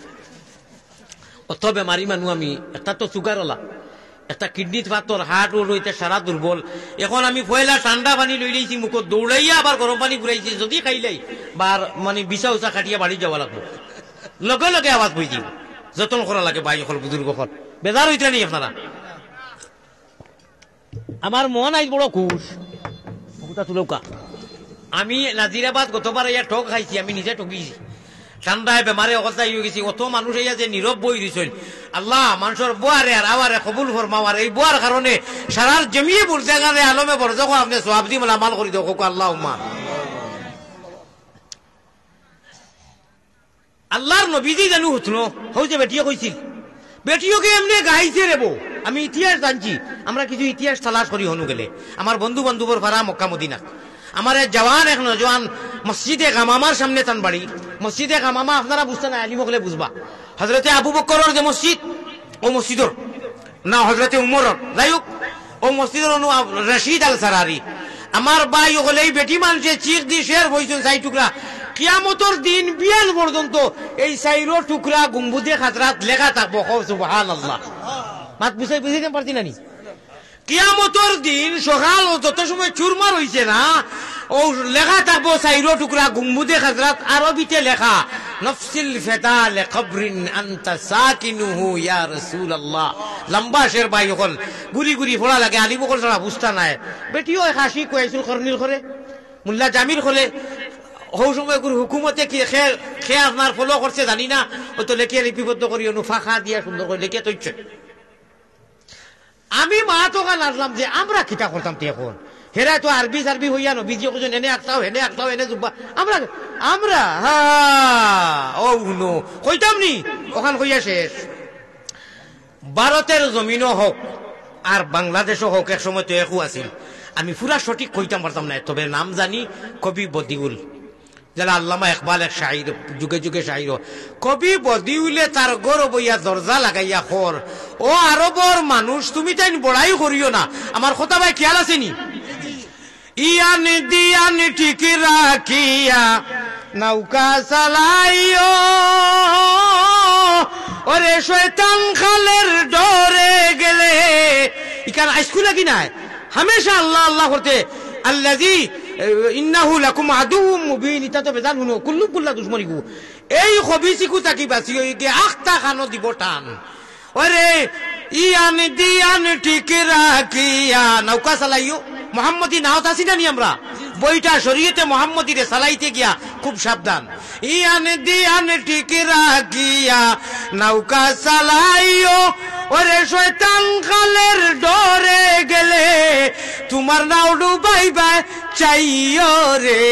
অত বেমারি মানুষ আমি, একটা তো সুগার ওলা, একটা কিডনিত পাথর, হার্ট রইতে সারা দুর্বল। এখন আমি পয়লা ঠান্ডা পানি লই লইছি মুখত, দৌড়াইয়া আবার গরম পানি ঘুরাইছি। যদি খাইলাই বার মানে বিছা উচা খাটিয়া বাড়ি যাওয়া লাগবো, লগে লগে আওয়াজ বই দিব। যতন করা লাগে ভাই হল বুজুর্গ হল, বেজার হইতে নেই আপনারা। আমার মন আজ বড় খুশ। তুলৌকা আমি নাজিরাবাদ গতবার ইয়া ঠক খাইছি, আমি নিজে ঠকিছি। ঠান্ডায় বেমারে অবস্থা হয়ে গেছি, অত মানুষ ইয়া যে নীরব বই দিছিল। আল্লাহ মানুষের বোয়ারে আর আওয়ারে কবুল ফরমাওয়ার, এই বোয়ার কারণে সারার জমিয়ে বলছে গানে আলমে বড় যখন আপনি সওয়াব দি মালামাল করে দেও আল্লাহুম্মা। আল্লাহর নবীজি জানু হতনো হও যে বেটিও কইছিল, বেটিওকে এমনি গাইছে রে বউ। আমি ইতিহাস জানছি, আমরা কিছু ইতিহাস তালাশ করি হনু গেলে। আমার বন্ধু বান্ধবর ভাড়া মক্কা মদিনা, আমার জওয়ান এক নজওয়ান মসজিদে গামামার সামনে তান বাড়ি। মসজিদে গামামা আপনারা বুঝতে না, আলিম হলে বুঝবা। হজরতে আবু বকরের যে মসজিদ, ও মসজিদর না হজরতে উমরের, যাই হোক ও মসজিদের অনু রশিদ আল সারারি আমার ভাই হলে এই বেটি মানুষে চিক দি শের বইছেন 4 টুকরা। কিয়ামতের দিন বিয়াল পর্যন্ত এই 4 টুকরা গুম্বুদে খাতরাত লেখা থাকবো। সুবহানাল্লাহ, মাত বুঝাইতে পারছি না নি। কিয়ামতের দিন সকাল যত সময় চুরমার হইছে না, ও লেখা থাকবো 4 টুকরা গুম্বুদে খাতরাত, আরবিতে লেখা নফসিল ফেতা লিকবরিন আনতা সাকিনুহু ইয়া রাসূলুল্লাহ। লম্বা শের ভাই হল, গুরি গুরি ফোড়া লাগে। আলী বকর ছাড়া বুঝতা নাই। বেটিও হাসি কইছিল করনিল করে, মোল্লা জামিল হলে হৌ সময় হুকুমতে কি খে আপনার ফলো করছে জানি না, ও তো লেখিয়া লিপিবদ্ধ করি অনুফাখা দিয়া সুন্দর করে লেখিয়া তৈছে। আমি মা তো গান আসলাম যে আমরা কিতা করতাম তে এখন। হেরা তো আরবি সারবি হইয়া নবীজি কইছেন এনে একটাও হেনে একটাও এনে জুব্বা, আমরা আমরা ও নো কইতাম নি ওখান কইয়া শেষ। ভারতের জমিনও হোক আর বাংলাদেশও হোক, এক সময় তো একু আছিল। আমি পুরা সঠিক কইতাম পারতাম না, তবে নাম জানি কবি বদিউল, যারা আল্লামা ইকবাল এক শাইর, যুগে যুগে শাইর। কবি বদিউলে তার গড় বইয়া দরজা লাগাইয়া খর, ও আরবর মানুষ তুমি তাই বড়াই করিও না, আমার কথা ভাই খেয়াল আছে নি? ইয়ান দিয়ান ঠিক রাখিয়া নৌকা চালাইও, ওরে শয়তান খালের ডরে গেলে। ইকান আইস্কুল কি নাই হামেশা আল্লাহ আল্লাহ করতে, আল্লাযী ইন্নাহু লাকুম আদুউম মুবিন, ইতা তো বেজান শুনো কুল্লু কুল্লা দুশমনী গু। এই খবিসিকু তাকি বাঁচি হইকে আখতা খানো দিব টান, ওরে ইয়ান দিয়ান ঠিক রাখিয়া নৌকা চালাইও। মোহাম্মদী নাওত আছি না নি আমরা, বইটা শরীয়তে মোহাম্মদী রে চালাইতে গিয়া খুব সাবধান। ইয়ান দিয়ান ঠিক রাখিয়া নৌকা চালাইও, ওরে শয়তান খালের ডরে গেলে তোমার নাও ডুবাইবা চাইও রে।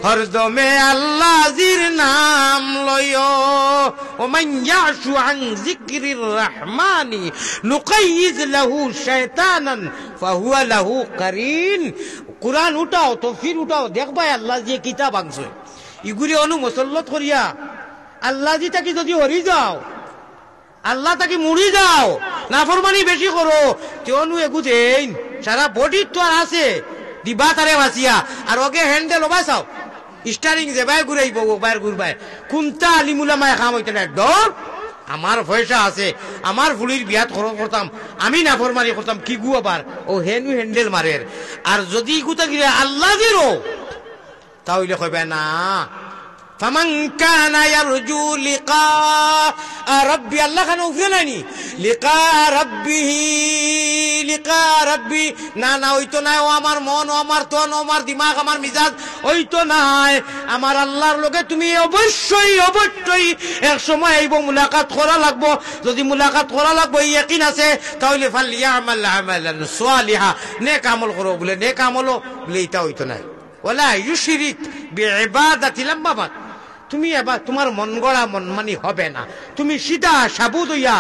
হরদমে আল্লাহর নাম লইও, ওমান ইয়াশু আন যিকরির রহমানি নুকাইয়িজ লাহু শায়তানান ফাহুয়া লাহু কারিন। কুরআন উঠাও, তাফসীর উঠাও, দেখবা আল্লাহ যে কিতাব আনছে ইগুরি অনু মুসল্লত করিয়া আল্লাহ জি তাকি যদি হরি যাও, আল্লাহ তাকে মুড়ি যাও, নাফরমানি বেশি করো, তেনু এগুতেন সারা বডি তো আর আছে দিবা তারে বাঁচিয়া। আর ওকে হ্যান্ডেল বাঁচাও, স্টারিং যে বাই ঘুরাইব বাইর ঘুরবাই, কোনটা আলিমুলামায় খাম হইতে না ডর। আমার পয়সা আছে, আমার ফুলির বিয়াত খরচ করতাম, আমি নাফরমানি করতাম কি গু আবার ও হেনু হ্যান্ডেল মারের। আর যদি গুতা গিয়ে আল্লাহ দিরো তাহলে কইবে না। ফামান কানা ইয়ারজু লিকা রাব্বি, আল্লাহ খান উফরে নাইনি লিকা রাব্বি, না না ওইতো নাই, ও আমার মন, ও আমার তন, ও আমার দিমাগ, আমার মিজাজ ওইতো নাই। আমার আল্লাহর লগে তুমি অবশ্যই অবশ্যই এক সময় আইব, মুলাকাত করা লাগবো। যদি মুলাকাত করা লাগবো এই ইয়াকিন আছে, তাহলে ফালইয়ামাল আমালান সালিহা, নেক আমল করো বলে নেক আমল বলে এটা হইতো নাই। ওয়ালা ইউশরিক বিইবাদাতি লাম্মাবাদ, তুমি এবার তোমার মন গড়া মনমানি হবে না, তুমি সিধা সাবুদ হইয়া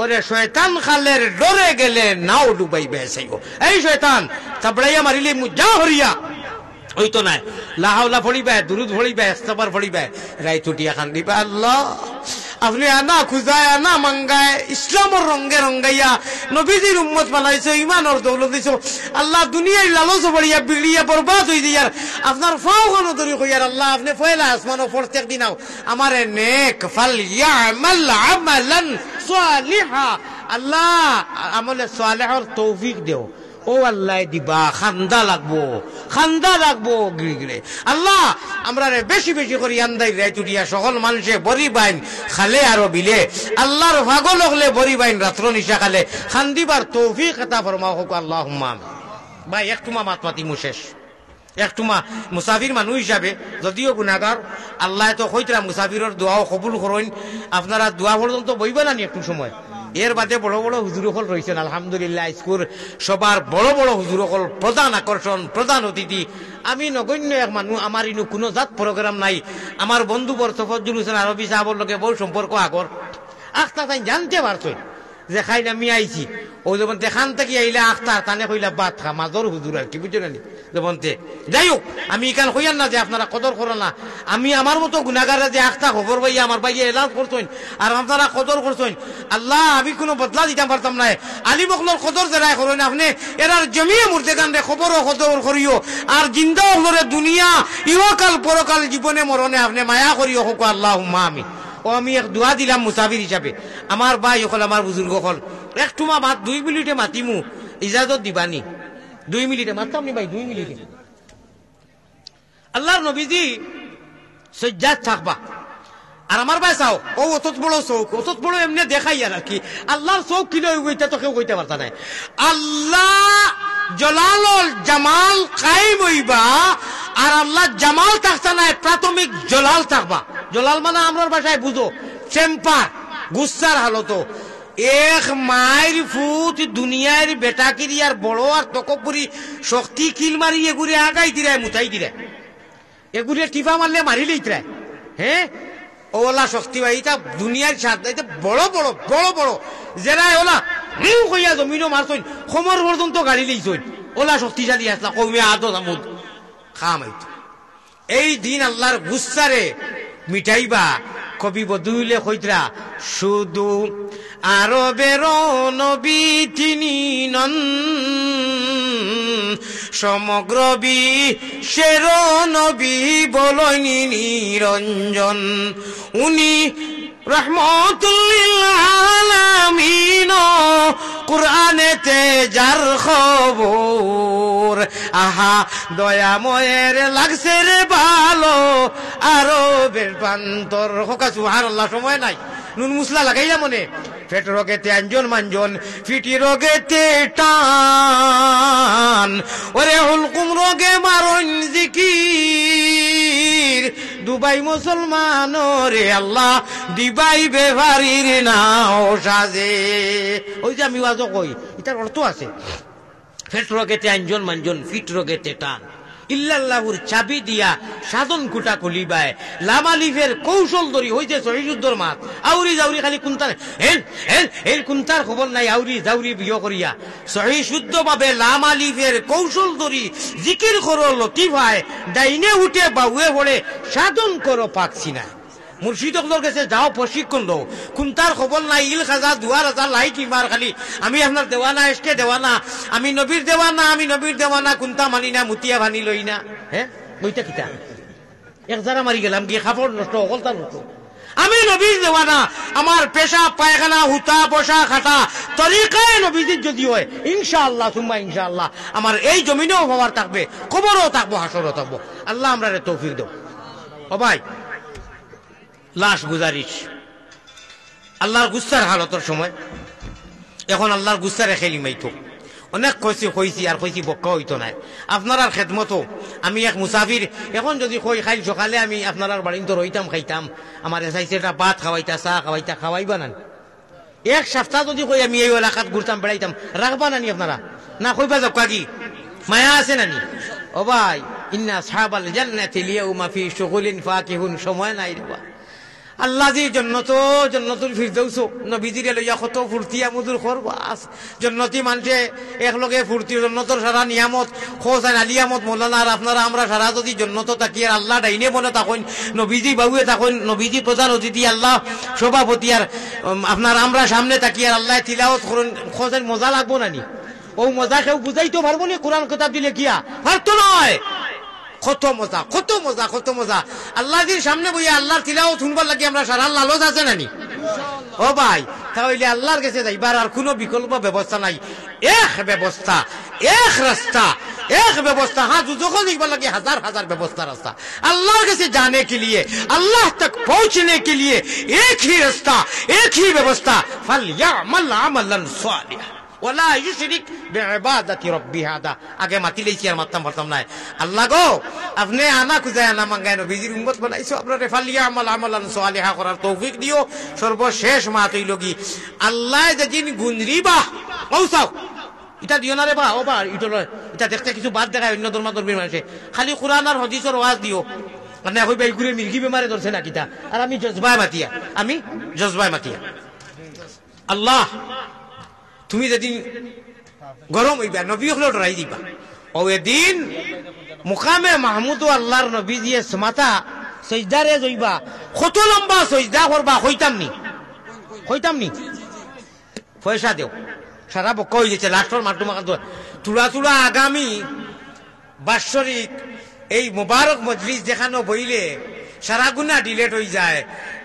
ওরে শয়তান খালের ডরে গেলে নাও ডুবাইবে চাইব। এই শয়তান তাবড়াইয়া মারিলে মুজা হরিয়া হইতো নাই, লাহাওলা ফড়িবে, দুরুদ ফড়িবে, ইস্তেগফার ফড়িবে, রাইতুটিয়া খান দিবা আল্লাহ আপনি আনা খুঁজায় আনা মাঙ্গায় ইসলামর রঙ্গে রঙ্গাইয়া নবীজির উম্মত বানাইছো, ইমানর দৌলত দিছো আল্লাহ, দুনিয়ায় লালচ বড়িয়া বিগড়িয়া বরবাদ হয়ে দিয়ার আপনার ফাও খানো ধরি কইয়ার আল্লাহ আপনি ফয়লা আসমানো প্রত্যেক দিনাও আমারে নেক ফালইয়ামাল আমালান সালিহা, আল্লাহ আমলে সালেহর তৌফিক দেও। ও আল্লাহ দিবা, খান্দা লাগবো গিরে গিরে। আল্লাহ আমরা বেশি বেশি করি আন্দাই রাইতুটিয়া সকল মানুষে বরি বাইন খালে আরো বিলে, আল্লাহর পাগল হলে বরি বাইন রাত্র নিশা খালে খান্দিবার তৌফিক আতা ফরমাও হোক আল্লাহুম্মা। ভাই একটুমা মাত মাতি মুশেষ, একটুমা মুসাফির মানুষ হিসাবে যদিও গুনাহগার, আল্লাহ তো কইতরা মুসাফিরের দোয়াও কবুল করেন। আপনারা দোয়া পর্যন্ত বইবে না একটু সময়, এর বাদে বড় বড় হুজুরকল রয়েছেন আলহামদুলিল্লাহ। স্কুল সবার বড় বড় হুজুরকল প্রধান আকর্ষণ, প্রধান অতিথি। আমি নগণ্য এক মানুষ, আমার ইনু কোনো জাত প্রোগ্রাম নাই। আমার বন্ধু বর তফজ্জুল হোসেন আরবি সাহাবর লোকে বহু সম্পর্ক আগর আখতা তাই জানতে পারছই যে খাই আমি আইছি, ও যেমন দেখান থেকে আইলে আখতার তানে কইলা বাদ খা মাজর হুজুর আর কি বুঝছো না যেমনতে। যাই হোক আমি এখান কইয়ান না যে আপনারা কদর করো না, আমি আমার মতো গুনাহগাররা যে আখতা খবর পাইয়া আমার ভাইয়া এলান করছেন আর আপনারা কদর করছেন, আল্লাহ আমি কোনো বদলা দিতে পারতাম না। আলী বকলর কদর যারা করেন আপনি এরার জমিয়ে মূর্তে গান রে খবরও কদর করিও, আর জিন্দা হলরে দুনিয়া ইহকাল পরকাল জীবনে মরণে আপনি মায়া করিও হোক আল্লাহুম্মা আমিন। ও আমি এক দোয়া দিলাম মুসাফির হিসাবে, আমার ভাই হল আমার বুজুর্গ হল একটু মাত 2 মিনিটে মাতিমু, ইজাজত দিবানি 2 মিনিটে মারতাম নি ভাই 2 মিনিটে। আল্লাহর নবীজি সজ্জাদ থাকবা, আর আমার ভাই চাও ও অত বড় চৌক, অত বড় এমনি দেখাই আর কি আল্লাহর চৌক কিলো ওইটা তো কেউ কইতে পারতা নাই। আল্লাহ জলাল জামাল কায়েম হইবা, আর আল্লাহ জামাল থাকতা নাই, প্রাথমিক জলাল থাকবা। জলাল মানে আমরার ভাষায় বুঝো চেম্পার, গুসার হালত। এক মায়ের ফুট দুনিয়ার বেটাকিরি আর বড় আর তকপুরি শক্তি কিল মারি এগুলি আগাই দিরায় মুথাই দিরায়, এগুলি টিপা মারলে মারিলেই দিরায়। হ্যাঁ ওলা শক্তি ভাই এটা দুনিয়ার সাথে বড় বড় বড় বড় যারা ওলা কইয়া জমিনও মারছইন সমর পর্যন্ত গাড়ি লইছইন ওলা শক্তিশালী আসলা কৌমে আদত আমুদ খামাইত এই দিন আল্লাহর গুসারে মিটাইবা কবি বদুলে কইতরা শুধু আরবের নবী তিনি নন সমগ্র বিশ্বের নবী বলনি নিরঞ্জন উনি রহমতুল আলামিন কুরআনেতে যার খবর আহা দয়াময়ের লাগছে রে ভালো আরবের প্রান্তর হোকা সুবহানাল্লাহ সময় নাই নুন মুসলা লাগাইলা মনে পেট রোগেতে আঞ্জন মাঞ্জন ফিটি রোগেতে টান ওরে হুলকুম রোগে মারণ জিকির দুবাই মুসলমান রে আল্লাহ দিবাই বেভারির নাও সাজে ওই যে আমি ওয়াজও কই এটার অর্থ আছে পেট রোগেতে আঞ্জন মাঞ্জন ফিট রোগেতে টান ইল্লাল্লাহুর চাবি দিয়া সাধন কুটা কলিবায় লামালিফের কৌশল ধরি হইতে সহিযুদ্ধর মাত আউরি যাউরি খালি কুন্তার এর কুন্তার খবর নাই আউরি যাউরি বিয় করিয়া সহিশুদ্ধ ভাবে লামালিফের কৌশল ধরি জিকির করো লতিফায় ডাইনে উঠে বাউয়ে ভরে সাধন করো পাকছি না মুর্শিদকদের কাছে যাও প্রশিক্ষণ দাও কুন্তার খবর নাই ইল খাজা 2000 লাইট মার খালি আমি আপনার দেওয়ানা এসকে দেওয়ানা আমি নবীর দেওয়ানা কুন্তা মানি না মুতিয়া ভানি লই না হ্যাঁ বইটা কিতা এক যারা মারি গেলাম গিয়ে খাপড় নষ্ট অকলতা নষ্ট আমি নবীর দেওয়ানা আমার পেশা পায়খানা হুতা বসা খাটা তরিকায় নবীজির যদি হয় ইনশাআল্লাহ সুম্মা ইনশাআল্লাহ আমার এই জমিনেও হওয়ার থাকবে কবরও থাকবো হাসরও থাকবো আল্লাহ আমরা তৌফিক দাও ও ভাই লাশ গুজারিশ আল্লাহর গুস্সার হালতের সময় এখন আল্লাহর গুস্সারে খেলি মাইতো অনেক কইছি আর কইছি বক্কা হইতো নাই আপনার খেদমতো আমি এক মুসাফির এখন যদি কই খাইল সকালে আমি আপনার বাড়িতে তো রইতাম খাইতাম আমার এসাইছে একটা ভাত খাওয়াইতা চা খাওয়াইতা খাওয়াইবা না এক সপ্তাহ যদি কই আমি এই এলাকাত ঘুরতাম বেড়াইতাম রাখবা নানি আপনারা না কইবা যাও কাকি মায়া আছে নানি ও ভাই ইন্না আসহাবাল জান্নাতি লিয়াউমা ফি শুগুলিন ফাকিহুন সময় নাই রে আল্লাহ জি জন্নতুল ফিরদৌস নবীজিরে লইয়া কত ফুর্তি আমুদুর খরবাস জন্নতি মানুষে একলগে ফুর্তি জন্নতর সারা নিয়ামত খোসান আলিয়ামত মৌলানা আর আপনারা আমরা সারা যদি জন্নত তাকিয়ে আল্লাহ ডাইনে বনে থাকুন নবীজি বাবুয়ে থাকুন নবীজি প্রধান অতিথি আল্লাহ সভাপতি আর আপনার আমরা সামনে তাকিয়ে আল্লাহ তিলাওয়াত করুন খোসান মজা লাগবো নানি ও মজা কেউ বুঝাইতে পারবো নি কোরআন কিতাব দিলে কিয়া পারতো নয় কত মজা আল্লাহর সামনে বইয়া আল্লাহর তিলাওয়াত শুনবার লাগি আমরা সারা লালচ আছে নানি ও ভাই তাহলে আল্লাহর কাছে যাইবার আর কোনো বিকল্প ব্যবস্থা নাই এক ব্যবস্থা এক রাস্তা হ্যাঁ যখন দেখবার লাগে হাজার ব্যবস্থা রাস্তা अल्लाह के जाने के लिए अल्लाह तक पहुंचने के लिए एक ही रास्ता एक ही व्यवस्था फलयअमल अमलन सालिहा ওয়ালা ইউশরিক বিইবাদাতি রাব্বি হাদা আগে মাতি লইছি আর মাততাম পারতাম না আল্লাহ গো আপনি আনা খুঁজে আনা মাঙ্গায় নবীজির উম্মত বানাইছো আপনারে ফালিয়ামাল আমালান সালিহা করার তৌফিক দিও সর্বশেষ মাত হইল কি আল্লাহ যেদিন গুনরিবা কৌসাও এটা দিও না রে বা ও বা এটা দেখতে কিছু বাদ দেখায় অন্য ধর্মাধর্মীর মানুষে খালি কোরআন আর হাদিসের ওয়াজ দিও মানে কইবা এই ঘুরে মির্গি বেমারে ধরছে না কিতা আর আমি জজবায় মাতিয়া আল্লাহ তুমি যেদিন গরম হইবা নবী হলে ডরাই দিবা ও এদিন মুকামে মাহমুদ আল্লাহর নবী দিয়ে মাথা সজদারে যাইবা কত লম্বা সজদা করবা হইতাম নি পয়সা দেও সারা বক্কা হয়ে যেতে লাস্টর মাটু মাখা তুলা আগামী বাৎসরিক এই মুবারক মজলিস যেখানে বইলে সারা গুণা ডিলেট হয়ে যায়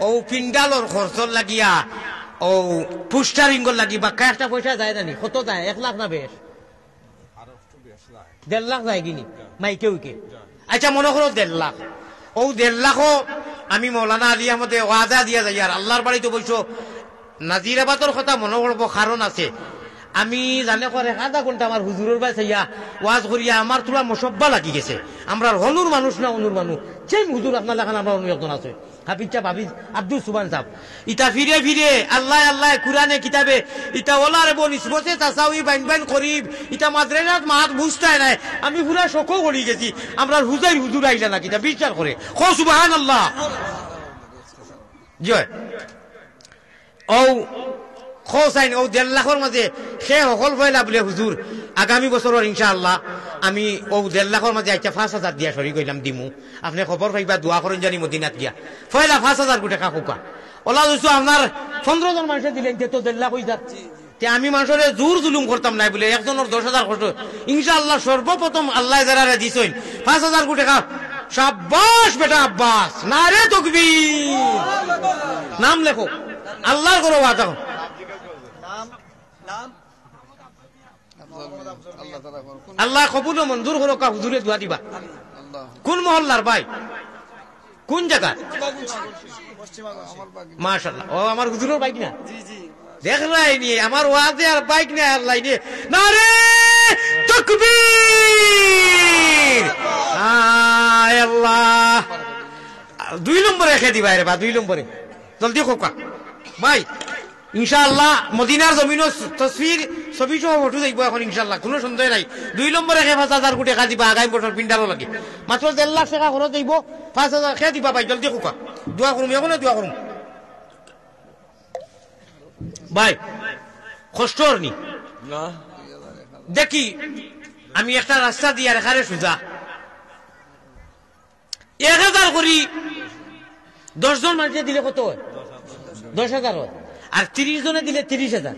ও পিন্ডালর খরচর লাগিয়া ও পুস্টারিঙ্গল লাগি বা কয়েকটা পয়সা যায় জানি কত যায় 1 লাখ না বেশ 1.5 লাখ যায় কিনি মাইকে উইকে আচ্ছা মনে করো 1.5 লাখ ও 1.5 লাখও আমি মৌলানা আলী আহমদে ওয়াদা দিয়া যাই আর আল্লাহর বাড়িতে বলছো নাজিরাবাদর কথা মনে করবো কারণ আছে আমি জানে করে আধা ঘন্টা আমার হুজুরের বাড়ি চাইয়া ওয়াজ করিয়া আমার তোলা মসব্বা লাগি গেছে আমরা হনুর মানুষ না অনুর মানুষ সেই হুজুর আপনার লেখান আমরা অনু একজন আছে হাফিজ সাহেব হাফিজ আব্দুল সুবান সাহেব ইটা ফিরে আল্লাহ কুরআনে কিতাবে ইটা ওলার বোন ইসমতে তাসাউই বাইন করিব ইটা মাদ্রাসাত মাত বুঝতে নাই আমি পুরা শোক করি গেছি আমরা হুজুর আইলা না কিতা বিচার করে খ সুবহানাল্লাহ জয় ও খোসাইন ও 1.5 লাখের মাঝে সে সকল পয়লা বলে হুজুর আগামী বছরের ইনশাআল্লাহ আমি ও 1.5 লাখের মাঝে আচ্ছা 5,000 দিয়া সরি কইলাম দিমু আপনি খবর পাইবা দোয়া করেন জানি মদিনাত গিয়া পয়লা 5,000 কোটি টাকা খোকা ওলা দোস্ত আপনার 15 জন মানুষ দিলেন তো 1.5 লাখ হই যাচ্ছে তে আমি মানুষের জোর জুলুম করতাম নাই বলে একজনের 10,000 কষ্ট ইনশাআল্লাহ সর্বপ্রথম আল্লাহ যারা দিছেন 5,000 কোটি টাকা শাবাশ বেটা আব্বাস নারে তাকবীর নাম লেখো আল্লাহর করো ওয়াদা আল্লাহ কবুল ও মঞ্জুর করো কা হুজুরে দোয়া দিবা কোন মহল্লার ভাই কোন জায়গা মাশাআল্লাহ ও আমার হুজুরের বাইক না দেখ রাইনি আমার ওয়াজে আর বাইক না আর লাইনে নারে তাকবীর আল্লাহ 2 নম্বরে রেখে দিবা রে বা 2 নম্বরে জলদি খোকা ভাই ইনশাআল্লাহ মদিনার জমিন তসবির ছবি সহ ফটো দেখবো এখন ইনশাআল্লাহ কোনো সন্দেহ নাই 2 নম্বরে 5,000 কোটি টাকা দিবা আগামী বছর পিন্ডারও লাগে মাত্র 1.5 লাখ টাকা খরচ যাইব 5,000 খেয়ে দিবা ভাই জলদি খোকা দোয়া করুম এখন দোয়া করুম ভাই কষ্টর নি দেখি আমি একটা রাস্তা দিয়ে রেখারে সুজা 1,000 করি 10 জন মানুষে দিলে কত হয় 10,000 হয় আর 30 জনে দিলে 30,000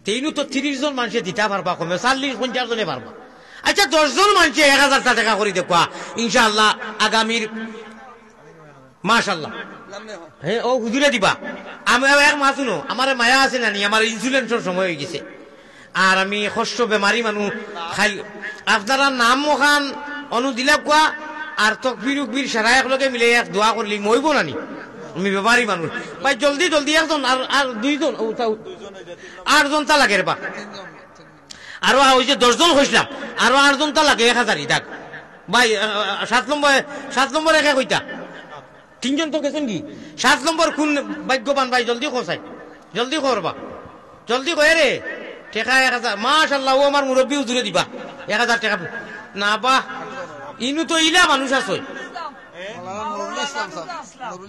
তেইনু তো 30 জন মানুষে দিতে পারবা কমে 40-50 জনে পারবা আচ্ছা 10 জন মানুষে 1,000 টাকা করে দেখবা ইনশাআল্লাহ আগামীর মাশাআল্লাহ হ্যাঁ ও হুজুরে দিবা আমি এক মাস শুনো আমার মায়া আছে না নি আমার ইনসুলেন্সের সময় হয়ে গেছে আর আমি কষ্ট বেমারি মানুষ খাই আপনারা নাম ওখান অনুদিলা কোয়া আর তকবির উকবির সারা একলগে মিলে এক দোয়া করলি মইব নানি আমি বেমারি মানুষ ভাই জলদি জলদি একজন আর 2 জন 8 জন তা লাগে রে বা আরো ওই যে 10 জন হইছিলাম আরো 8 জন তা লাগে 1,000 দেখ ভাই 7 নম্বরে একা কইতা 3 জন তো গেছেন কি 7 নম্বর কোন ভাগ্যবান ভাই জলদি খোসাই জলদি করবা জলদি কয় রে টাকা 1,000 মাশাআল্লাহ ও আমার মুরব্বি হুজুরে দিবা 1,000 টাকা না বা ইনু তো ইলা মানুষ আছে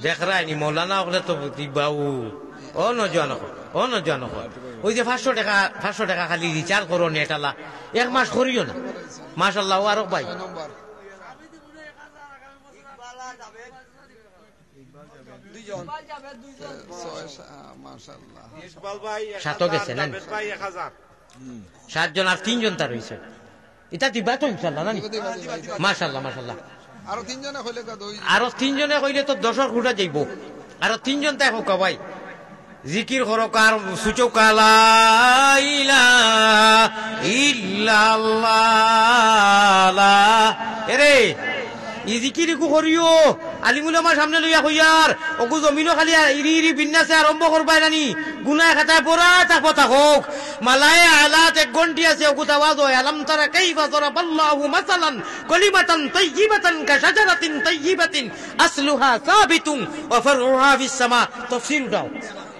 দেখ রাইনি মৌলানা হলে তো দিবাও ও নজন ওই যে 500 টাকা খালি রিচার্জ করো নেটালা 1 মাস করিও না মাশাআল্লাহ আরো ভাই সাত গেছে না 7 জন আর 3 জন তার হয়েছে এটা দিবা তো ইনশাআল্লাহ না মাশাআল্লাহ মাশাআল্লাহ আরো 3 জনে কইলে তো 10 খুঁটা যাইব আরো 3 জন তাই হোক ভাই জিকির করো কার সূচক লা ইলাহা ইল্লাল্লাহ এরে ই জিকির কু করিও আলিমুল আমার সামনে লইয়া কইয়ার ওগু জমিনো খালি ইরি বিন্যাসে আরম্ভ করবাই নানি গুনাহ খাতায় পড়া থাকক মালায়ে আলাত 1 ঘন্টি আছে ওগু তাওয়াজ হয় আলাম তারা কাইফা যারাবাল্লাহু মাসালান কালিমাতান তাইয়িবাতান কাশাজারাতিন তাইয়িবাতিন আসলুহা সাবিতুন ওয়া ফারউহা ফিস সামা তাফসীর দাও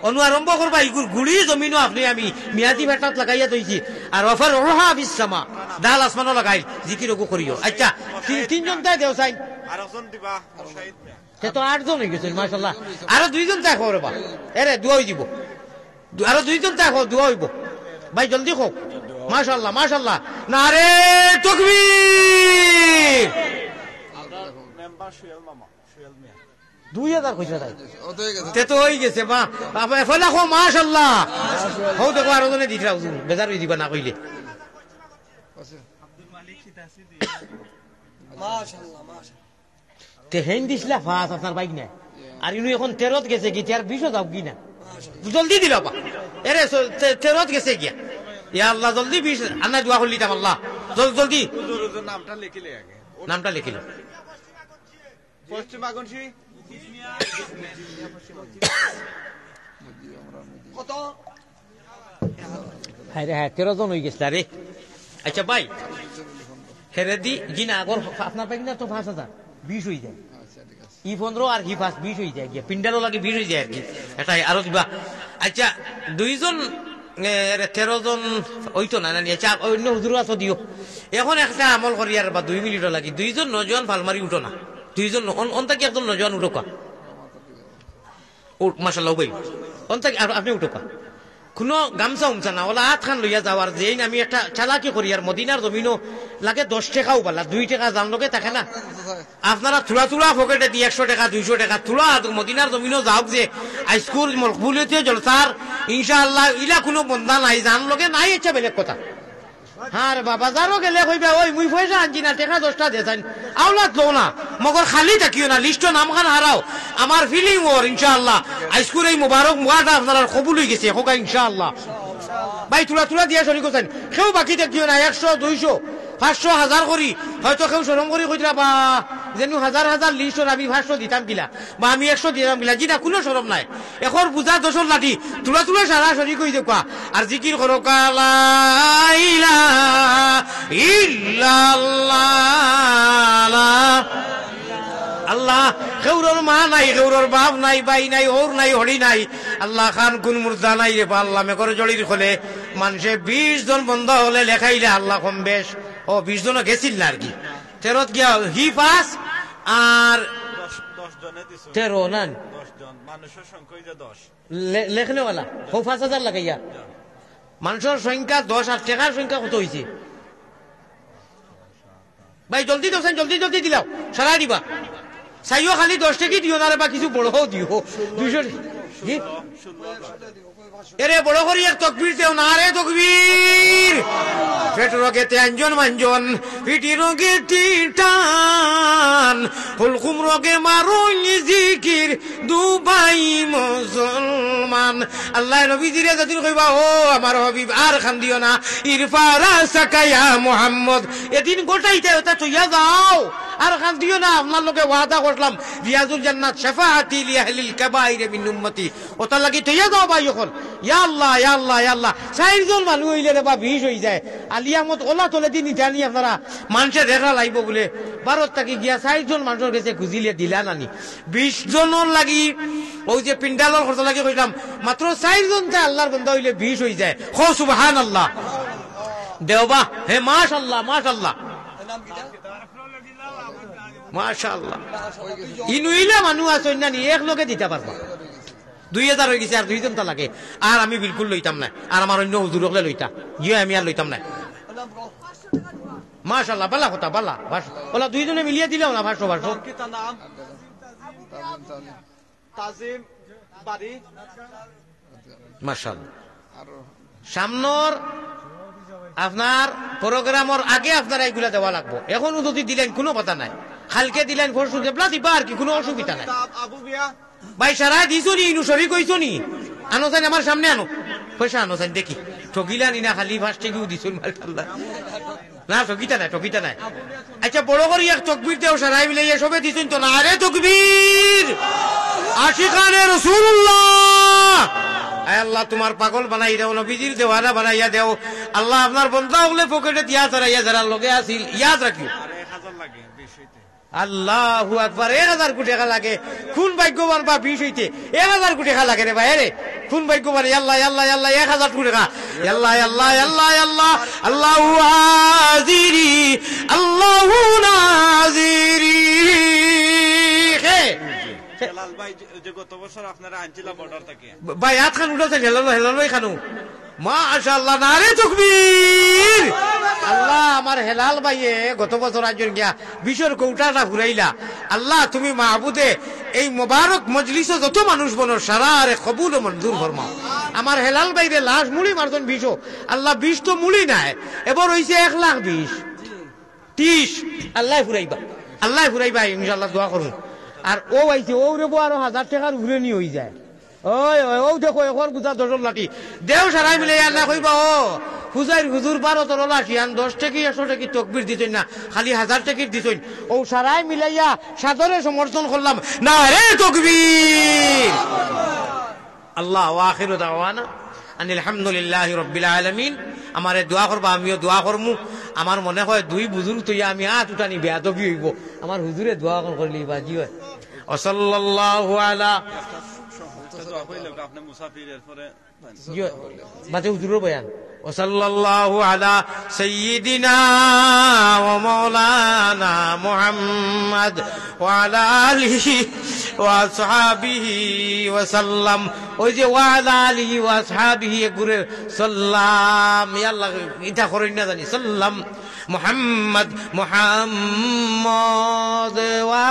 অনু আরম্ভ করবা ইগুর গুড়ি জমিনো আপনি আমি মিয়াদি ভাটাত লাগাইয়া দইছি আর ওয়া ফারউহা ফিস সামা ডাল আসমানো লাগাই জিকির ওগু করিও আচ্ছা 3 জন তাই দেও চাই আরেকজন দিবা মুশাহিদ সে তো 8 জন হয়ে গেছে মাশাআল্লাহ আরো 2 জন তাই করবা এরে দোয়া হইব আরো 2 জন তাই দোয়া হইব ভাই জলদি খো মাশাআল্লাহ মাশাআল্লাহ নারে তাকবীর মেম্বার শুয়েল মামা শুয়েল মিয়া 2000 কইছে তাই তে তো হই গেছে বা ফলা খো মাশাআল্লাহ হও দেখো আরো জনে দিছরা বেজার হই দিবা না কইলে আব্দুল মালিক সিতাসি মাশাআল্লাহ মাশাআল্লাহ তে হেন দিছলা ফাস আপনার বাইক না আর ইনু এখন 13ত গেছে কি আর 20 যাও কি না জলদি দিলা বা এরে 13ত গেছে কি ইয়া আল্লাহ জলদি 20 আনা দোয়া করলি তাম আল্লাহ জলদি হুজুর নামটা লিখিলে আগে নামটা লিখিলে পশ্চিমাগনশি কত হায় রে 13 জন হই গেছে রে আচ্ছা ভাই হেরেদি জিনা আগর আপনার পাই না তো 5,000 20 হয়ে যায় ই 15 আর কি 20 হয়ে যায় পিন্ডারও লাগে 20 হয়ে যায় আর কি এটাই আরো দিবা আচ্ছা 2 জন 13 জন ওইতো না জানি আচ্ছা অন্য হুজুর আছে দিও এখন একটা আমল করি আর বা 2 মিনিট লাগি 2 জন নজওয়ান ফালমারি উঠো না 2 জন অন্তা কি একজন নজওয়ান উঠো কা ও মাশাআল্লাহ ভাই আপনি উঠোকা কোনো গামছা উমছা না ওলা হাত খান লইয়া যাওয়ার যে আমি একটা চালাকি করি আর মদিনার জমিনও লাগে 10 টাকাও পালা 2 টাকা জান লোকে থাকে না আপনারা তুলা তুলা পকেটে দিয়ে 100 টাকা 200 টাকা তুলা মদিনার জমিনও যাওক যে আইস্কুল মকবুলিতে জলসার ইনশাআল্লাহ ইলা কোনো বন্ধা নাই জান লোকে নাই ইচ্ছা বেলেগ কথা হ্যাঁ রে বাবা যারও গেলে কইবা ওই মুই পয়সা আনছি না টাকা 10টা দেন আওলাদ লো না মগর খালি থাকিও না লিস্ট নামখান হারাও আমার ফিলিং ওর ইনশাআল্লাহ আইস্কুল এই মুবারক মুয়াটা আপনারা কবুল হয়ে গেছে হোক ইনশাআল্লাহ ভাই তুলা তুলা দিয়া শরীর করছেন কেউ বাকি থাকিও না 100 200 500 1000 করি হয়তো কেউ শরম করি কইরা বা যেন হাজার হাজার লিস্ট আমি 500 দিতাম কিলা বা আমি 100 দিতাম কিলা জিনা কোনো শরম নাই এখন বুঝা 10 লাঠি তুলা তুলা সারা শরীর কই দেখবা আর জিকির করো লা ইলাহা ইল্লাল্লাহ আল্লাহ কেউরর মা নাই কেউরর বাপ নাই বাই নাই ওর নাই হড়ি নাই আল্লাহ খান কোন মুর্দা নাই রে আল্লাহ মে করে জড়ির খোলে মানুষে 20 জন বন্ধ হলে লেখাইলে আল্লাহ কম বেশ ও 20 জন গেছিল না আর কি 13 গিয়া হি পাস আর 10 জনে দিছো 13 না 10 জন মানুষের সংখ্যা যে 10 লেখনে वाला ও 5000 লাগাইয়া মানুষের সংখ্যা 10 আর টাকার সংখ্যা কত হইছে ভাই জলদি দোসেন জলদি জলদি দিলাও সারা দিবা সাইও খালি 10 টাকা দিও না রে বা কিছু বড় দিও 200 কি এরে বড় করি এক তাকবীর দেও না রে তাকবীর পেট রোগে তেঞ্জন মানজন পিটি রোগে টিটান হুলকুম রোগে মারুন জিকির দুবাই মুসলমান আল্লাহ নবী জিরে যদিন কইবা ও আমার হাবিব আর খান দিও না ইরফারা সাকায়া মুহাম্মদ এদিন গোটাইতে ওটা চইয়া যাও আর খান দিও না আপনার লোকে ওয়াদা করলাম রিয়াজুল জান্নাত শাফাআতি লি আহলিল কাবাইর মিন উম্মতি ওটা লাগি চইয়া যাও ভাই এখন ইয়া আল্লাহ ইয়া আল্লাহ ইয়া আল্লাহ 4 জন মানুষ হইলে রে বা 20 হই যায় আলিয়ামত ওলা তোলে দিন জানি আপনারা মানুষে দেখা লাইব বলে 12 টাকা গিয়া 4 জন মানুষের কাছে খুঁজিলে দিলা নানি 20 জনের লাগি ওই যে পিন্ডালর খরচ লাগি কইলাম মাত্র 4 জন তে আল্লাহর বান্দা হইলে 20 হই যায় খো সুবহানাল্লাহ দেওবা হে মাশাআল্লাহ মাশাআল্লাহ মাশাআল্লাহ ইনুইলা মানুষ আছে না নি এক লোকে দিতে পারবা 2000 হয়ে গেছে আর 2 জন তা লাগে আর আমি বিলকুল লইতাম না আর আমার অন্য হুজুরকলে লইতা গিয়ে আমি আর লইতাম না মাশাআল্লাহ বালা কথা বালা ওলা 2 জনে মিলিয়ে দিলাও না 500 কি তার নাম তাজিম বাড়ি মাশাআল্লাহ সামনের আপনার প্রোগ্রামের আগে আপনারা এগুলা দেওয়া লাগবো এখনো যদি দিলেন কোনো কথা নাই কালকে দিলেন পরশু দেবলা দিবা আর কি কোনো অসুবিধা নাই আবু মিয়া ভাই সারা দিছো নি ইনু শরীর কইছো নি আনো চাই আমার সামনে আনো পয়সা আনো চাই দেখি ঠকিলা নি না খালি ফার্স্ট টিকিও দিছুন মাশাআল্লাহ না ঠকিতা নাই আচ্ছা বড় করে এক তাকবীর দেও সারাই মিলে সবে দিছুন তো না আরে তাকবীর আশিকানে রাসূলুল্লাহ আয় আল্লাহ তোমার পাগল বানাই দাও নবীজির দেওয়ানা বানাইয়া দেও আল্লাহ আপনার বন্ধা হলে পকেটে দিয়া চড়াইয়া যারা লগে আসিল ইয়াদ রাখিও 1000 লাগে 20 হইতে আল্লাহু আকবার 1000 কোটি টাকা লাগে কোন ভাগ্যবান বা 20 হইতে 1000 কোটি টাকা লাগে রে ভাই রে কোন ভাগ্যবান আল্লাহ আল্লাহ আল্লাহ 1000 কোটি টাকা আল্লাহ আল্লাহ আল্লাহ আল্লাহ আল্লাহু আজিরি আল্লাহু নাজিরি হেলাল ভাই যে গত বছর আপনারা আনছিলা বর্ডার থেকে ভাই হাত খান উঠাছেন হেলাল ভাই খানু মাশাআল্লাহ নারে তাকবীর আল্লাহ আমার হেলাল ভাইয়ে গত বছর আজর গিয়া বিশর কৌটাটা ঘুরাইলা আল্লাহ তুমি মাহবুদে এই মোবারক মজলিসে যত মানুষ বনো সারা আরে কবুল ও মঞ্জুর ফরমাও আমার হেলাল ভাইরে লাশ মুড়ি মারজন 20 আল্লাহ 20 তো মুড়ি নাই এবার হইছে 1,20,000 30 আল্লাহ ফুরাইবা ইনশাআল্লাহ দোয়া করুন আর ও আইছে ও রে বড় 1000 টাকার ঘুরে নি হই যায় ওই ওই ও দেখো এখন গুজা 10 লাঠি দেও সারাই মিলে আল্লাহ কইবা ও হুজুর 12 লাঠি আন 10 টাকা 100 টাকা তাকবীর দিতেন না খালি 1000 টাকা দিতেন ও সারাই মিলাইয়া সাদরে সমর্থন করলাম না রে তাকবীর আল্লাহ ওয়া আখিরু দাওয়ানা আনিল হামদুলিল্লাহি রাব্বিল আলামিন আমারে দোয়া করবা আমিও দোয়া করমু আমার মনে হয় দুই বুজুর্গ তুই আমি হাত উঠানি বেয়াদবি হইব আমার হুজুরে দোয়া করলি বাজি হয় ওয়াসাল্লাল্লাহু আলা দোয়া কইলে আপনি মুসাফিরের পরে বাতে হুজুরের বয়ান ওয়াসাল্লাল্লাহু আলা সাইয়্যিদিনা ওয়া মাওলানা মুহাম্মদ ওয়া আলা আলিহি ওয়া আসহাবিহি ওয়া সাল্লাম। ওই যে ওয়া আলা আলিহি ওয়া আসহাবিহি গুরে সাল্লাম, ইয়া আল্লাহ এটা করেন না জানি সাল্লাম। মুহাম্মদ মুহাম্মদ ওয়া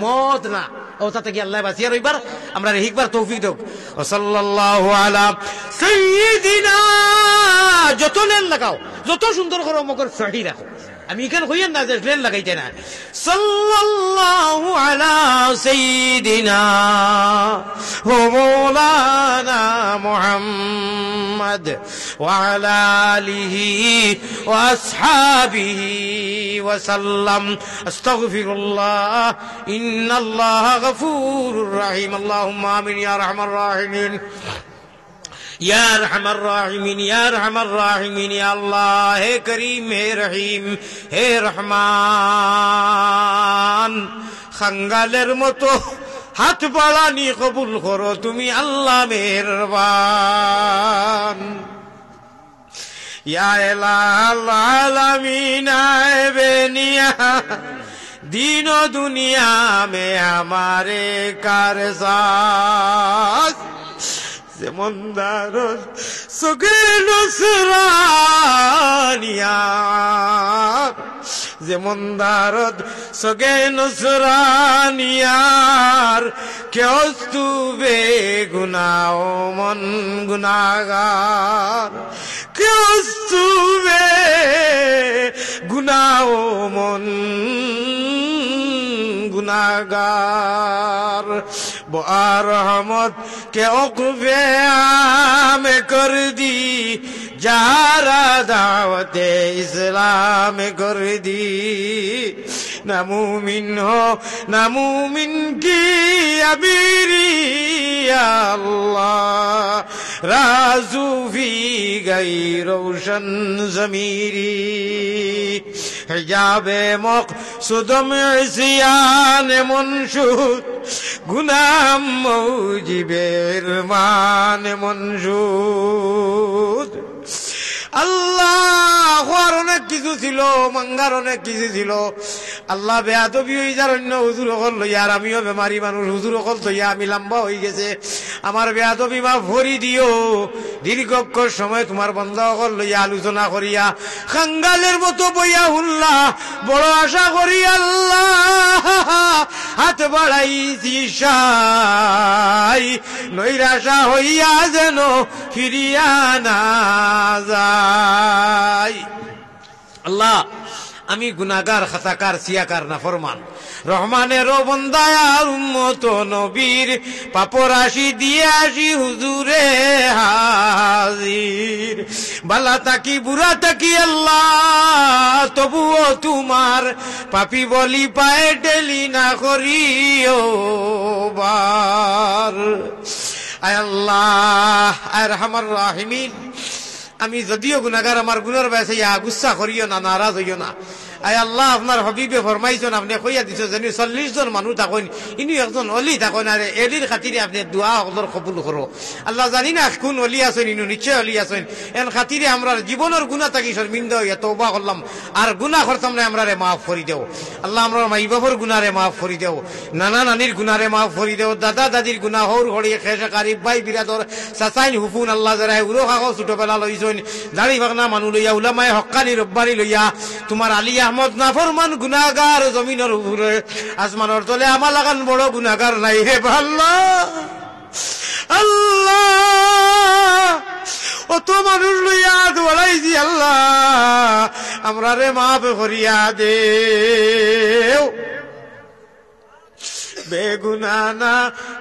মদ না ও তাতে কি আল্লাহ বাঁচিয়ে রইবার আমরা হিকবার তৌফিক দেব। সাল্লাল্লাহু আলা সাইয়্যিদিনা, যত লেন লাগাও, যত সুন্দর করে মগর সহি রাখো। আমি এখানে কইয়েন না যে লেন লাগাইতে না। সাল্লাল্লাহু আলা সাইয়্যিদিনা ওয়া মাওলানা মুহাম্মদ ওয়া আলা আলিহি ওয়া আসহাবিহি ওয়া সাল্লাম। আস্তাগফিরুল্লাহ, ইন্নাল্লাহা গফুরুর রহিম। আল্লাহুম্মা আমিন ইয়া আরহামার রাহিমিন, या रहमान राहिमीन, या रहमान राहिमीन, या अल्लाह हे करीम हे रहीम हे रहमान। खंगालेर मतो हाथ बाड़ानी कबूल करो तुमी अल्लाह मेहरबान। या इलाहल आलमीन आए बेनिया दीनो दुनिया में हमारे कारसाज। जमंदार सुगे नुसरानिया, जमंदार सुगे नुसरानियार क्यों तू बेगुनाह मन गुनाहगार, क्यों तू बेगुनाह मन गुनाहगार। रहमत के उक़बे आम कर दी, जारा दावते इस्लाम कर दी। न मुमिन हो न मुमिन की अमीरी, या अल्लाह राज़ूफी गई रोशन ज़मीरी। हिजाबे मक़सूदम इस्यान मुनशूद, गुनाह मौजिबे इरमान मुनशूद। আল্লাহ অনেক কিছু ছিল, মাঙ্গার অনেক কিছু ছিল। আল্লাহ বেয়াদবি হয়ে যার অন্য হুজুর অকল লইয়া, আর আমিও বেমারি মানুষ, হুজুর অকল লইয়া আমি লম্বা হয়ে গেছে। আমার বেয়াদবি মাফ ভরি দিও। দীর্ঘক্ষণ সময় তোমার বন্ধা অকল লইয়া আলোচনা করিয়া খাঙ্গালের মতো বইয়া হুল্লা বড় আশা করি আল্লাহ হাত বাড়াইছি সাই, নৈরাশা হইয়া যেন ফিরিয়া না যায়। আল্লাহ আমি গুনাহগার, খাতাকার, সিয়াকার, নাফরমান। রহমানের বন্দায়ার উম্মত নবীর পাপরাশি দিয়ে আসি হুজুরে হাজির। বালা তাকি বুড়া তাকি আল্লাহ তবুও তোমার পাপি বলি পায়ে ডেলি না করিও বার। আয় আল্লাহ আয় রহমান রাহিমিন, আমি যদিও গুনাহগার, আমার গুনার বয়সে গুসা করিও না, নারাজ হইও না। আয় আল্লাহ আপনার হবিবে ফরমাইছেন, আপনি কইয়া দিছ যেন 40 জন মানুষ থাকেন, ইনি একজন অলি থাকেন, আর এলির খাতিরে আপনি দোয়া হজর কবুল করো। আল্লাহ জানি না কোন অলি আছেন, ইনু নিশ্চয় অলি আছেন। এন খাতিরে আমরা জীবনের গুনাহ থাকি শর্মিন্দা হইয়া তওবা করলাম, আর গুনাহ করতাম না, আমরা মাফ করি দেও। আল্লাহ আমরা মাই বাবার গুনারে মাফ করি দেও, নানা নানির গুনারে মাফ করি দেও, দাদা দাদির গুনাহ হৌর হড়িয়ে খেসা কারিব ভাই বিরাদর চাচাইন হুফুন আল্লাহ যারা উড়ো খাগো ছোটবেলা লইছেন, দাড়ি ভাগনা মানুষ লইয়া, উলামায়ে হক্কানি রব্বানি লইয়া, তোমার আলী আহমদ নাফরমান গুনাহগার জমিনের উপরে আসমানের তলে আমার লাগান বড় গুনাহগার নাই হে আল্লাহ। আল্লাহ অত মানুষ লইয়া দৌড়াইছি আল্লাহ, আমরা রে মাফ করিয়া দেও। बेगुनाना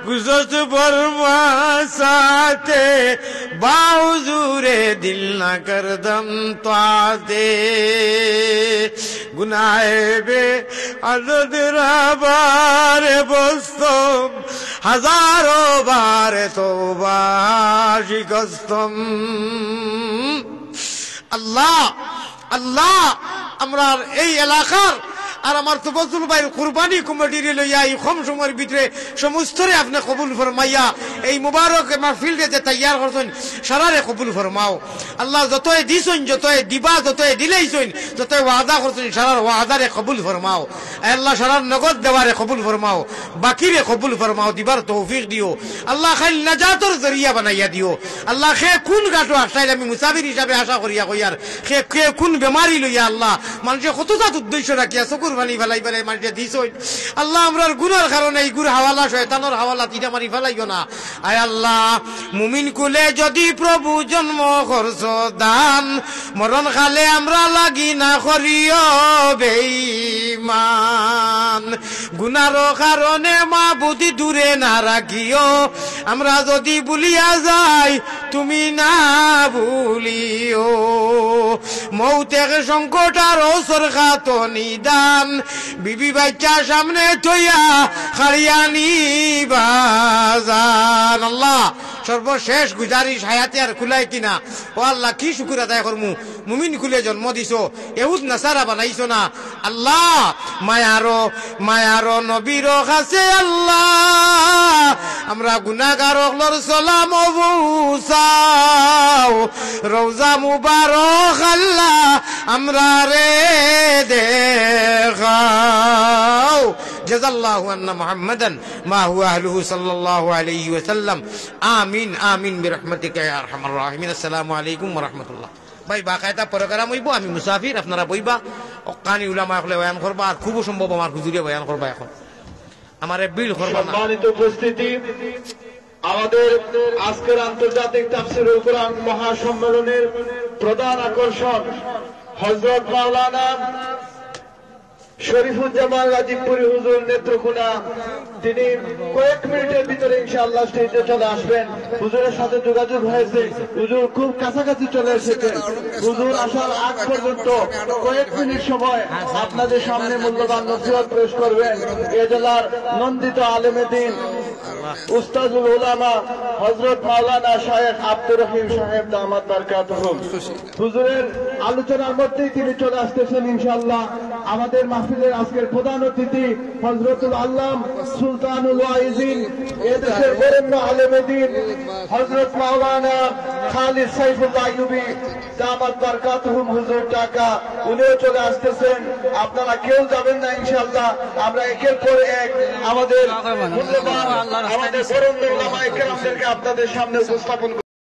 गुजरत बर्मा साथे बाहुजूरे दिल न करदम ताते गुनाहे बे अदद राबारे बस्तम हजारों बारे तौबा शिकस्तम। আল্লাহ আল্লাহ আমরা এই এলাকার আর আমার তফাজ্জল ভাইয়ের কুরবানি কমিটির লইয়া এই কম সময়ের ভিতরে সমস্তরে আপনি কবুল ফরমাইয়া এই মুবারক মাহফিলকে যে তৈয়ার করছেন সারারে কবুল ফরমাও আল্লাহ যতই দিছেন যতই দিবা যতই দিলেইছেন যতই ওয়াদা করছেন সারার ওয়াদারে কবুল ফরমাও আল্লাহ সারার নগদ দেওয়ারে কবুল ফরমাও বাকিরে কবুল ফরমাও দিবার তৌফিক দিও আল্লাহ খাইল নাজাতর জরিয়া বানাইয়া দিও আল্লাহ খে কোন গাটো আসাইল আমি মুসাফির হিসাবে আশা করিয়া কইয়ার খে কোন বেমারি লইয়া আল্লাহ মানুষে কতজাত উদ্দেশ্য রাখিয়া চকুর পানি ফেলাই ফেলাই মানুষে দিছই আল্লাহ আমরার গুনার কারণে এই গুর হাওয়ালা শয়তানের হাওয়ালা তিটা মারি ফেলাইও না আয় আল্লাহ মুমিন কুলে যদি প্রভু জন্ম করছ দান মরণ খালে আমরা লাগি না করিও বেঈমান গুনার কারণে মা বুদ্ধি দূরে না রাখিও আমরা যদি ভুলিয়া যাই তুমি না ভুলিও মৌতের সংকট আর ওসর খাত নিদান বিবি বাচ্চা সামনে থইয়া খারিয়ানি বাজান আল্লাহ সর্বশেষ গুজারিশ হায়াতে আর খুলাই কিনা ও আল্লাহ কি শুকুর আদায় করমু মুমিন খুলে জন্ম দিছো এহুদ নাসারা বানাইছো না আল্লাহ মায়ারো নবীর কাছে আল্লাহ আমরা গুনাহগার হলর সালাম বুসাও রওজা মুবারক আল্লাহ আমরা রে দেখাও জাযাল্লাহু আন্না মুহাম্মাদান মা হুয়া আহলুহু সাল্লাল্লাহু আলাইহি ওয়াসাল্লাম আমিন আমিন বিরহমাতিকা ইয়া আরহামার রাহিমিন আসসালামু আলাইকুম ওয়া রাহমাতুল্লাহ ভাই বাকায়দা প্রোগ্রাম হইব আমি মুসাফির আপনারা বইবা অকানি উলামা হলে বয়ান করবা আর খুব সম্ভব আমার হুজুরে বয়ান করবা এখন আমারে বিল করবা না সম্মানিত উপস্থিতি আমাদের আজকের আন্তর্জাতিক তাফসীরুল কোরআন মহাসম্মেলনের প্রধান আকর্ষণ হযরত মাওলানা শরীফুজ্জামান গাজীপুরী হুজুর নেত্রকোনা তিনি কয়েক মিনিটের ভিতরে ইনশাআল্লাহ স্টেজে চলে আসবেন হুজুরের সাথে যোগাযোগ হয়েছে হুজুর খুব কাছাকাছি চলে এসেছেন হুজুর আসার আগ পর্যন্ত কয়েক মিনিট সময় আপনাদের সামনে মূল্যবান নসিহত পেশ করবেন এ জেলার নন্দিত আলেমে দ্বীন উস্তাদুল উলামা হযরত মাওলানা শায়েখ আব্দুর রহিম সাহেব দামাত বারকাতুহুম হুজুরের আলোচনার মধ্যেই তিনি চলে আসতেছেন ইনশাআল্লাহ আমাদের মাহফিলের আজকের প্রধান অতিথি হযরতুল আল্লাম সুলতানুল ওয়াইজিন এদেশের বরেণ্য আলেমে দ্বীন হযরত মাওলানা খালিদ সাইফুল্লাহ আইয়ুবী দামাত বারকাতুহুম হুজুর ঢাকা উনিও চলে আসতেছেন আপনারা কেউ যাবেন না ইনশাআল্লাহ আমরা একের পর এক আমাদের মূল্যবান আমাদের বরেণ্য উলামায়ে কেরামদেরকে আপনাদের সামনে উপস্থাপন